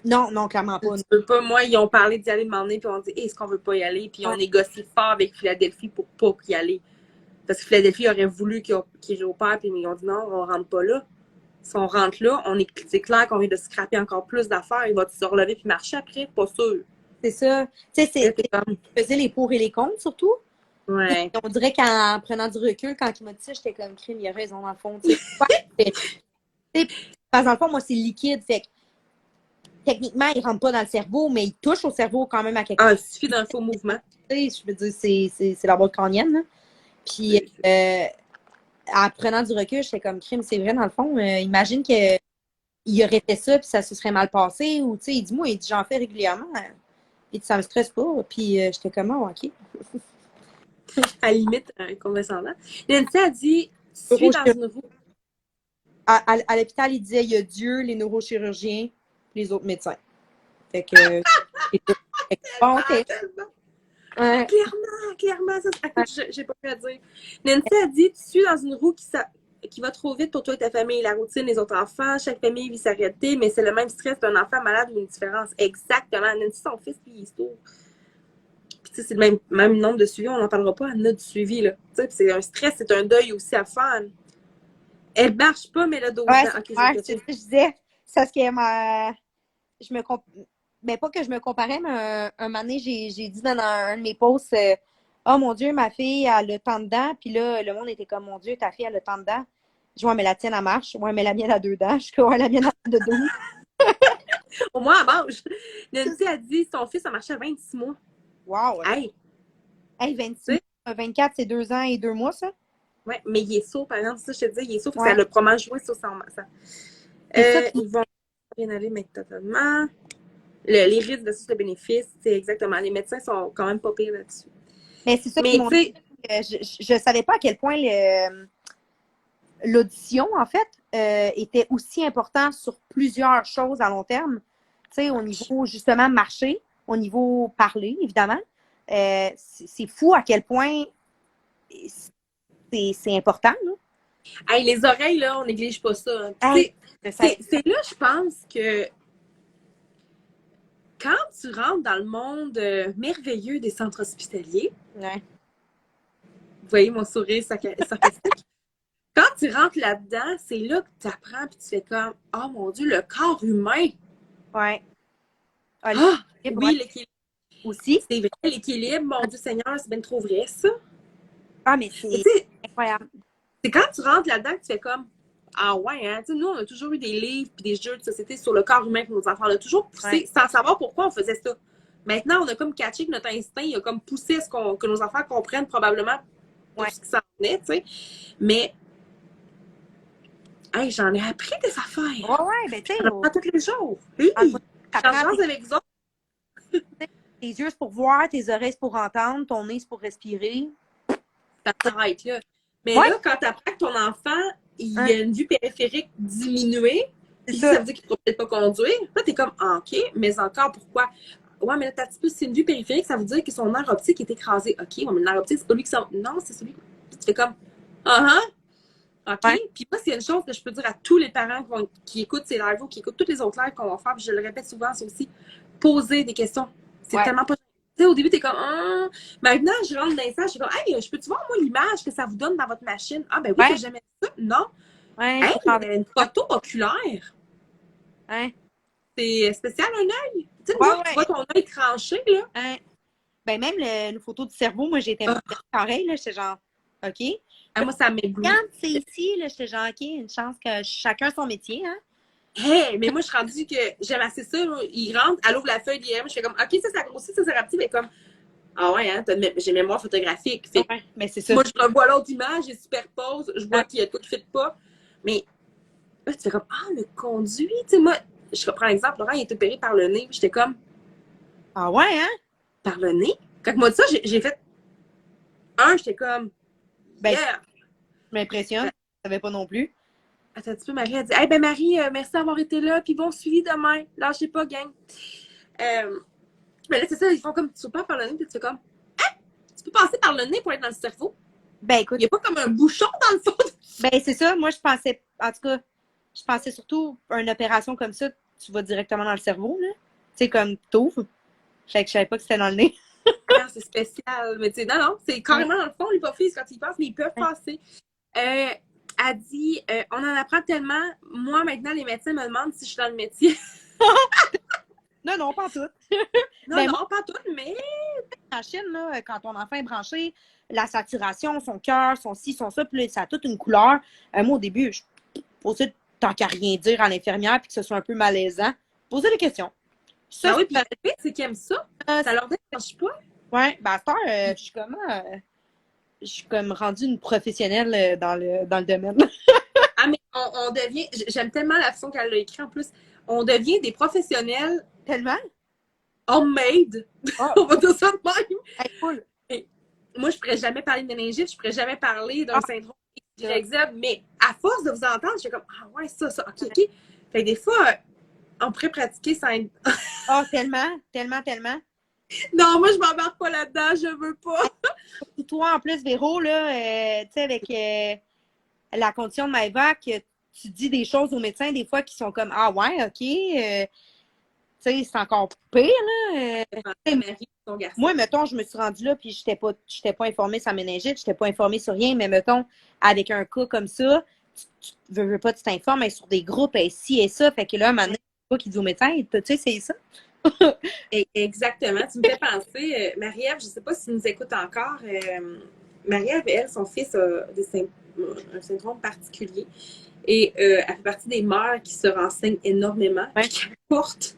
Non, non, clairement pas. Tu peux pas. Moi, ils ont parlé d'y aller demander, puis on dit, est-ce qu'on veut pas y aller? Puis on négocie fort avec Philadelphie pour pas y aller. Parce que Philadelphie aurait voulu qu'ils réopèrent, puis ils ont dit non, on rentre pas là. Si on rentre là, c'est clair qu'on vient de scraper encore plus d'affaires. Il va se relever puis marcher après, pas sûr. C'est ça. Tu sais, comme... faisais les pour et les contre, surtout. Ouais. On dirait qu'en prenant du recul, quand il m'a dit ça, j'étais comme crime, il a raison, dans le fond. Parce que dans le fond, moi, c'est liquide. Fait que techniquement, il rentre pas dans le cerveau, mais il touche au cerveau quand même à quelque chose. Il suffit d'un faux mouvement. Je veux dire, c'est la boîte crânienne. Là. Puis, en prenant du recul, j'étais comme crime, c'est vrai, dans le fond. Imagine qu'il aurait fait ça, puis ça se serait mal passé. Ou, tu sais, il dit, moi, j'en fais régulièrement. Et ça me stresse pas. Puis, j'étais comme, oh, OK. À la limite, condescendant. Nancy a dit, suis dans une roue. À l'hôpital, il disait, il y a Dieu, les neurochirurgiens, les autres médecins. Fait que. Bon, OK. Clairement, ça, j'ai pas pu à dire. Nancy a dit, tu suis dans une roue qui va trop vite pour toi et ta famille. La routine, les autres enfants, chaque famille vit sa réalité, mais c'est le même stress d'un enfant malade ou une différence. Exactement. Nancy, son fils, puis il est sourd. Puis, tu sais, c'est le même nombre de suivis, on n'en parlera pas, Anna, du suivi, là. Tu sais, c'est un stress, c'est un deuil aussi à faire. Elle marche pas, mais elle a 12 ans. C'est ce que je disais. C'est ce que je me mais pas que je me comparais, mais un moment donné, j'ai dit dans un de mes posts, oh mon Dieu, ma fille, elle a le temps dedans. Puis là, le monde était comme, mon Dieu, ta fille, elle a le temps dedans. Je dis, ouais, mais la tienne, elle marche. Ouais, mais la mienne a 2 dents. Je dis, ouais, la mienne a de 12. Au moins, elle mange. Nancy a dit, son fils a marché à 26 mois. Wow. Hey! Hey, 26, 24, c'est 2 ans et 2 mois, ça? Oui, mais il est sourd, par exemple. Ça, je te dis, il est sourd, ça a probablement joué sur ça. Ils vont bien aller, mais totalement. Les risques versus le bénéfice, c'est exactement. Les médecins sont quand même pas pires là-dessus. Mais c'est ça qu'ils m'ont dit. Je savais pas à quel point l'audition, en fait, était aussi important sur plusieurs choses à long terme. Tu sais, au niveau, justement, marché, au niveau parler, évidemment. C'est fou à quel point c'est important, là. Hey, les oreilles, là, on néglige pas ça. Hein. Hey, C'est là, je pense que quand tu rentres dans le monde merveilleux des centres hospitaliers, ouais. vous voyez mon sourire sarcastique, quand tu rentres là-dedans, c'est là que tu apprends et tu fais comme, oh mon Dieu, le corps humain. Ouais. Ah, Ah, l'équilibre, oui, ouais. l'équilibre. Aussi. C'est vrai, l'équilibre, mon Dieu Seigneur, c'est bien trop vrai, ça. Ah, mais Et c'est tu sais, incroyable. c'est quand tu rentres là-dedans que tu fais comme, ah ouais, hein, tu sais, nous, on a toujours eu des livres et des jeux de société sur le corps humain pour nos enfants. On a toujours poussé, Ouais. sans savoir pourquoi on faisait ça. Maintenant, on a comme catché que notre instinct, il a comme poussé à ce que nos enfants comprennent probablement tout Ouais. ce qui s'en venait, tu sais. Mais, hey, j'en ai appris des affaires. Ouais, ouais, ben tu sais, J'en apprends tous les jours. Oui. ça J'en prend jase avec vous autres. tes yeux, c'est pour voir, tes oreilles, c'est pour entendre, ton nez, c'est pour respirer. Ça s'arrête là. Mais Ouais. là, quand tu apprends que ton enfant, il Hein, a une vue périphérique diminuée, c'est puis ça. ça veut dire qu'il ne pourra peut-être pas conduire, là, t'es comme, ah, OK, mais encore, pourquoi? Ouais, mais là, t'as un petit peu, c'est une vue périphérique, ça veut dire que son nerf optique est écrasé. OK, ouais, mais le nerf optique, c'est pas lui qui s'en. Non, c'est celui. Puis tu fais comme, ah, ah, OK. Ouais. Puis moi, c'est une chose que je peux dire à tous les parents qui écoutent ces lives ou qui écoutent toutes les autres lives qu'on va faire, puis je le répète souvent, c'est aussi poser des questions. C'est Ouais. tellement pas. Tu sais, au début, t'es comme, ah. Maintenant, je rentre dans l'instant, je suis comme, hey, je peux-tu voir, moi, l'image que ça vous donne dans votre machine? Ah, ben oui, Ouais. que j'aimais ça. Non. Ouais. Hey, Faut prendre. une photo oculaire. Hein. C'est spécial, un œil. Tu sais, Ouais, moi, tu vois ouais. ton œil tranché, là. Hein. Ben même une photo du cerveau, moi, j'ai été Ah, pareil, là, j'étais genre, OK. moi, ça m'éblouit. Quand c'est ici, là, j'étais genre, OK, une chance que chacun son métier, hein. Hey, mais moi, je suis rendue que j'aime assez ça. Là. Il rentre, elle ouvre la feuille d'IM, je fais comme, OK, ça grossit, ça rapetit, mais comme, ah ouais, hein, j'ai mémoire photographique. Fait Ouais, mais c'est ça. moi, je revois l'autre image, je superpose, je vois Hein. qu'il y a tout qui ne fit pas. Mais là, tu fais comme, ah, le conduit. Tu sais, moi, je reprends l'exemple, Laurent, il est opéré par le nez. J'étais comme, Ah ouais, hein? par le nez? Quand moi, ça, j'ai fait j'étais comme, Ben, yeah. je m'impressionne. Je savais pas non plus. Attends un petit peu, Marie a dit, hey, ben Marie, merci d'avoir été là, puis bon suivi demain. Lâchez pas, gang. Mais là, c'est ça, ils font comme, tu passes par le nez, puis tu fais comme, tu peux passer par le nez pour être dans le cerveau. Ben écoute, Il n'y a pas comme un bouchon dans le fond. ben c'est ça. Moi, je pensais, en tout cas, je pensais surtout à une opération comme ça, tu vas directement dans le cerveau, là. Tu sais, comme t'ouvres. Je savais pas que c'était dans le nez. Ah, c'est spécial. Mais tu sais, non, c'est carrément dans le fond, l'hypophyse, quand ils passent, mais ils peuvent passer. A dit, on en apprend tellement. Moi, maintenant, les médecins me demandent si je suis dans le métier. Non, non, pas tout. Non, Ben, non, pas tout, mais. En Chine, là, quand ton enfant est branché, la saturation, son cœur, son ci, son ça, puis là, ça a toute une couleur. Moi, au début, je posais tant qu'à rien dire à l'infirmière puis que ce soit un peu malaisant. Poser des questions. Ça, Ah oui, puis le pire, c'est qu'ils aiment ça. Ça leur dérange pas. ouais, ben à cette heure, je suis comme rendue une professionnelle dans le domaine. Ah, mais on devient. J'aime tellement la façon qu'elle l'a écrit en plus. On devient des professionnels Tellement? homemade. Oh, On va dire ça de même. hey, cool. Moi, je ne pourrais jamais parler de méningite, je ne pourrais jamais parler d'un syndrome XYZ, mais à force de vous entendre, je suis comme, ah ouais, ça, ok, ok. Fait que des fois, on pourrait pratiquer sans être... Oh, tellement, tellement, tellement. Non, moi, je m'embarque pas là-dedans, je veux pas. Pour toi, en plus, Véro, là, tu sais, avec la condition de Maëva, que tu dis des choses aux médecins, des fois, qui sont comme, ah ouais, ok, tu sais, c'est encore pire, là. Marie, ton garçon. Moi, mettons, je me suis rendue là, puis je n'étais pas informée sur la méningite, je n'étais pas informée sur rien, mais mettons, avec un cas comme ça, tu veux pas, tu t'informes, mais sur des groupes, et ci et ça, fait que là, un moment donné, pas qui dit au médecin, tu sais, c'est ça. Exactement. Tu me fais penser, Marie-Ève, je ne sais pas si tu nous écoutes encore. Marie-Ève, elle, son fils a un syndrome particulier. Et elle fait partie des mères qui se renseignent énormément, Ouais. qui portent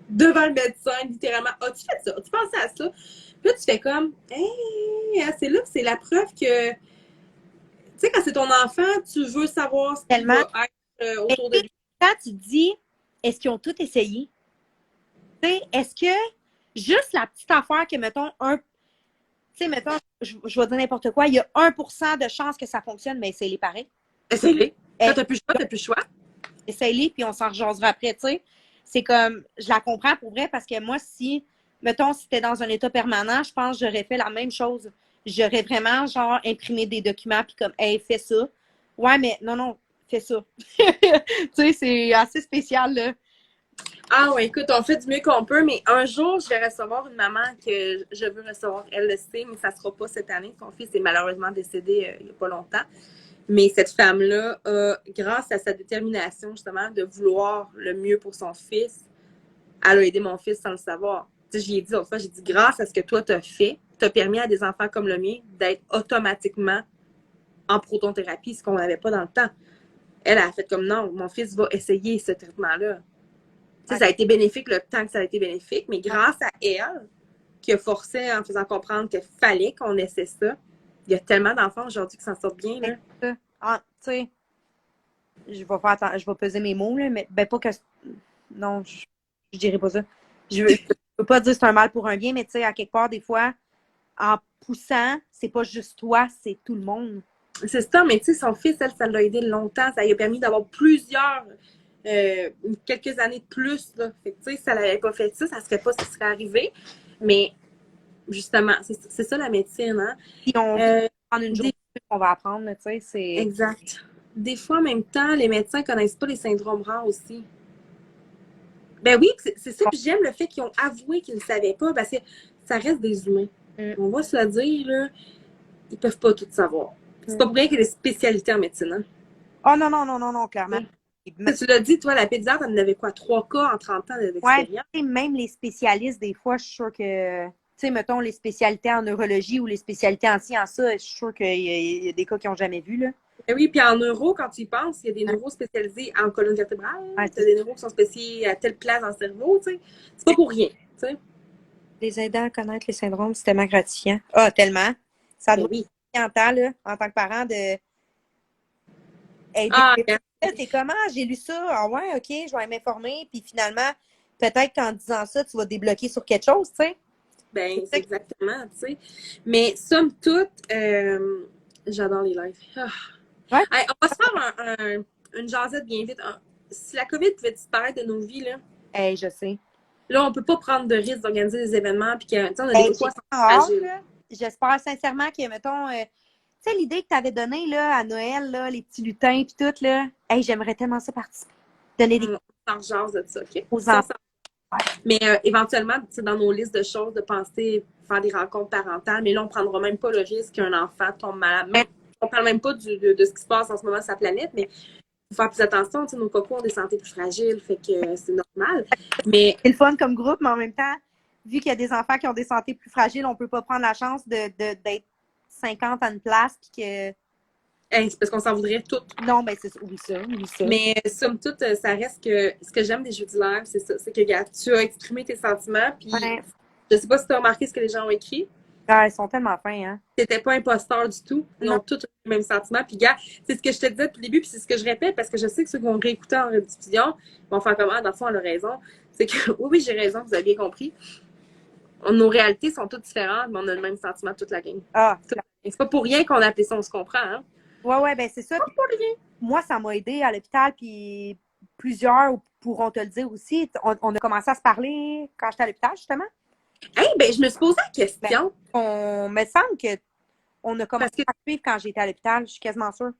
devant le médecin, littéralement. As-tu fait ça? As-tu pensé à ça? Puis là, tu fais comme, hey, c'est là que c'est la preuve que, tu sais, quand c'est ton enfant, tu veux savoir ce qui va être autour de lui. Quand tu dis, est-ce qu'ils ont tout essayé? Tu sais, est-ce que juste la petite affaire que, mettons, tu sais, mettons, je vais dire n'importe quoi, il y a 1% de chance que ça fonctionne, mais c'est les pareils. Essaye-les. Quand Eh, t'as plus le choix, t'as plus le choix. essaye-les, puis on s'en rejasera après, tu sais. C'est comme, je la comprends pour vrai, parce que moi, si, mettons, si c'était dans un état permanent, je pense que j'aurais fait la même chose. J'aurais vraiment, genre, imprimé des documents, puis comme, hey, fais ça. Ouais, mais non, non, fais ça. Tu sais, c'est assez spécial, là. Ah ouais, écoute, on fait du mieux qu'on peut, mais un jour, je vais recevoir une maman que je veux recevoir. Elle le sait, mais ça ne sera pas cette année. Son fils est malheureusement décédé il n'y a pas longtemps. Mais cette femme-là, grâce à sa détermination, justement, de vouloir le mieux pour son fils, elle a aidé mon fils sans le savoir. Tu sais, j'y ai dit l'autre fois, j'ai dit, grâce à ce que toi, tu as fait, tu as permis à des enfants comme le mien d'être automatiquement en protonthérapie, ce qu'on n'avait pas dans le temps. Elle a fait comme non, mon fils va essayer ce traitement-là. Tu sais, ça a été bénéfique le temps que ça a été bénéfique, mais grâce à elle, qui a forcé en faisant comprendre qu'il fallait qu'on essaie ça, il y a tellement d'enfants aujourd'hui qui s'en sortent bien. Là. Ah, tu sais, je vais peser mes mots, là, mais ben pas que. Non, je dirais pas ça. Je veux pas dire que c'est un mal pour un bien, mais tu sais, à quelque part, des fois, en poussant, c'est pas juste toi, c'est tout le monde. C'est ça, mais tu sais, son fils, elle, ça l'a aidé longtemps. Ça lui a permis d'avoir quelques années de plus. Là. Fait que, tu sais, si elle n'avait pas fait ça, ça serait pas ce qui serait arrivé. Mais justement, c'est ça la médecine. Hein? Si on prend une Des... journée, on va apprendre, tu sais, c'est. Exact. Des fois, en même temps, les médecins connaissent pas les syndromes rares aussi. Ben oui, c'est ça. Puis j'aime le fait qu'ils ont avoué qu'ils ne savaient pas, parce que ça reste des humains. On va se le dire, là, ils peuvent pas tout savoir. C'est pas pour rien qu'il y a des spécialités en médecine. Hein? Oh non, non, non, non, non, clairement. Tu l'as dit, toi, la pédiatre, elle en avait quoi? 3 cas en 30 ans Ouais, d'expérience? même les spécialistes, des fois, je suis sûre que, tu sais, mettons, les spécialités en neurologie ou les spécialités en sciences, ça, je suis sûre qu'il y a des cas qu'ils n'ont jamais vu, là. Ben oui, puis en neuro, quand tu y penses, il y a des neuros spécialisés en colonne vertébrale, Ouais, tu as des neuros qui sont spécialisés à telle place dans le cerveau, tu sais. C'est pas pour rien, tu sais. les aidant à connaître les syndromes, c'est tellement gratifiant. Ah, tellement. Ça Ben doit oui. être en temps, là, en tant que parent, de aider. Ah, T'es comment? J'ai lu ça. Ah ouais, ok, je vais m'informer. Puis finalement, peut-être qu'en disant ça, tu vas débloquer sur quelque chose, tu sais. ben, C'est c'est ça exactement, tu sais. Mais somme toute, j'adore les lives. Ah. Ouais. Hey, on va se faire une jasette bien vite. Si la COVID pouvait disparaître de nos vies, Hey, je sais. là, on peut pas prendre de risque d'organiser des événements, puis que, tu sais, on a des Hey, poids j'ai hâte, fragiles. là. J'espère sincèrement que, mettons, tu sais, l'idée que tu avais donnée là, à Noël, là, les petits lutins puis tout, là, hey, j'aimerais tellement ça participer. Donner des On s'en jase de ça, OK? aux Ça, enfants. ça. Mais éventuellement, tu sais, dans nos listes de choses, de penser faire des rencontres parentales, mais là, on ne prendra même pas le risque qu'un enfant tombe malade. On ne parle même pas de ce qui se passe en ce moment sur la planète, mais il faut faire plus attention. Tu sais, nos cocos ont des santé plus fragiles, fait que c'est normal. Mais C'est le fun comme groupe, mais en même temps, vu qu'il y a des enfants qui ont des santé plus fragiles, on peut pas prendre la chance d'être 50 à une place puis que. c'est parce qu'on s'en voudrait toutes. Non, ben c'est ça. Oublie ça, oublie ça. Mais somme toute, ça reste que ce que j'aime des jeux du live, c'est ça. C'est que, regarde, tu as exprimé tes sentiments, puis Ouais. je sais pas si tu as remarqué ce que les gens ont écrit. Ah, ils sont tellement fins, hein. T'étais pas imposteur du tout. Ils Non. ont tous le même sentiment. Puis, gars, c'est ce que je te disais depuis le début, puis c'est ce que je répète, parce que je sais que ceux qui vont réécouter en rediffusion vont faire comment, dans le fond, elle a raison. C'est que, oui, j'ai raison, vous avez bien compris. Nos réalités sont toutes différentes, mais on a le même sentiment toute la gang. Ah, C'est pas pour rien qu'on a appelé ça, on se comprend, hein? ouais, ouais, ben c'est ça. Pas pour rien. Moi, ça m'a aidé à l'hôpital, puis plusieurs pourront te le dire aussi. On a commencé à se parler quand j'étais à l'hôpital, justement. Hey, ben, je me suis posé la Ben, question. on me semble que on a commencé Parce que à suivre quand j'étais à l'hôpital, je suis quasiment sûre.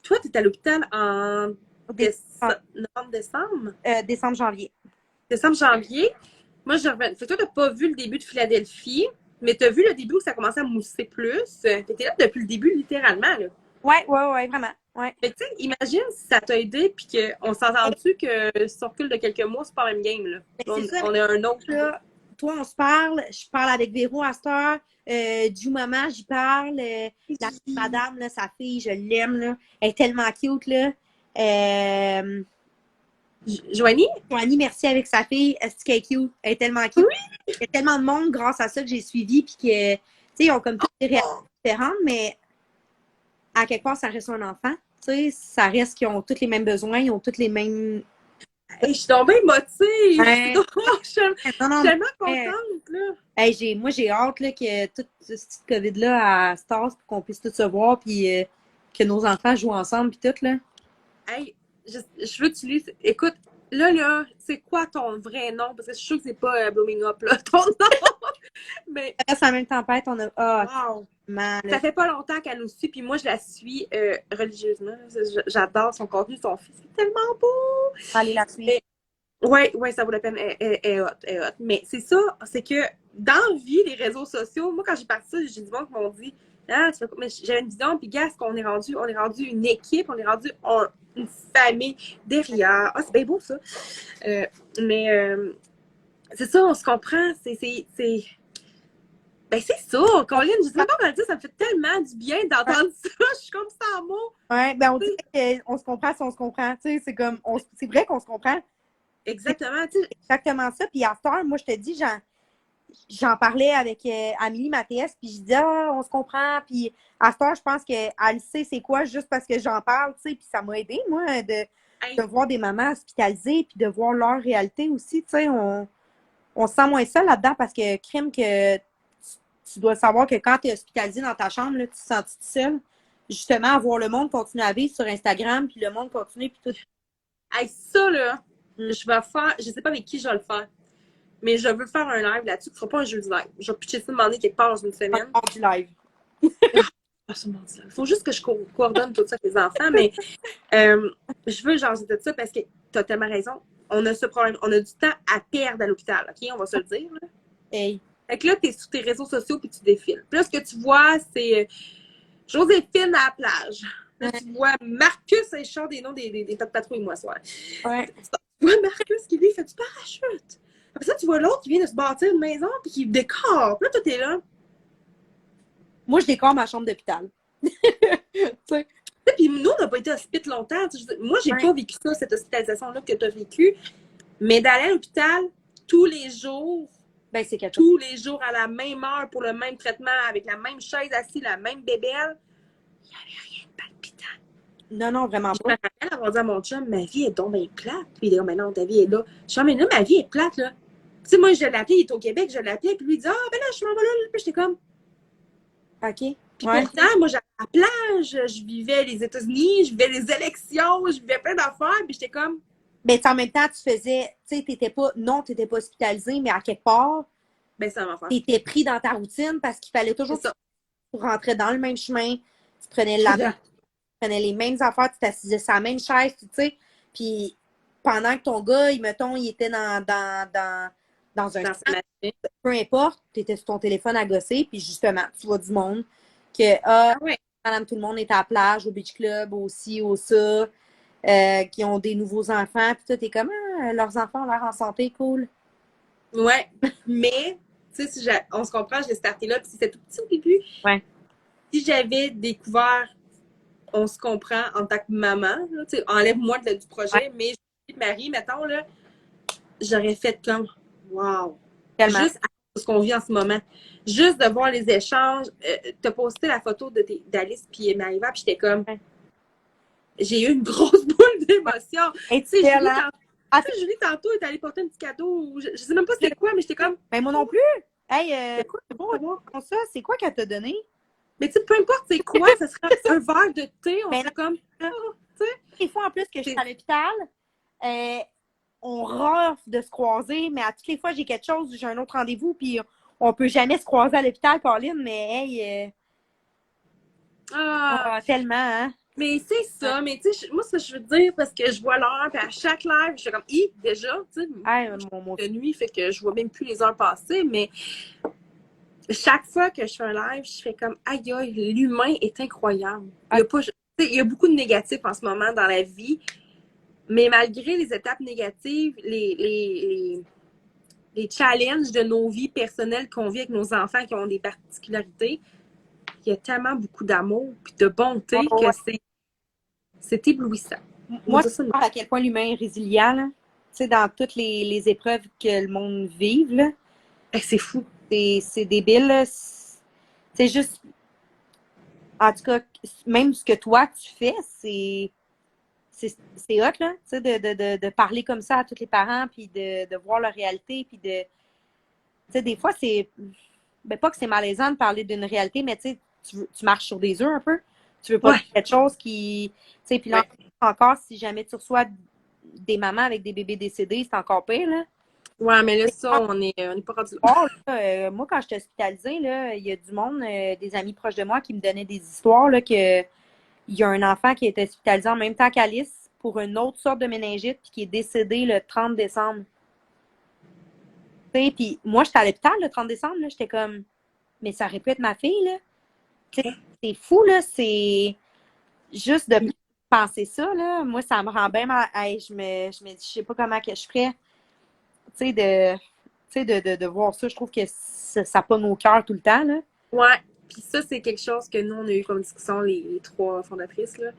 toi, t'es à l'hôpital en Décembre, novembre, décembre. décembre, janvier. Décembre, janvier. Moi, je reviens. Fait que toi, t'as pas vu le début de Philadelphie, mais t'as vu le début où ça commençait à mousser plus. T'étais là depuis le début, littéralement, là. Ouais, ouais, ouais, vraiment. Ouais. Fait que, tu sais, imagine si ça t'a aidé, puis qu'on s'entend-tu que si on recule de quelques mois, c'est pas la même game, là. C'est ça, On est un autre. là, toi, on se parle, je parle avec Véro à cette heure, du moment, j'y parle, la petite madame, là, sa fille, je l'aime, là, elle est tellement cute, là. Joanie? Annie, merci avec sa fille, est-ce qu'elle est cute? Elle est tellement cute. Oui. Il y a tellement de monde grâce à ça que j'ai suivi, puis que, tu sais, ils ont comme toutes des réactions différentes, mais à quelque part, ça reste un enfant. Tu sais, ça reste qu'ils ont tous les mêmes besoins, ils ont tous les mêmes. Hey, je suis tombée émotive! Ouais. Je suis Non, non, tellement mais, contente, là! moi, j'ai hâte là, que toute cette COVID-là elle se tasse pour qu'on puisse tous se voir. Puis, que nos enfants jouent ensemble, puis tout, là. Hey, je veux que tu lises. Écoute, là, c'est quoi ton vrai nom? Parce que je suis sûre que c'est pas Blooming Up, là, ton nom. Mais, Reste en même tempête, on a... Ah, wow! man, Ça fait pas longtemps qu'elle nous suit, puis moi, je la suis religieusement. J'adore son contenu, son fils. C'est tellement beau! aller la suivre. Mais, ouais, ça vaut la peine. Elle est hot, elle est hot. Mais c'est ça, c'est que dans la vie, les réseaux sociaux, moi, quand j'ai parti ça, j'ai du monde qui m'ont dit, ah, mais j'avais une vision, puis gars, qu'on est rendu? On est rendu une équipe, on est rendu une famille derrière. Ah, c'est bien beau, ça. Mais c'est ça, on se comprend. Ben, c'est ça, Colin, je sais pas comment le dire, ça me fait tellement du bien d'entendre ça. Je suis comme ça en mots. Ouais, ben on dit qu'on se comprend si on se comprend. Tu sais, c'est comme, c'est vrai qu'on se comprend. Exactement, tu sais. Exactement ça. Puis à cette heure, moi, je te dis, j'en parlais avec Amélie Mathias, puis je dis, ah, on se comprend. Puis à cette heure, je pense qu'elle sait c'est quoi juste parce que j'en parle, tu sais. Puis ça m'a aidé, moi, de voir des mamans hospitalisées, puis de voir leur réalité aussi, tu sais. On se sent moins seul là-dedans parce que, crime, que tu dois savoir que quand tu es hospitalisé dans ta chambre, là, tu te sens seul. Justement, à voir le monde continuer à vivre sur Instagram, puis le monde continue, puis tout. Hey, ça, là, je vais faire, je sais pas avec qui je vais le faire, mais je veux faire un live là-dessus. Ce sera pas un jeu de live. Je vais pitcher ça demander quelque part dans une semaine. Hors du live. Il faut juste que je coordonne tout ça avec les enfants, mais je veux jaser de ça parce que tu as tellement raison. On a ce problème. On a du temps à perdre à l'hôpital, OK? On va se le dire. Là. Hey. Fait que là, tu es sur tes réseaux sociaux puis tu défiles. Puis là, ce que tu vois, c'est Joséphine à la plage. Là, tu vois Marcus, il chante des noms des tas de patrouilles, moi, soir. Ouais. Tu vois Marcus qui, lui, fait du parachute. Après ça, tu vois l'autre qui vient de se bâtir une maison puis qui décore. Puis là, toi, t'es là. Moi, je décore ma chambre d'hôpital. Puis nous, on n'a pas été hospitalisés longtemps. Moi, j'ai pas vécu ça, cette hospitalisation-là que tu as vécue. Mais d'aller à l'hôpital tous les jours, ben, c'est quelque chose. tous les jours à la même heure pour le même traitement, avec la même chaise assise, la même bébelle, il n'y avait rien de palpitant. Non, vraiment pas. Je me rappelle avoir dit à mon chum, ma vie est donc bien plate. Puis il est là, mais non, ta vie est là. Je dis, mais là, ma vie est plate, là. Tu sais, moi, je l'appelais, il est au Québec, je l'appelais, puis lui, il dit, ah, ben là, je m'en vais là. Puis j'étais comme, OK. Puis pourtant, moi, j'allais à la plage, je vivais les États-Unis, je vivais les élections, je vivais plein d'affaires, puis j'étais comme... Ben, en même temps, tu faisais, tu sais, t'étais pas hospitalisé, mais à quelque part, ben, ça va faire. T'étais pris dans ta routine parce qu'il fallait toujours que tu rentrais dans le même chemin, tu prenais les mêmes affaires, tu t'assisais sur la même chaise, tu sais, puis pendant que ton gars, mettons, il était dans un peu importe, tu étais sur ton téléphone à gosser, puis justement, tu vois du monde que, madame, tout le monde est à la plage, au beach club, aussi, au ça, qui ont des nouveaux enfants, puis toi, t'es comme, leurs enfants ont l'air en santé, cool. Ouais, mais, tu sais, si on se comprend, je l'ai starté là, puis c'était tout petit au début. Ouais. Si j'avais découvert, on se comprend en tant que maman, tu sais, enlève-moi du projet, mais je suis Marie, mettons, là, j'aurais fait comme, wow. Tellement. Juste à ce qu'on vit en ce moment. Juste de voir les échanges. T'as posté la photo d'Alice puis Maëva, puis j'étais comme... J'ai eu une grosse boule d'émotion. Tu sais, Julie, tantôt, est allée porter un petit cadeau. Je sais même pas c'était quoi, mais j'étais comme... Ben, moi non plus. Hey, c'est bon, ça. C'est quoi qu'elle t'a donné? Mais tu sais, peu importe c'est quoi, ça sera un verre de thé. On serait comme... Des fois, en plus, que je suis à l'hôpital, on rafle de se croiser, mais à toutes les fois, j'ai quelque chose, j'ai un autre rendez-vous, puis on peut jamais se croiser à l'hôpital, Pauline, mais hey, tellement, hein? Mais c'est ça, mais tu sais, moi, ce que je veux dire, parce que je vois l'heure, puis à chaque live, je suis comme, déjà, tu sais, la nuit fait que je vois même plus les heures passer, mais chaque fois que je fais un live, je fais comme, aïe, aïe, l'humain est incroyable. Il y a beaucoup de négatifs en ce moment dans la vie, mais malgré les étapes négatives, les challenges de nos vies personnelles qu'on vit avec nos enfants qui ont des particularités, il y a tellement beaucoup d'amour et de bonté que c'est éblouissant. Moi, je sais à quel point l'humain est résilient, là. Tu sais, dans toutes les épreuves que le monde vive, là. C'est fou. C'est débile, là. C'est juste... En tout cas, même ce que toi, tu fais, c'est hot, là. Tu sais, de parler comme ça à tous les parents, puis de voir leur réalité, puis de... Tu sais, des fois, c'est... Ben, pas que c'est malaisant de parler d'une réalité, mais tu sais, tu marches sur des œufs un peu. Tu veux pas Ouais, vivre quelque chose qui... Tu sais, puis là, ouais. encore, si jamais tu reçois des mamans avec des bébés décédés, c'est encore pire, là. Ouais, mais là, ça, on est pas rendu là. Bon, là, moi, quand j'étais hospitalisée, là, il y a du monde, des amis proches de moi qui me donnaient des histoires, là, que il y a un enfant qui a été hospitalisé en même temps qu'Alice pour une autre sorte de méningite puis qui est décédé le 30 décembre. Tu sais, puis moi, j'étais à l'hôpital le 30 décembre, là, j'étais comme, mais ça aurait pu être ma fille, là. Tu sais, c'est fou, là, c'est juste de penser ça, là. Moi, ça me rend bien mal. Hey, je me dis, je sais pas comment que je ferais, tu sais, de voir ça. Je trouve que ça pas nos cœurs tout le temps, là. Ouais. Puis ça, c'est quelque chose que nous, on a eu comme discussion, les trois fondatrices, là.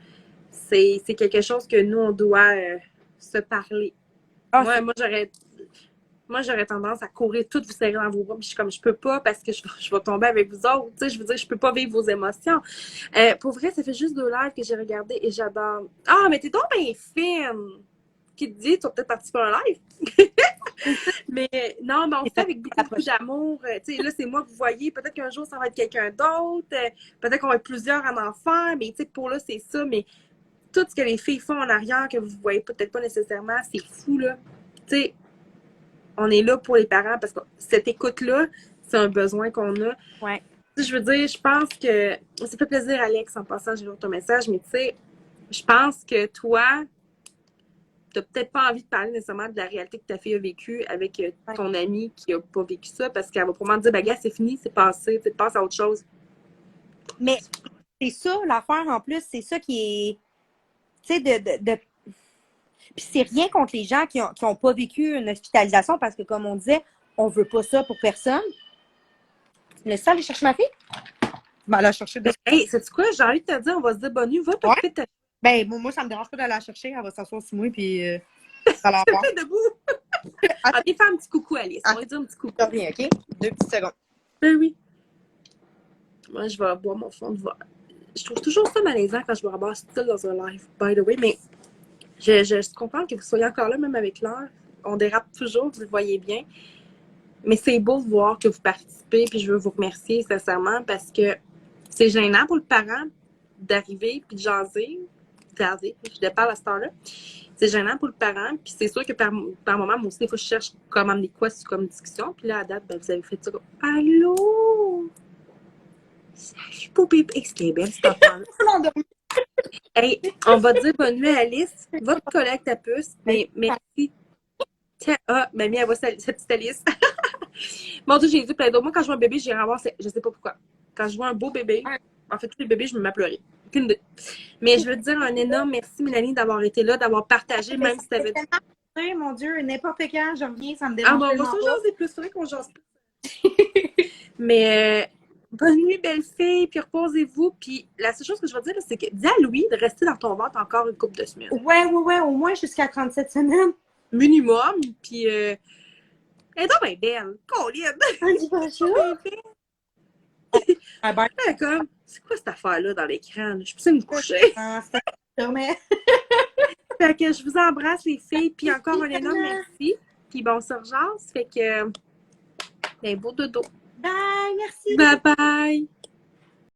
C'est quelque chose que nous, on doit se parler. Ah, Moi, j'aurais tendance à courir toutes vous serrer dans vos bras. Puis je suis comme, je peux pas parce que je vais tomber avec vous autres. Tu sais, je veux dire, je peux pas vivre vos émotions. Pour vrai, ça fait juste 2 lives que j'ai regardé et j'adore. Ah, mais t'es donc bien fine! Qui te dit, tu vas peut-être participer à un live? Mais non, mais on fait avec beaucoup, beaucoup d'amour. Tu sais, là, c'est moi que vous voyez. Peut-être qu'un jour, ça va être quelqu'un d'autre. Peut-être qu'on va être plusieurs en enfants. Mais tu sais, pour là, c'est ça. Mais tout ce que les filles font en arrière, que vous voyez peut-être pas nécessairement, c'est fou, là. Tu sais, on est là pour les parents parce que cette écoute-là, c'est un besoin qu'on a. ouais. Je veux dire, je pense que. Ça fait plaisir, Alex, en passant, j'ai lu ton message, mais tu sais, je pense que toi, t'as peut-être pas envie de parler nécessairement de la réalité que ta fille a vécue avec ton amie qui a pas vécu ça parce qu'elle va probablement dire, gars, c'est fini, c'est passé, tu passes à autre chose. Mais c'est ça, l'affaire en plus, c'est ça qui est. Tu sais, Puis c'est rien contre les gens qui ont pas vécu une hospitalisation parce que, comme on disait, on veut pas ça pour personne. Tu me laisses ça aller chercher ma fille? Ben, la chercher de... Hey, sais-tu quoi? J'ai envie de te dire, on va se dire bonne nuit, va Ouais. t'occuper de ta Ben, moi, ça me dérange pas d'aller la chercher. Elle va s'asseoir sur moi, puis ça va voir. fille debout. Ah, viens faire un petit coucou, Alice. On va dire un petit coucou. Je reviens, OK? 2 petites secondes. Ben oui. Moi, je vais boire mon fond de verre. Je trouve toujours ça malaisant quand je me ramasse tout seul dans un live, by the way, mais je suis contente que vous soyez encore là, même avec l'heure. On dérape toujours, vous le voyez bien. Mais c'est beau de voir que vous participez, puis je veux vous remercier sincèrement parce que c'est gênant pour le parent d'arriver puis de jaser. Je déparle à cette heure-là. C'est gênant pour le parent, puis c'est sûr que par moment, moi aussi, des fois, je cherche comment amener quoi comme discussion, puis là, à date, ben, vous avez fait ça comme allô? Salut, beau bébé! Hey, c'était belle, cette enfant-là. Hey, on va dire bonne nuit à Alice. Va te coller avec ta puce, mais merci. Tiens, ah, mamie, elle voit sa petite Alice. Mon Dieu, j'ai vu plein d'autres. Moi, quand je vois un bébé, j'irai voir, je sais pas pourquoi. Quand je vois un beau bébé, en fait, tous les bébés, je me mets à pleurer. Aucune idée. Mais je veux te dire un énorme merci, Mélanie, d'avoir été là, d'avoir partagé, même si t'avais. Mon Dieu, n'importe quand, je reviens, ça me Ah, dérange bon, on va tellement se pas. jaser plus, c'est vrai qu'on jase plus. Mais bonne nuit, belle fille, puis reposez-vous. Puis la seule chose que je vais dire, c'est que dis à Louis de rester dans ton ventre encore une couple de semaines. Ouais, au moins jusqu'à 37 semaines. Minimum. Puis elle est donc bien belle. Colline! On dit bonjour. Ah ben, Comme, c'est quoi cette affaire-là dans l'écran? Je peux me coucher. mais... Fait que je vous embrasse, les filles. Puis encore un énorme merci. Puis bon, ça rejase. Fait que, ben, beau dodo. Bye, merci. Bye bye.